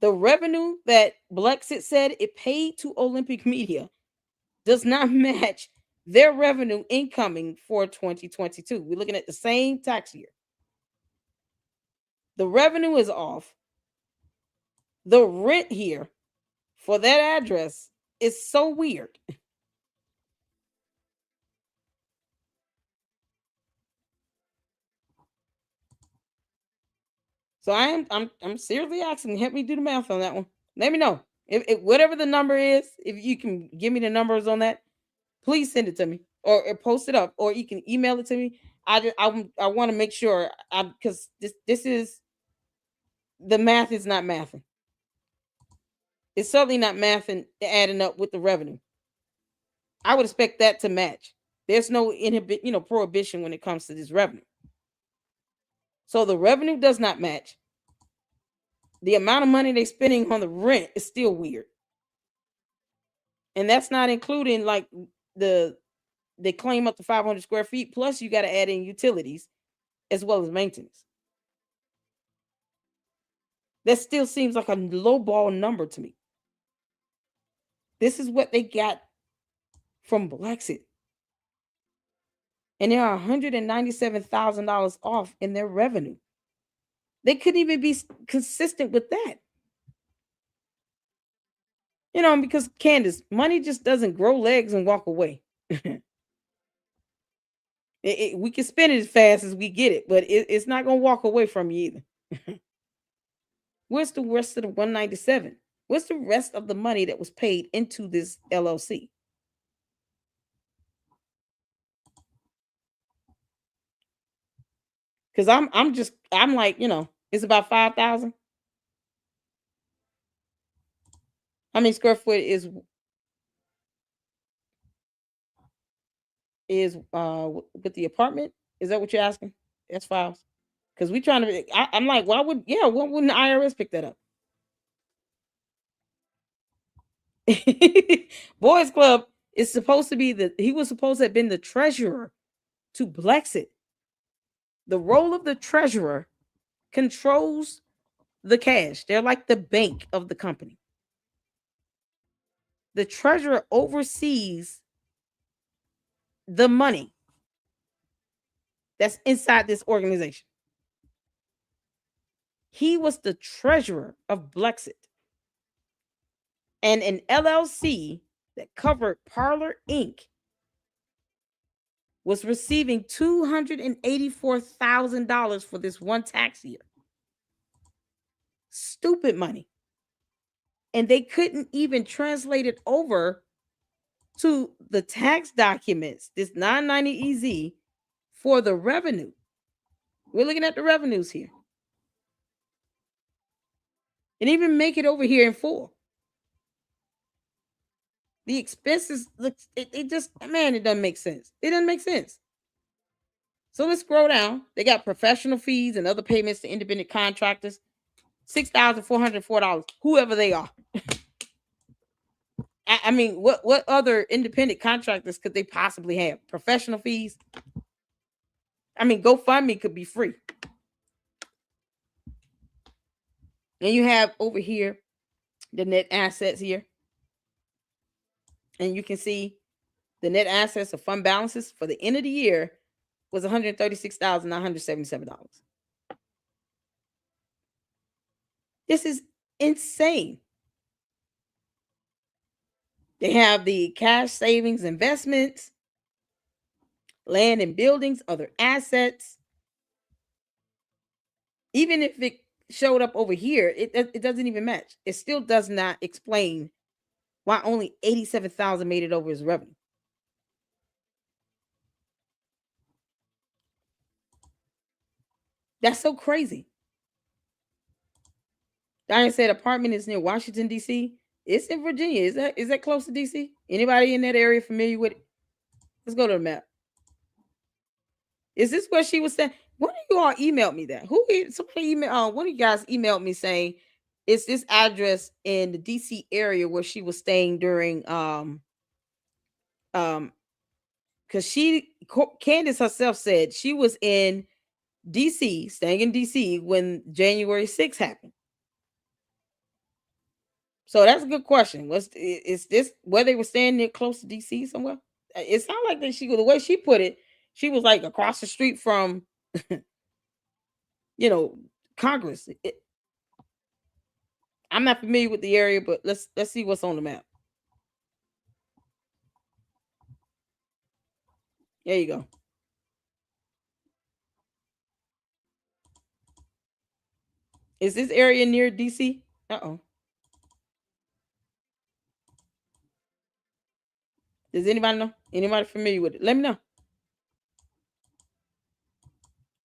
the revenue that BLEXIT said it paid to Olympic Media does not match their revenue incoming for 2022. We're looking at the same tax year. The revenue is off. The rent here for that address is so weird. So I'm seriously asking, help me do the math on that one. Let me know. If whatever the number is, if you can give me the numbers on that, please send it to me or post it up, or you can email it to me. I want to make sure because this is the math is not mathing. It's certainly not mathing adding up with the revenue. I would expect that to match. There's no prohibition when it comes to this revenue. So the revenue does not match. The amount of money they're spending on the rent is still weird. And that's not including like they claim up to 500 square feet. Plus you got to add in utilities as well as maintenance. That still seems like a lowball number to me. This is what they got from BLEXIT. And they are $197,000 off in their revenue. They couldn't even be consistent with that. Because Candace, money just doesn't grow legs and walk away. We can spend it as fast as we get it, but it's not going to walk away from you either. Where's the rest of the 197? What's the rest of the money that was paid into this LLC? Because I'm like, it's about 5,000. How many square foot is with the apartment? Is that what you're asking? That's files. Because we trying to. I'm like, why wouldn't the IRS pick that up? Boys Club is supposed to be he was supposed to have been the treasurer to BLEXIT. The role of the treasurer controls the cash. They're like the bank of the company. The treasurer oversees the money that's inside this organization. He was the treasurer of BLEXIT. And an LLC that covered Parlor Inc. was receiving $284,000 for this one tax year. Stupid money. And they couldn't even translate it over to the tax documents, this 990 EZ, for the revenue. We're looking at the revenues here. And even make it over here in full. The expenses, it doesn't make sense. It doesn't make sense. So let's scroll down. They got professional fees and other payments to independent contractors. $6,404, whoever they are. I mean, what other independent contractors could they possibly have? Professional fees? I mean, GoFundMe could be free. And you have over here the net assets here. And you can see the net assets or fund balances for the end of the year was $136,977. This is insane. They have the cash savings, investments, land and buildings, other assets. Even if it showed up over here, it doesn't even match. It still does not explain why only 87,000 made it over as revenue. That's so crazy. Diane said apartment is near Washington, D.C. It's in Virginia. Is that close to D.C.? Anybody in that area familiar with it? Let's go to the map. Is this where she was saying? One of you all emailed me that. Somebody emailed, one of you guys emailed me saying it's this address in the DC area where she was staying during because Candace herself said she was in DC, staying in DC when January 6th happened. So that's a good question. Is this where they were staying near close to DC somewhere? It sounded like that the way she put it, she was like across the street from Congress. I'm not familiar with the area, but let's see what's on the map. There you go. Is this area near DC? Uh-oh. Does anybody know? Anybody familiar with it? Let me know.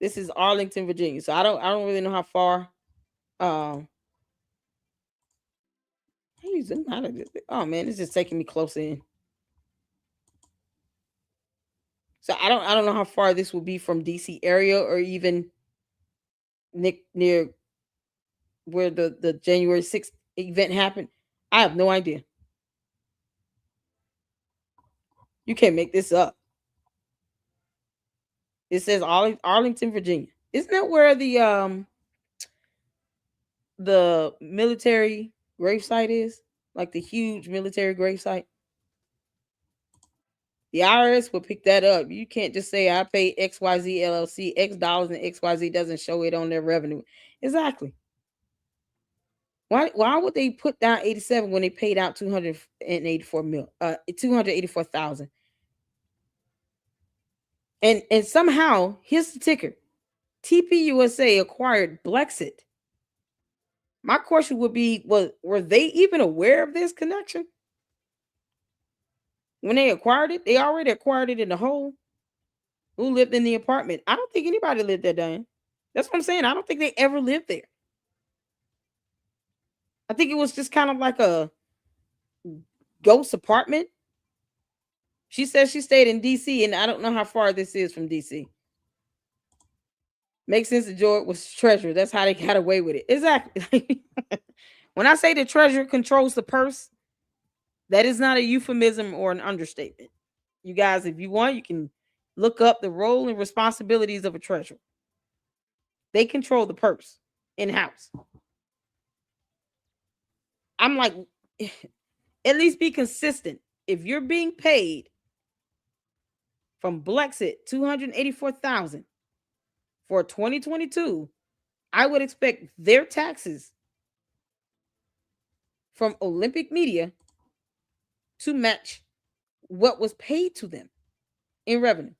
This is Arlington, Virginia. So I don't really know how far. How you zoom out of this? Oh man, it's just taking me close in. So I don't know how far this will be from DC area or even near where the January 6th event happened. I have no idea. You can't make this up. It says Arlington, Virginia. Isn't that where the military gravesite is? Like the huge military gravesite? The IRS will pick that up. You can't just say I pay XYZ LLC X dollars and XYZ doesn't show it on their revenue. Exactly. Why would they put down 87 when they paid out 284,000? And somehow, here's the ticker. TPUSA acquired BLEXIT. My question would be, were they even aware of this connection? When they acquired it, they already acquired it in the whole. Who lived in the apartment? I don't think anybody lived there, Diane. That's what I'm saying. I don't think they ever lived there. I think it was just kind of like a ghost apartment. She says she stayed in DC, and I don't know how far this is from DC. Makes sense that George was treasurer. That's how they got away with it. Exactly. When I say the treasurer controls the purse, that is not a euphemism or an understatement. You guys, if you want, you can look up the role and responsibilities of a treasurer. They control the purse in-house. I'm like, at least be consistent. If you're being paid from BLEXIT $284,000 for 2022, I would expect their taxes from Olympic Media to match what was paid to them in revenue.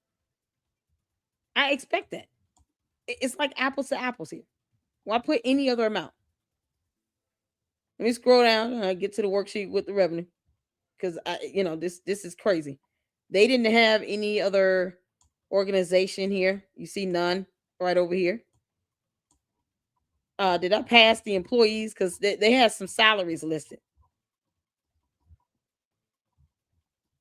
I expect that. It's like apples to apples here. Why put any other amount? Let me scroll down and I get to the worksheet with the revenue, because this is crazy. They didn't have any other organization here. You see none right over here. Did I pass the employees? Because they had some salaries listed.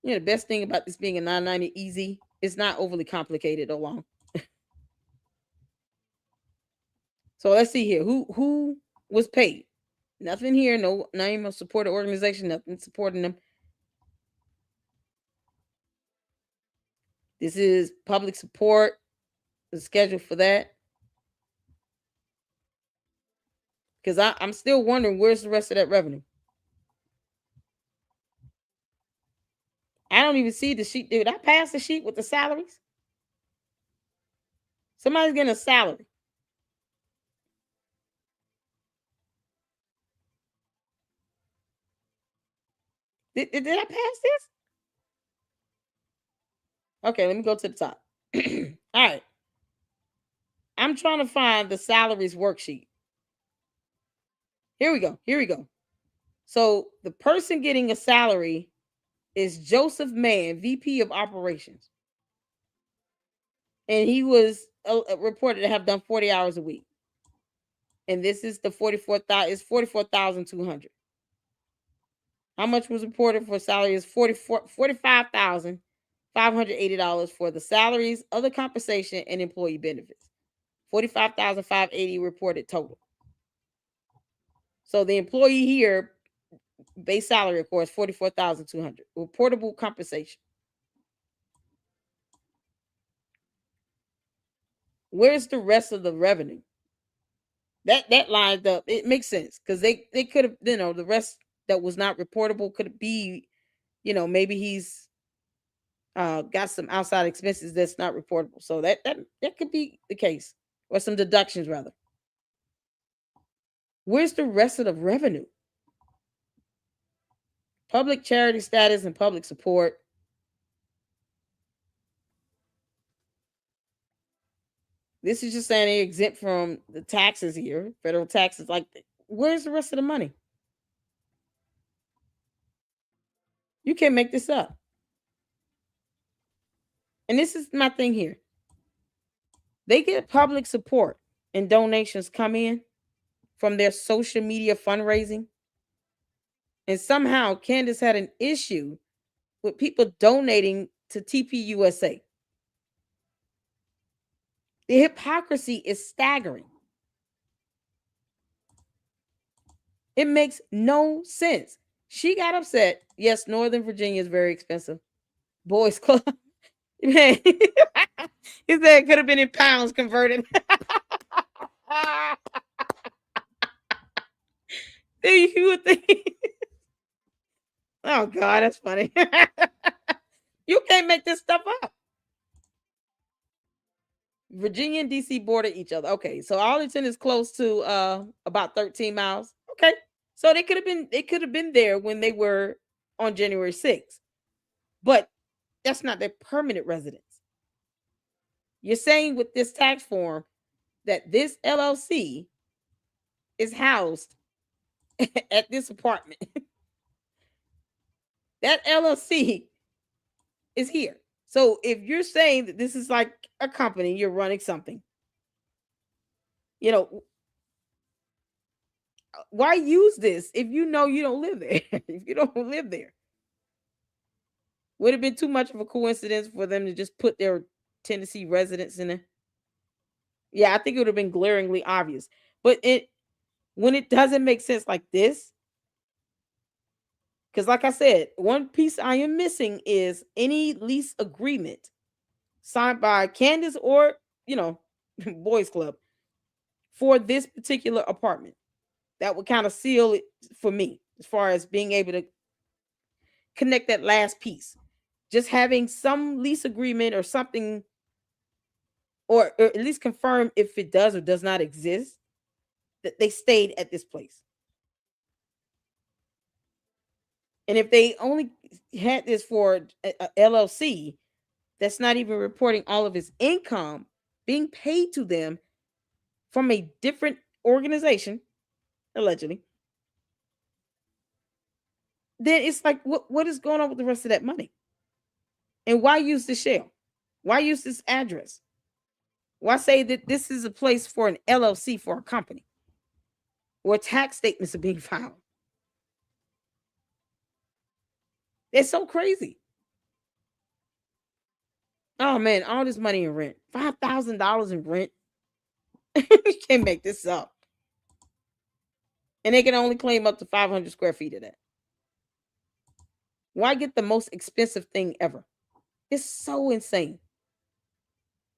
The best thing about this being a 990 easy, it's not overly complicated or long. So let's see here. Who was paid? Nothing here. No name of supported organization. Nothing supporting them. This is public support. The schedule for that. Because I'm still wondering where's the rest of that revenue. I don't even see the sheet. Did I pass the sheet with the salaries? Somebody's getting a salary. Did I pass this? Okay, let me go to the top. All right. I'm trying to find the salaries worksheet. Here we go. Here we go. So the person getting a salary is Joseph Mann, VP of Operations. And he was reported to have done 40 hours a week. And this is the 44,000. It's 44,200. How much was reported for salary is $45,580 for the salaries, other compensation, and employee benefits. 45,580 reported total. So the employee here, base salary, of course, 44,200. Reportable compensation. Where's the rest of the revenue? That lined up. It makes sense because they could have, the rest that was not reportable could be, maybe he's got some outside expenses that's not reportable. So that could be the case, or some deductions rather. Where's the rest of the revenue? Public charity status and public support. This is just saying they're exempt from the taxes here, federal taxes. Like, where's the rest of the money? You can't make this up. And this is my thing here. They get public support and donations come in from their social media fundraising. And somehow Candace had an issue with people donating to TPUSA. The hypocrisy is staggering. It makes no sense. She got upset. Yes, Northern Virginia is very expensive. Boys Club. Man, he said it could have been in pounds converted. You would think. Oh God, that's funny. You can't make this stuff up. Virginia and DC border each other. Okay, so Arlington is close to about 13 miles. Okay, so they could have been there when they were on January 6th, but that's not their permanent residence. You're saying with this tax form that this LLC is housed at this apartment. That LLC is here. So if you're saying that this is like a company, you're running something, why use this if you know you don't live there? If you don't live there, would have been too much of a coincidence for them to just put their Tennessee residence in there. Yeah, I think it would have been glaringly obvious. But when it doesn't make sense like this, because like I said, one piece I am missing is any lease agreement signed by Candace or, Boys Club for this particular apartment. That would kind of seal it for me as far as being able to connect that last piece. Just having some lease agreement or something, or at least confirm if it does or does not exist, that they stayed at this place. And if they only had this for a LLC, that's not even reporting all of his income being paid to them from a different organization, allegedly, then it's like, what is going on with the rest of that money? And why use the shell? Why use this address? Why say that this is a place for an LLC for a company where tax statements are being filed? It's so crazy. Oh man, all this money in rent. $5,000 in rent. You can't make this up. And they can only claim up to 500 square feet of that. Why get the most expensive thing ever? It's so insane.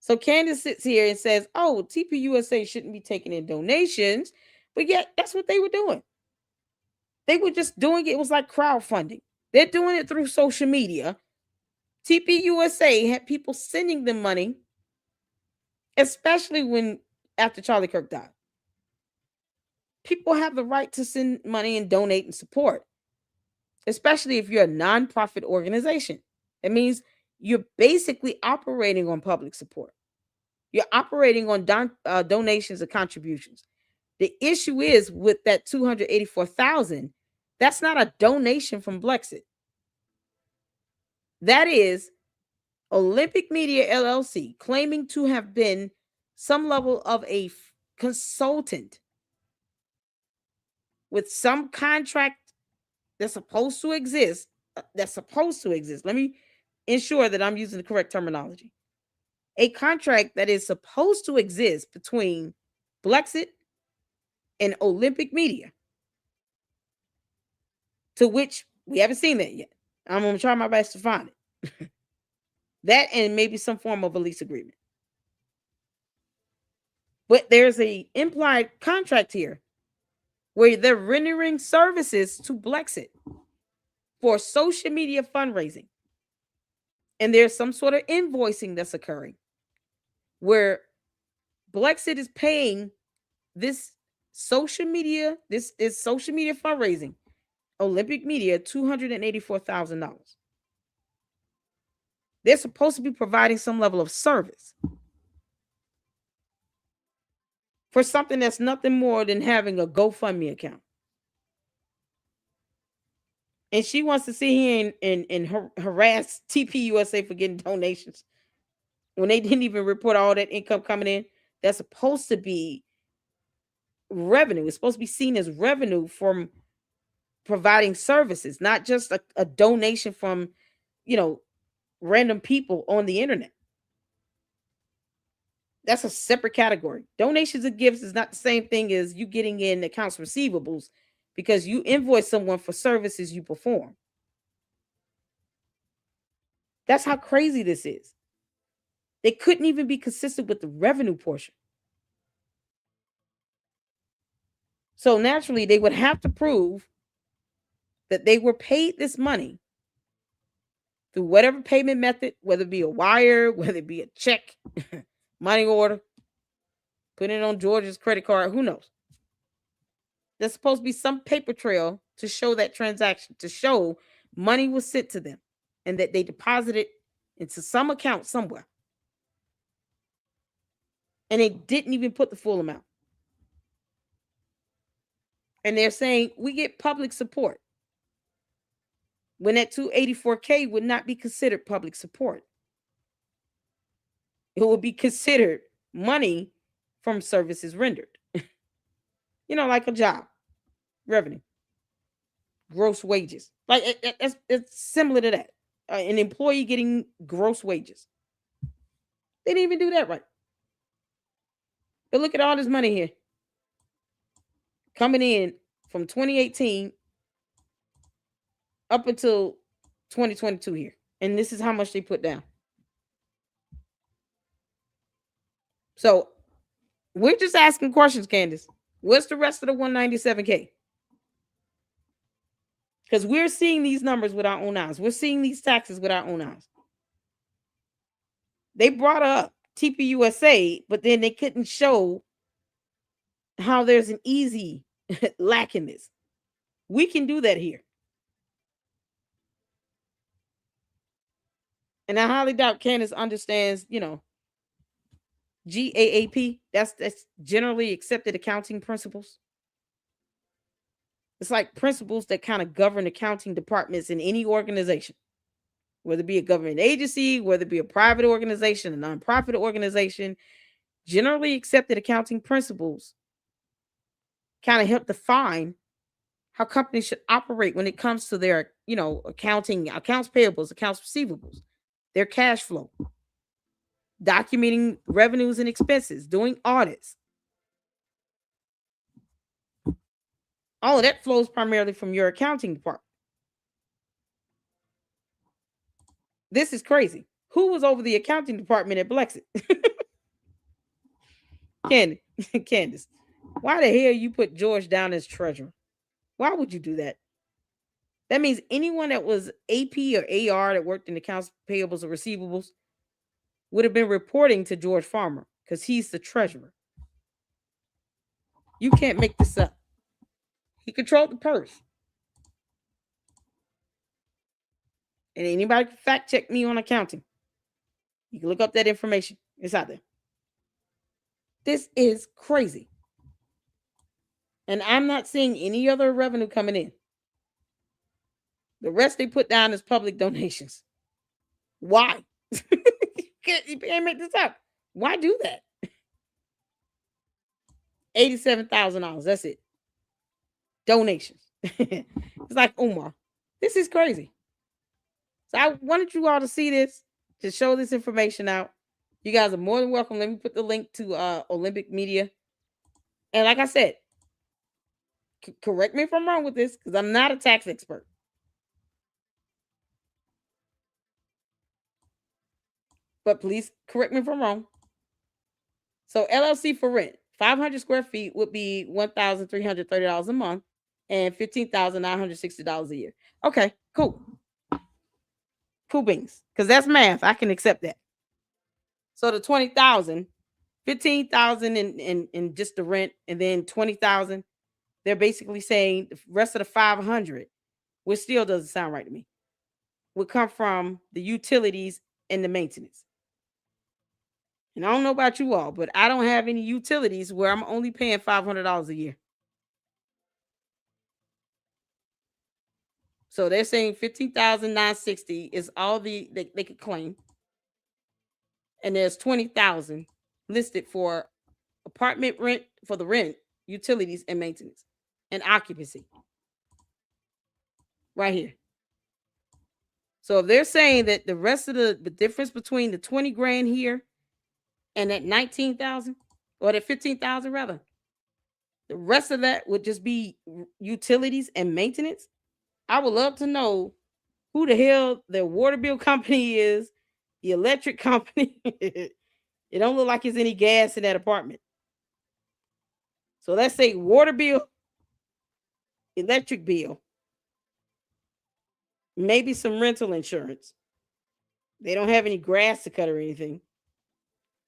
So Candace sits here and says, oh, TPUSA shouldn't be taking in donations. But yet, that's what they were doing. They were just doing it. It was like crowdfunding. They're doing it through social media. TPUSA had people sending them money, especially when after Charlie Kirk died. People have the right to send money and donate and support, especially if you're a nonprofit organization. It means you're basically operating on public support. You're operating on donations and contributions. The issue is with that $284,000, that's not a donation from BLEXIT. That is Olympic Media LLC claiming to have been some level of a consultant with some contract that's supposed to exist. Let me ensure that I'm using the correct terminology. A contract that is supposed to exist between BLEXIT and Olympic Media, to which we haven't seen that yet. I'm going to try my best to find it. That and maybe some form of a lease agreement. But there's a implied contract here where they're rendering services to BLEXIT for social media fundraising. And there's some sort of invoicing that's occurring where BLEXIT is paying this social media fundraising, Olympic Media, $284,000. They're supposed to be providing some level of service for something that's nothing more than having a GoFundMe account. And she wants to sit here and harass TPUSA for getting donations when they didn't even report all that income coming in. That's supposed to be revenue. It's supposed to be seen as revenue from providing services, not just a donation from, random people on the internet. That's a separate category. Donations and gifts is not the same thing as you getting in accounts receivables because you invoice someone for services you perform. That's how crazy this is. They couldn't even be consistent with the revenue portion. So naturally, they would have to prove that they were paid this money through whatever payment method, whether it be a wire, whether it be a check, money order, put it on George's credit card, who knows? There's supposed to be some paper trail to show that transaction, to show money was sent to them and that they deposited into some account somewhere. And they didn't even put the full amount. And they're saying we get public support when that $284K would not be considered public support. It would be considered money from services rendered. Like a job, revenue, gross wages. Like it's similar to that. An employee getting gross wages. They didn't even do that right. But look at all this money here coming in from 2018 up until 2022 here. And this is how much they put down. So we're just asking questions, Candace. What's the rest of the 197K? Because we're seeing these numbers with our own eyes. We're seeing these taxes with our own eyes. They brought up TPUSA, but then they couldn't show how there's an easy lack in this. We can do that here. And I highly doubt Candace understands, GAAP. That's generally accepted accounting principles. It's like principles that kind of govern accounting departments in any organization, whether it be a government agency, whether it be a private organization, a nonprofit organization. Generally accepted accounting principles kind of help define how companies should operate when it comes to their, accounting, accounts payables, accounts receivables, their cash flow, documenting revenues and expenses, doing audits. All of that flows primarily from your accounting department. This is crazy. Who was over the accounting department at BLEXIT? Candace, why the hell you put George down as treasurer? Why would you do that? That means anyone that was AP or AR that worked in accounts payables or receivables would have been reporting to George Farmer because he's the treasurer. You can't make this up. He controlled the purse. And anybody can fact check me on accounting. You can look up that information. It's out there. This is crazy. And I'm not seeing any other revenue coming in. The rest they put down is public donations. Why? You can't make this up. Why do that? $87,000. That's it. Donations. It's like, Omar, this is crazy. So I wanted you all to see this, to show this information out. You guys are more than welcome. Let me put the link to Olympic Media. And like I said, correct me if I'm wrong with this, because I'm not a tax expert. But please correct me if I'm wrong. So LLC for rent, 500 square feet would be $1,330 a month and $15,960 a year. Okay, cool. Cool beans. Because that's math. I can accept that. So the 20,000, 15,000 in just the rent, and then 20,000. They're basically saying the rest of the 500, which still doesn't sound right to me, would come from the utilities and the maintenance. And I don't know about you all, but I don't have any utilities where I'm only paying $500 a year. So they're saying $15,960 is all they could claim. And there's $20,000 listed for apartment rent, for the rent, utilities, and maintenance, and occupancy. Right here. So if they're saying that the rest of the difference between the 20 grand here and that 19,000, or that 15,000 rather, the rest of that would just be utilities and maintenance, I would love to know who the hell their water bill company is, the electric company. It don't look like there's any gas in that apartment. So let's say water bill, electric bill, maybe some rental insurance. They don't have any grass to cut or anything.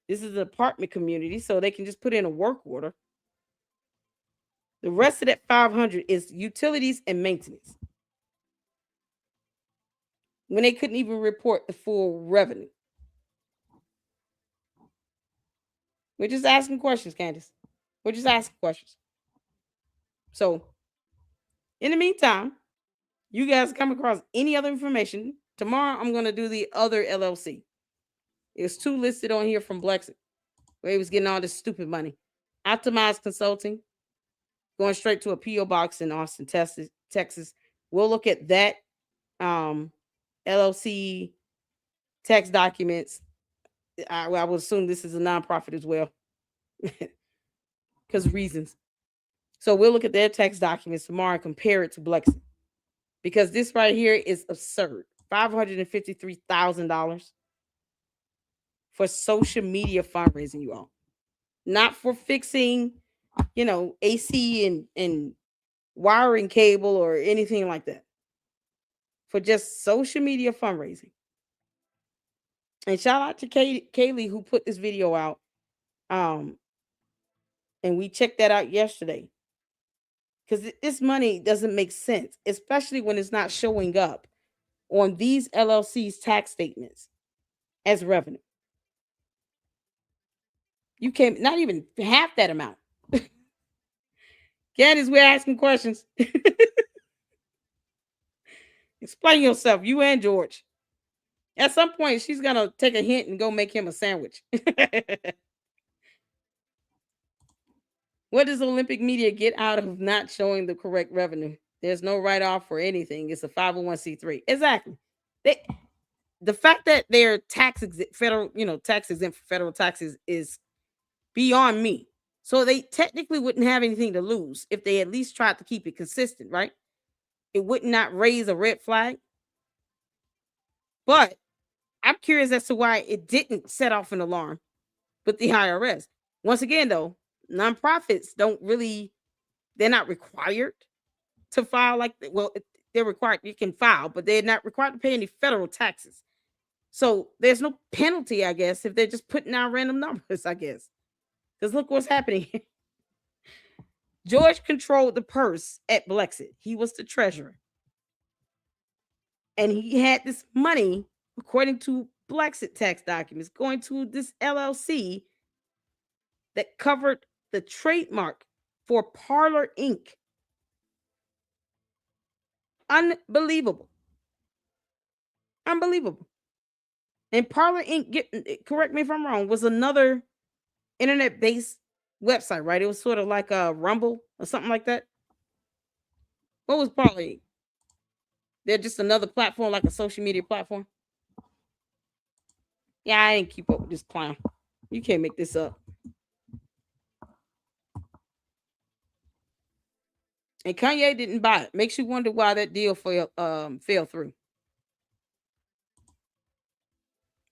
This is an apartment community, so they can just put in a work order. The rest of that 500 is utilities and maintenance, when they couldn't even report the full revenue. We're just asking questions, Candace. We're just asking questions. So, in the meantime, you guys come across any other information, tomorrow I'm going to do the other LLC. There's 2 listed on here from BLEXIT, where he was getting all this stupid money. Optimized Consulting, going straight to a P.O. box in Austin, Texas. We'll look at that LLC tax documents. I would assume this is a nonprofit as well, because of reasons. So we'll look at their tax documents tomorrow and compare it to BLEXIT, because this right here is absurd. $553,000 for social media fundraising, you all. Not for fixing, AC and wiring cable or anything like that. For just social media fundraising. And shout out to Kaylee who put this video out. And we checked that out yesterday. Because this money doesn't make sense, especially when it's not showing up on these LLC's tax statements as revenue. You can't, not even half that amount. Candace, we're asking questions. Explain yourself, you and George. At some point, she's going to take a hint and go make him a sandwich. What does Olympic Media get out of not showing the correct revenue? There's no write-off for anything. It's a 501c3. Exactly. The fact that they're tax exempt, tax exempt for federal taxes is beyond me. So they technically wouldn't have anything to lose if they at least tried to keep it consistent, right? It would not raise a red flag. But I'm curious as to why it didn't set off an alarm with the IRS. Once again, though, nonprofits they're not required to file they're required, you can file, but they're not required to pay any federal taxes. So there's no penalty, I guess, if they're just putting out random numbers, I guess. Because look what's happening. George controlled the purse at BLEXIT. He was the treasurer. And he had this money, according to BLEXIT tax documents, going to this LLC that covered the trademark for Parlor Inc. Unbelievable. Unbelievable. And Parlor Inc., correct me if I'm wrong, was another internet-based website, right? It was sort of like a Rumble or something like that. What was Parlor Inc.? They're just another platform, like a social media platform. Yeah, I ain't keep up with this clown. You can't make this up. And Kanye didn't buy it. Makes you wonder why that deal fell through.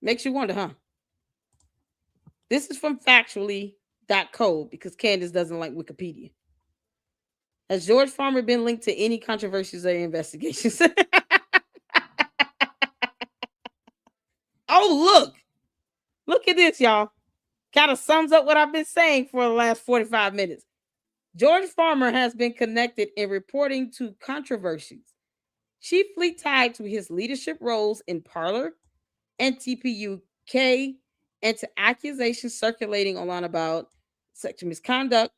Makes you wonder, huh? This is from factually.co because Candace doesn't like Wikipedia. Has George Farmer been linked to any controversies or investigations? Oh, look. Look at this, y'all. Kind of sums up what I've been saying for the last 45 minutes. George Farmer has been connected in reporting to controversies, chiefly tied to his leadership roles in Parler and TPUK, and to accusations circulating online about sexual misconduct.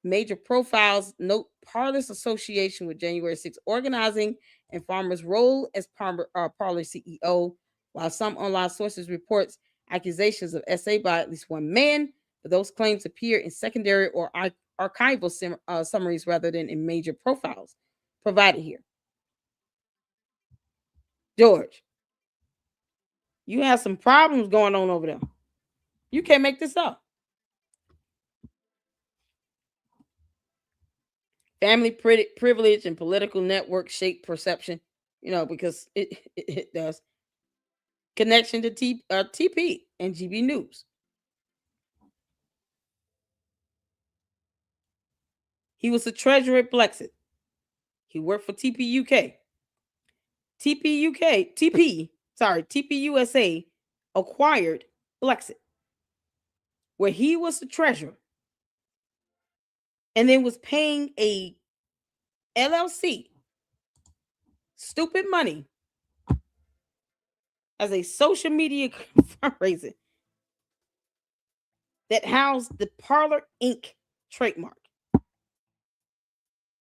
Major profiles note Parler's association with January 6th organizing and Farmer's role as Parler CEO, while some online sources reports accusations of SA by at least one man, but those claims appear in secondary or archival summaries rather than in major profiles provided here. George, you have some problems going on over there. You can't make this up. Family privilege and political network shape perception, because it does. Connection to TP and GB News. He was the treasurer at BLEXIT. He worked for TPUK. TPUSA acquired BLEXIT, where he was the treasurer, and then was paying a LLC stupid money as a social media fundraiser that housed the Parler Inc. trademark.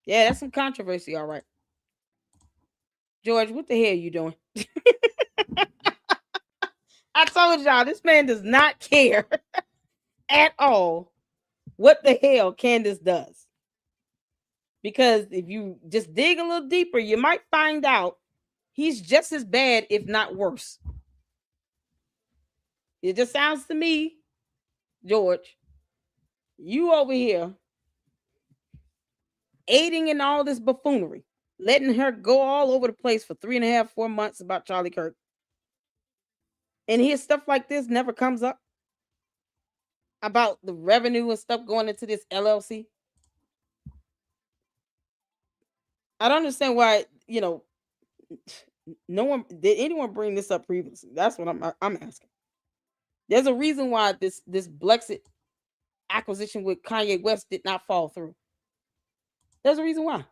Yeah, that's some controversy, all right. George, what the hell are you doing? I told y'all, this man does not care at all what the hell Candace does. Because if you just dig a little deeper, you might find out he's just as bad, if not worse. It just sounds to me, George, you over here aiding in all this buffoonery, letting her go all over the place for 3.5, 4 months about Charlie Kirk. And his stuff like this never comes up about the revenue and stuff going into this LLC. I don't understand why, no one did anyone bring this up previously. That's what I'm asking. There's a reason why this BLEXIT acquisition with Kanye West did not fall through. There's a reason why.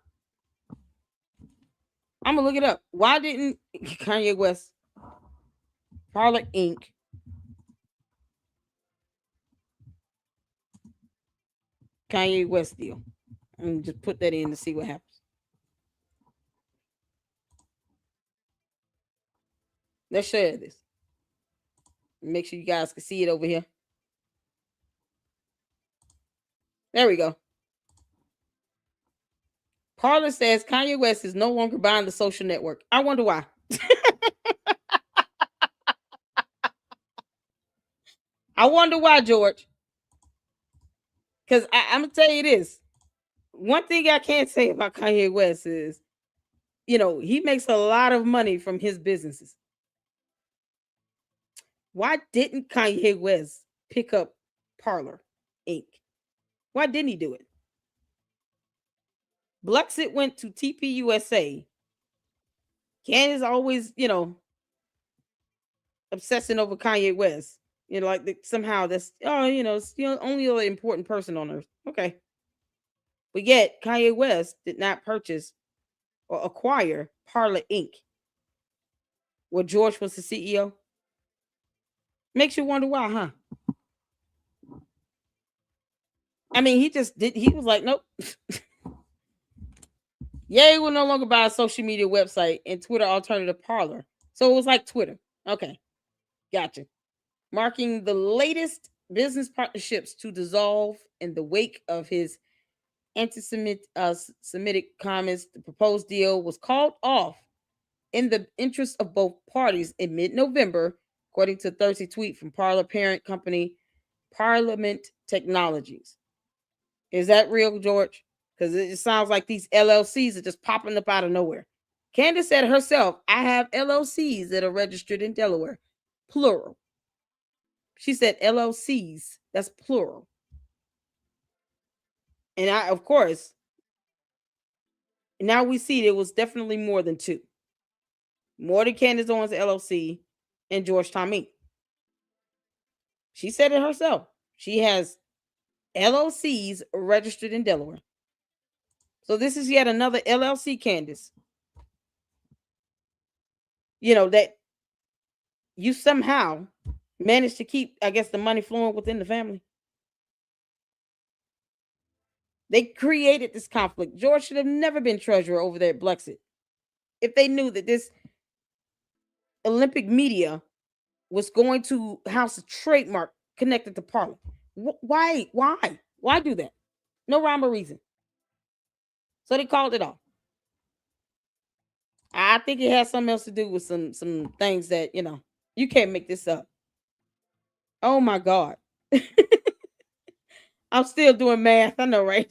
I'm gonna look it up. Why didn't Kanye West Parler Inc. Kanye West deal? And just put that in to see what happens. Let's share this. Make sure you guys can see it over here. There we go. Parler says Kanye West is no longer buying the social network. I wonder why. I wonder why, George. Because I'm going to tell you this. One thing I can't say about Kanye West is, he makes a lot of money from his businesses. Why didn't Kanye West pick up Parler Inc.? Why didn't he do it? BLEXIT went to TPUSA Candace always, obsessing over Kanye West. Like somehow that's it's the only other important person on earth. Okay. But yet Kanye West did not purchase or acquire Parler Inc., where George was the CEO. Makes you wonder why, huh? I mean, he was like, nope. Ye will no longer buy a social media website and Twitter alternative Parler. So it was like Twitter. Okay. Gotcha. Marking the latest business partnerships to dissolve in the wake of his anti-Semitic comments. The proposed deal was called off in the interest of both parties in mid-November, according to a Thursday tweet from Parler parent company Parliament Technologies. Is that real, George? Because it sounds like these LLCs are just popping up out of nowhere. Candace said herself, I have LLCs that are registered in Delaware, plural. She said LLCs, that's plural. And of course, now we see there was definitely more than two. More than Candace Owens LLC and George Tommy. She said it herself. She has LLCs registered in Delaware. So this is yet another LLC, Candace. That you somehow managed to keep, I guess, the money flowing within the family. They created this conflict. George should have never been treasurer over there at BLEXIT. If they knew that this Olympic media was going to house a trademark connected to Parler. Why do that? No rhyme or reason. So they called it off. I think it has something else to do with some things that you can't make this up. Oh my God. I'm still doing math. I know, right?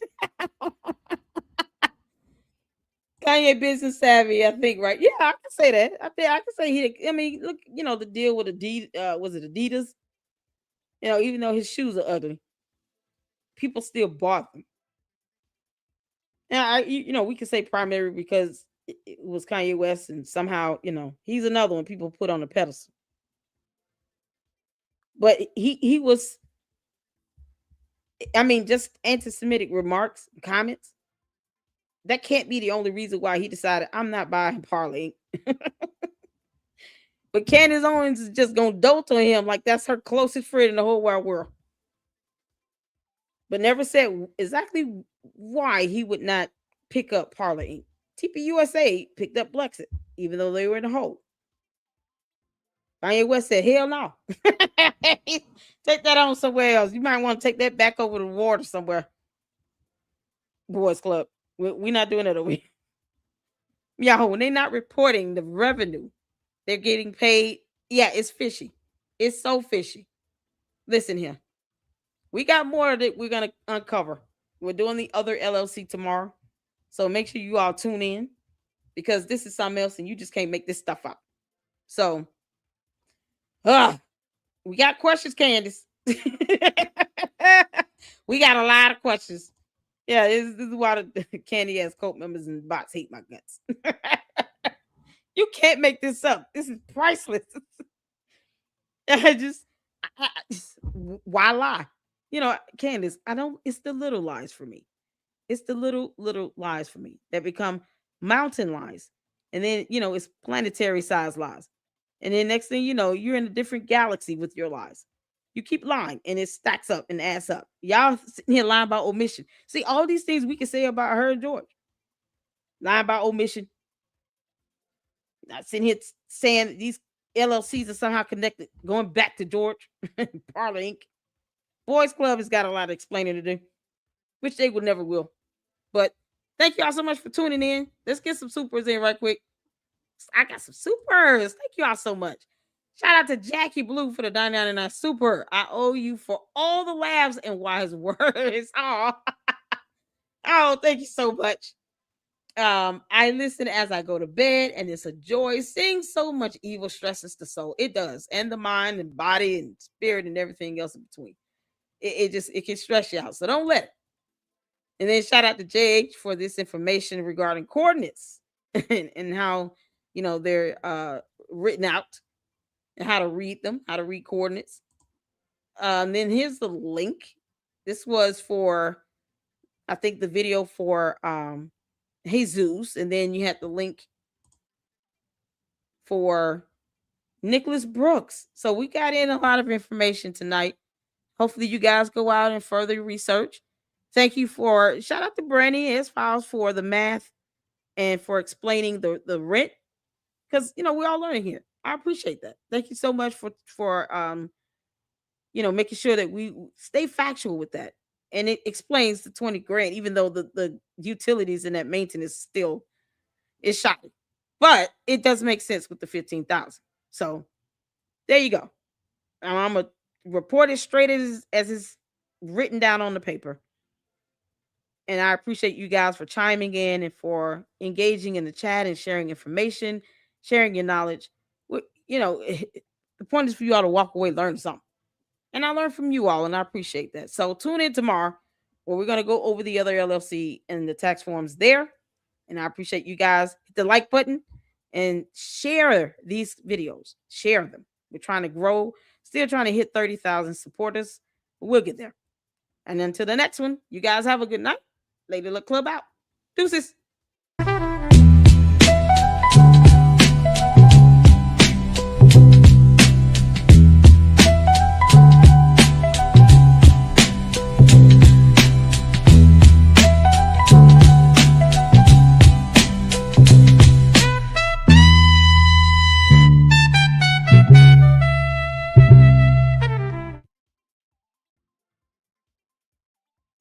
Kanye business savvy, I think, right? Yeah, I can say that. I can say he. I mean, look, the deal with Adidas. Was it Adidas? Even though his shoes are ugly, people still bought them. And we can say primary because it was Kanye West, and somehow, he's another one people put on a pedestal. But he was. I mean, just anti-Semitic remarks, comments. That can't be the only reason why he decided I'm not buying Parler. But Candace Owens is just gonna dote on him like that's her closest friend in the whole wide world. But never said exactly why he would not pick up Parler Inc. TPUSA picked up BLEXIT, even though they were in the hole. Kanye West said, hell no. Take that on somewhere else. You might want to take that back over the water somewhere. Boys Club. We're not doing it over here. Yo, when they're not reporting the revenue they're getting paid, yeah, it's fishy. It's so fishy. Listen here. We got more that we're going to uncover. We're doing the other LLC tomorrow. So make sure you all tune in because this is something else and you just can't make this stuff up. So, we got questions, Candace. We got a lot of questions. Yeah, this is why the Candy ass cult members and bots hate my guts. You can't make this up. This is priceless. Why lie? Candace, it's the little lies for me. It's the little lies for me that become mountain lies. And then, it's planetary size lies. And then next thing you know, you're in a different galaxy with your lies. You keep lying and it stacks up and adds up. Y'all sitting here lying about omission. See, all these things we can say about her and George. Lying about omission. Not sitting here saying that these LLCs are somehow connected, going back to George, Parler Inc. Boys Club has got a lot of explaining to do, which they would never will. But thank y'all so much for tuning in. Let's get some supers in right quick. I got some supers. Thank y'all so much. Shout out to Jackie Blue for the $9.99 super. I owe you for all the laughs and wise words. Oh, thank you so much. I listen as I go to bed, and it's a joy. Seeing so much evil stresses the soul. It does, and the mind and body and spirit and everything else in between. It can stress you out. So don't let it. And then shout out to JH for this information regarding coordinates and how they're written out and how to read them, how to read coordinates. And then here's the link. This was for, I think, the video for Jesus, and then you had the link for Nicholas Brooks. So we got in a lot of information tonight. Hopefully you guys go out and further research. Thank you shout out to Brandy S Files for the math and for explaining the rent, because we're all learning here. I appreciate that. Thank you so much for making sure that we stay factual with that. And it explains the 20 grand, even though the utilities and that maintenance still is shocking. But it does make sense with the 15,000. So there you go. I'm gonna report it straight as it's written down on the paper. And I appreciate you guys for chiming in and for engaging in the chat and sharing information, sharing your knowledge. The point is for you all to walk away, learn something. And I learned from you all, and I appreciate that. So tune in tomorrow where we're going to go over the other LLC and the tax forms there. And I appreciate you guys. Hit the like button and share these videos. Share them. We're trying to grow, still trying to hit 30,000 supporters. But we'll get there. And until the next one, you guys have a good night. Lady Luck Club out. Deuces.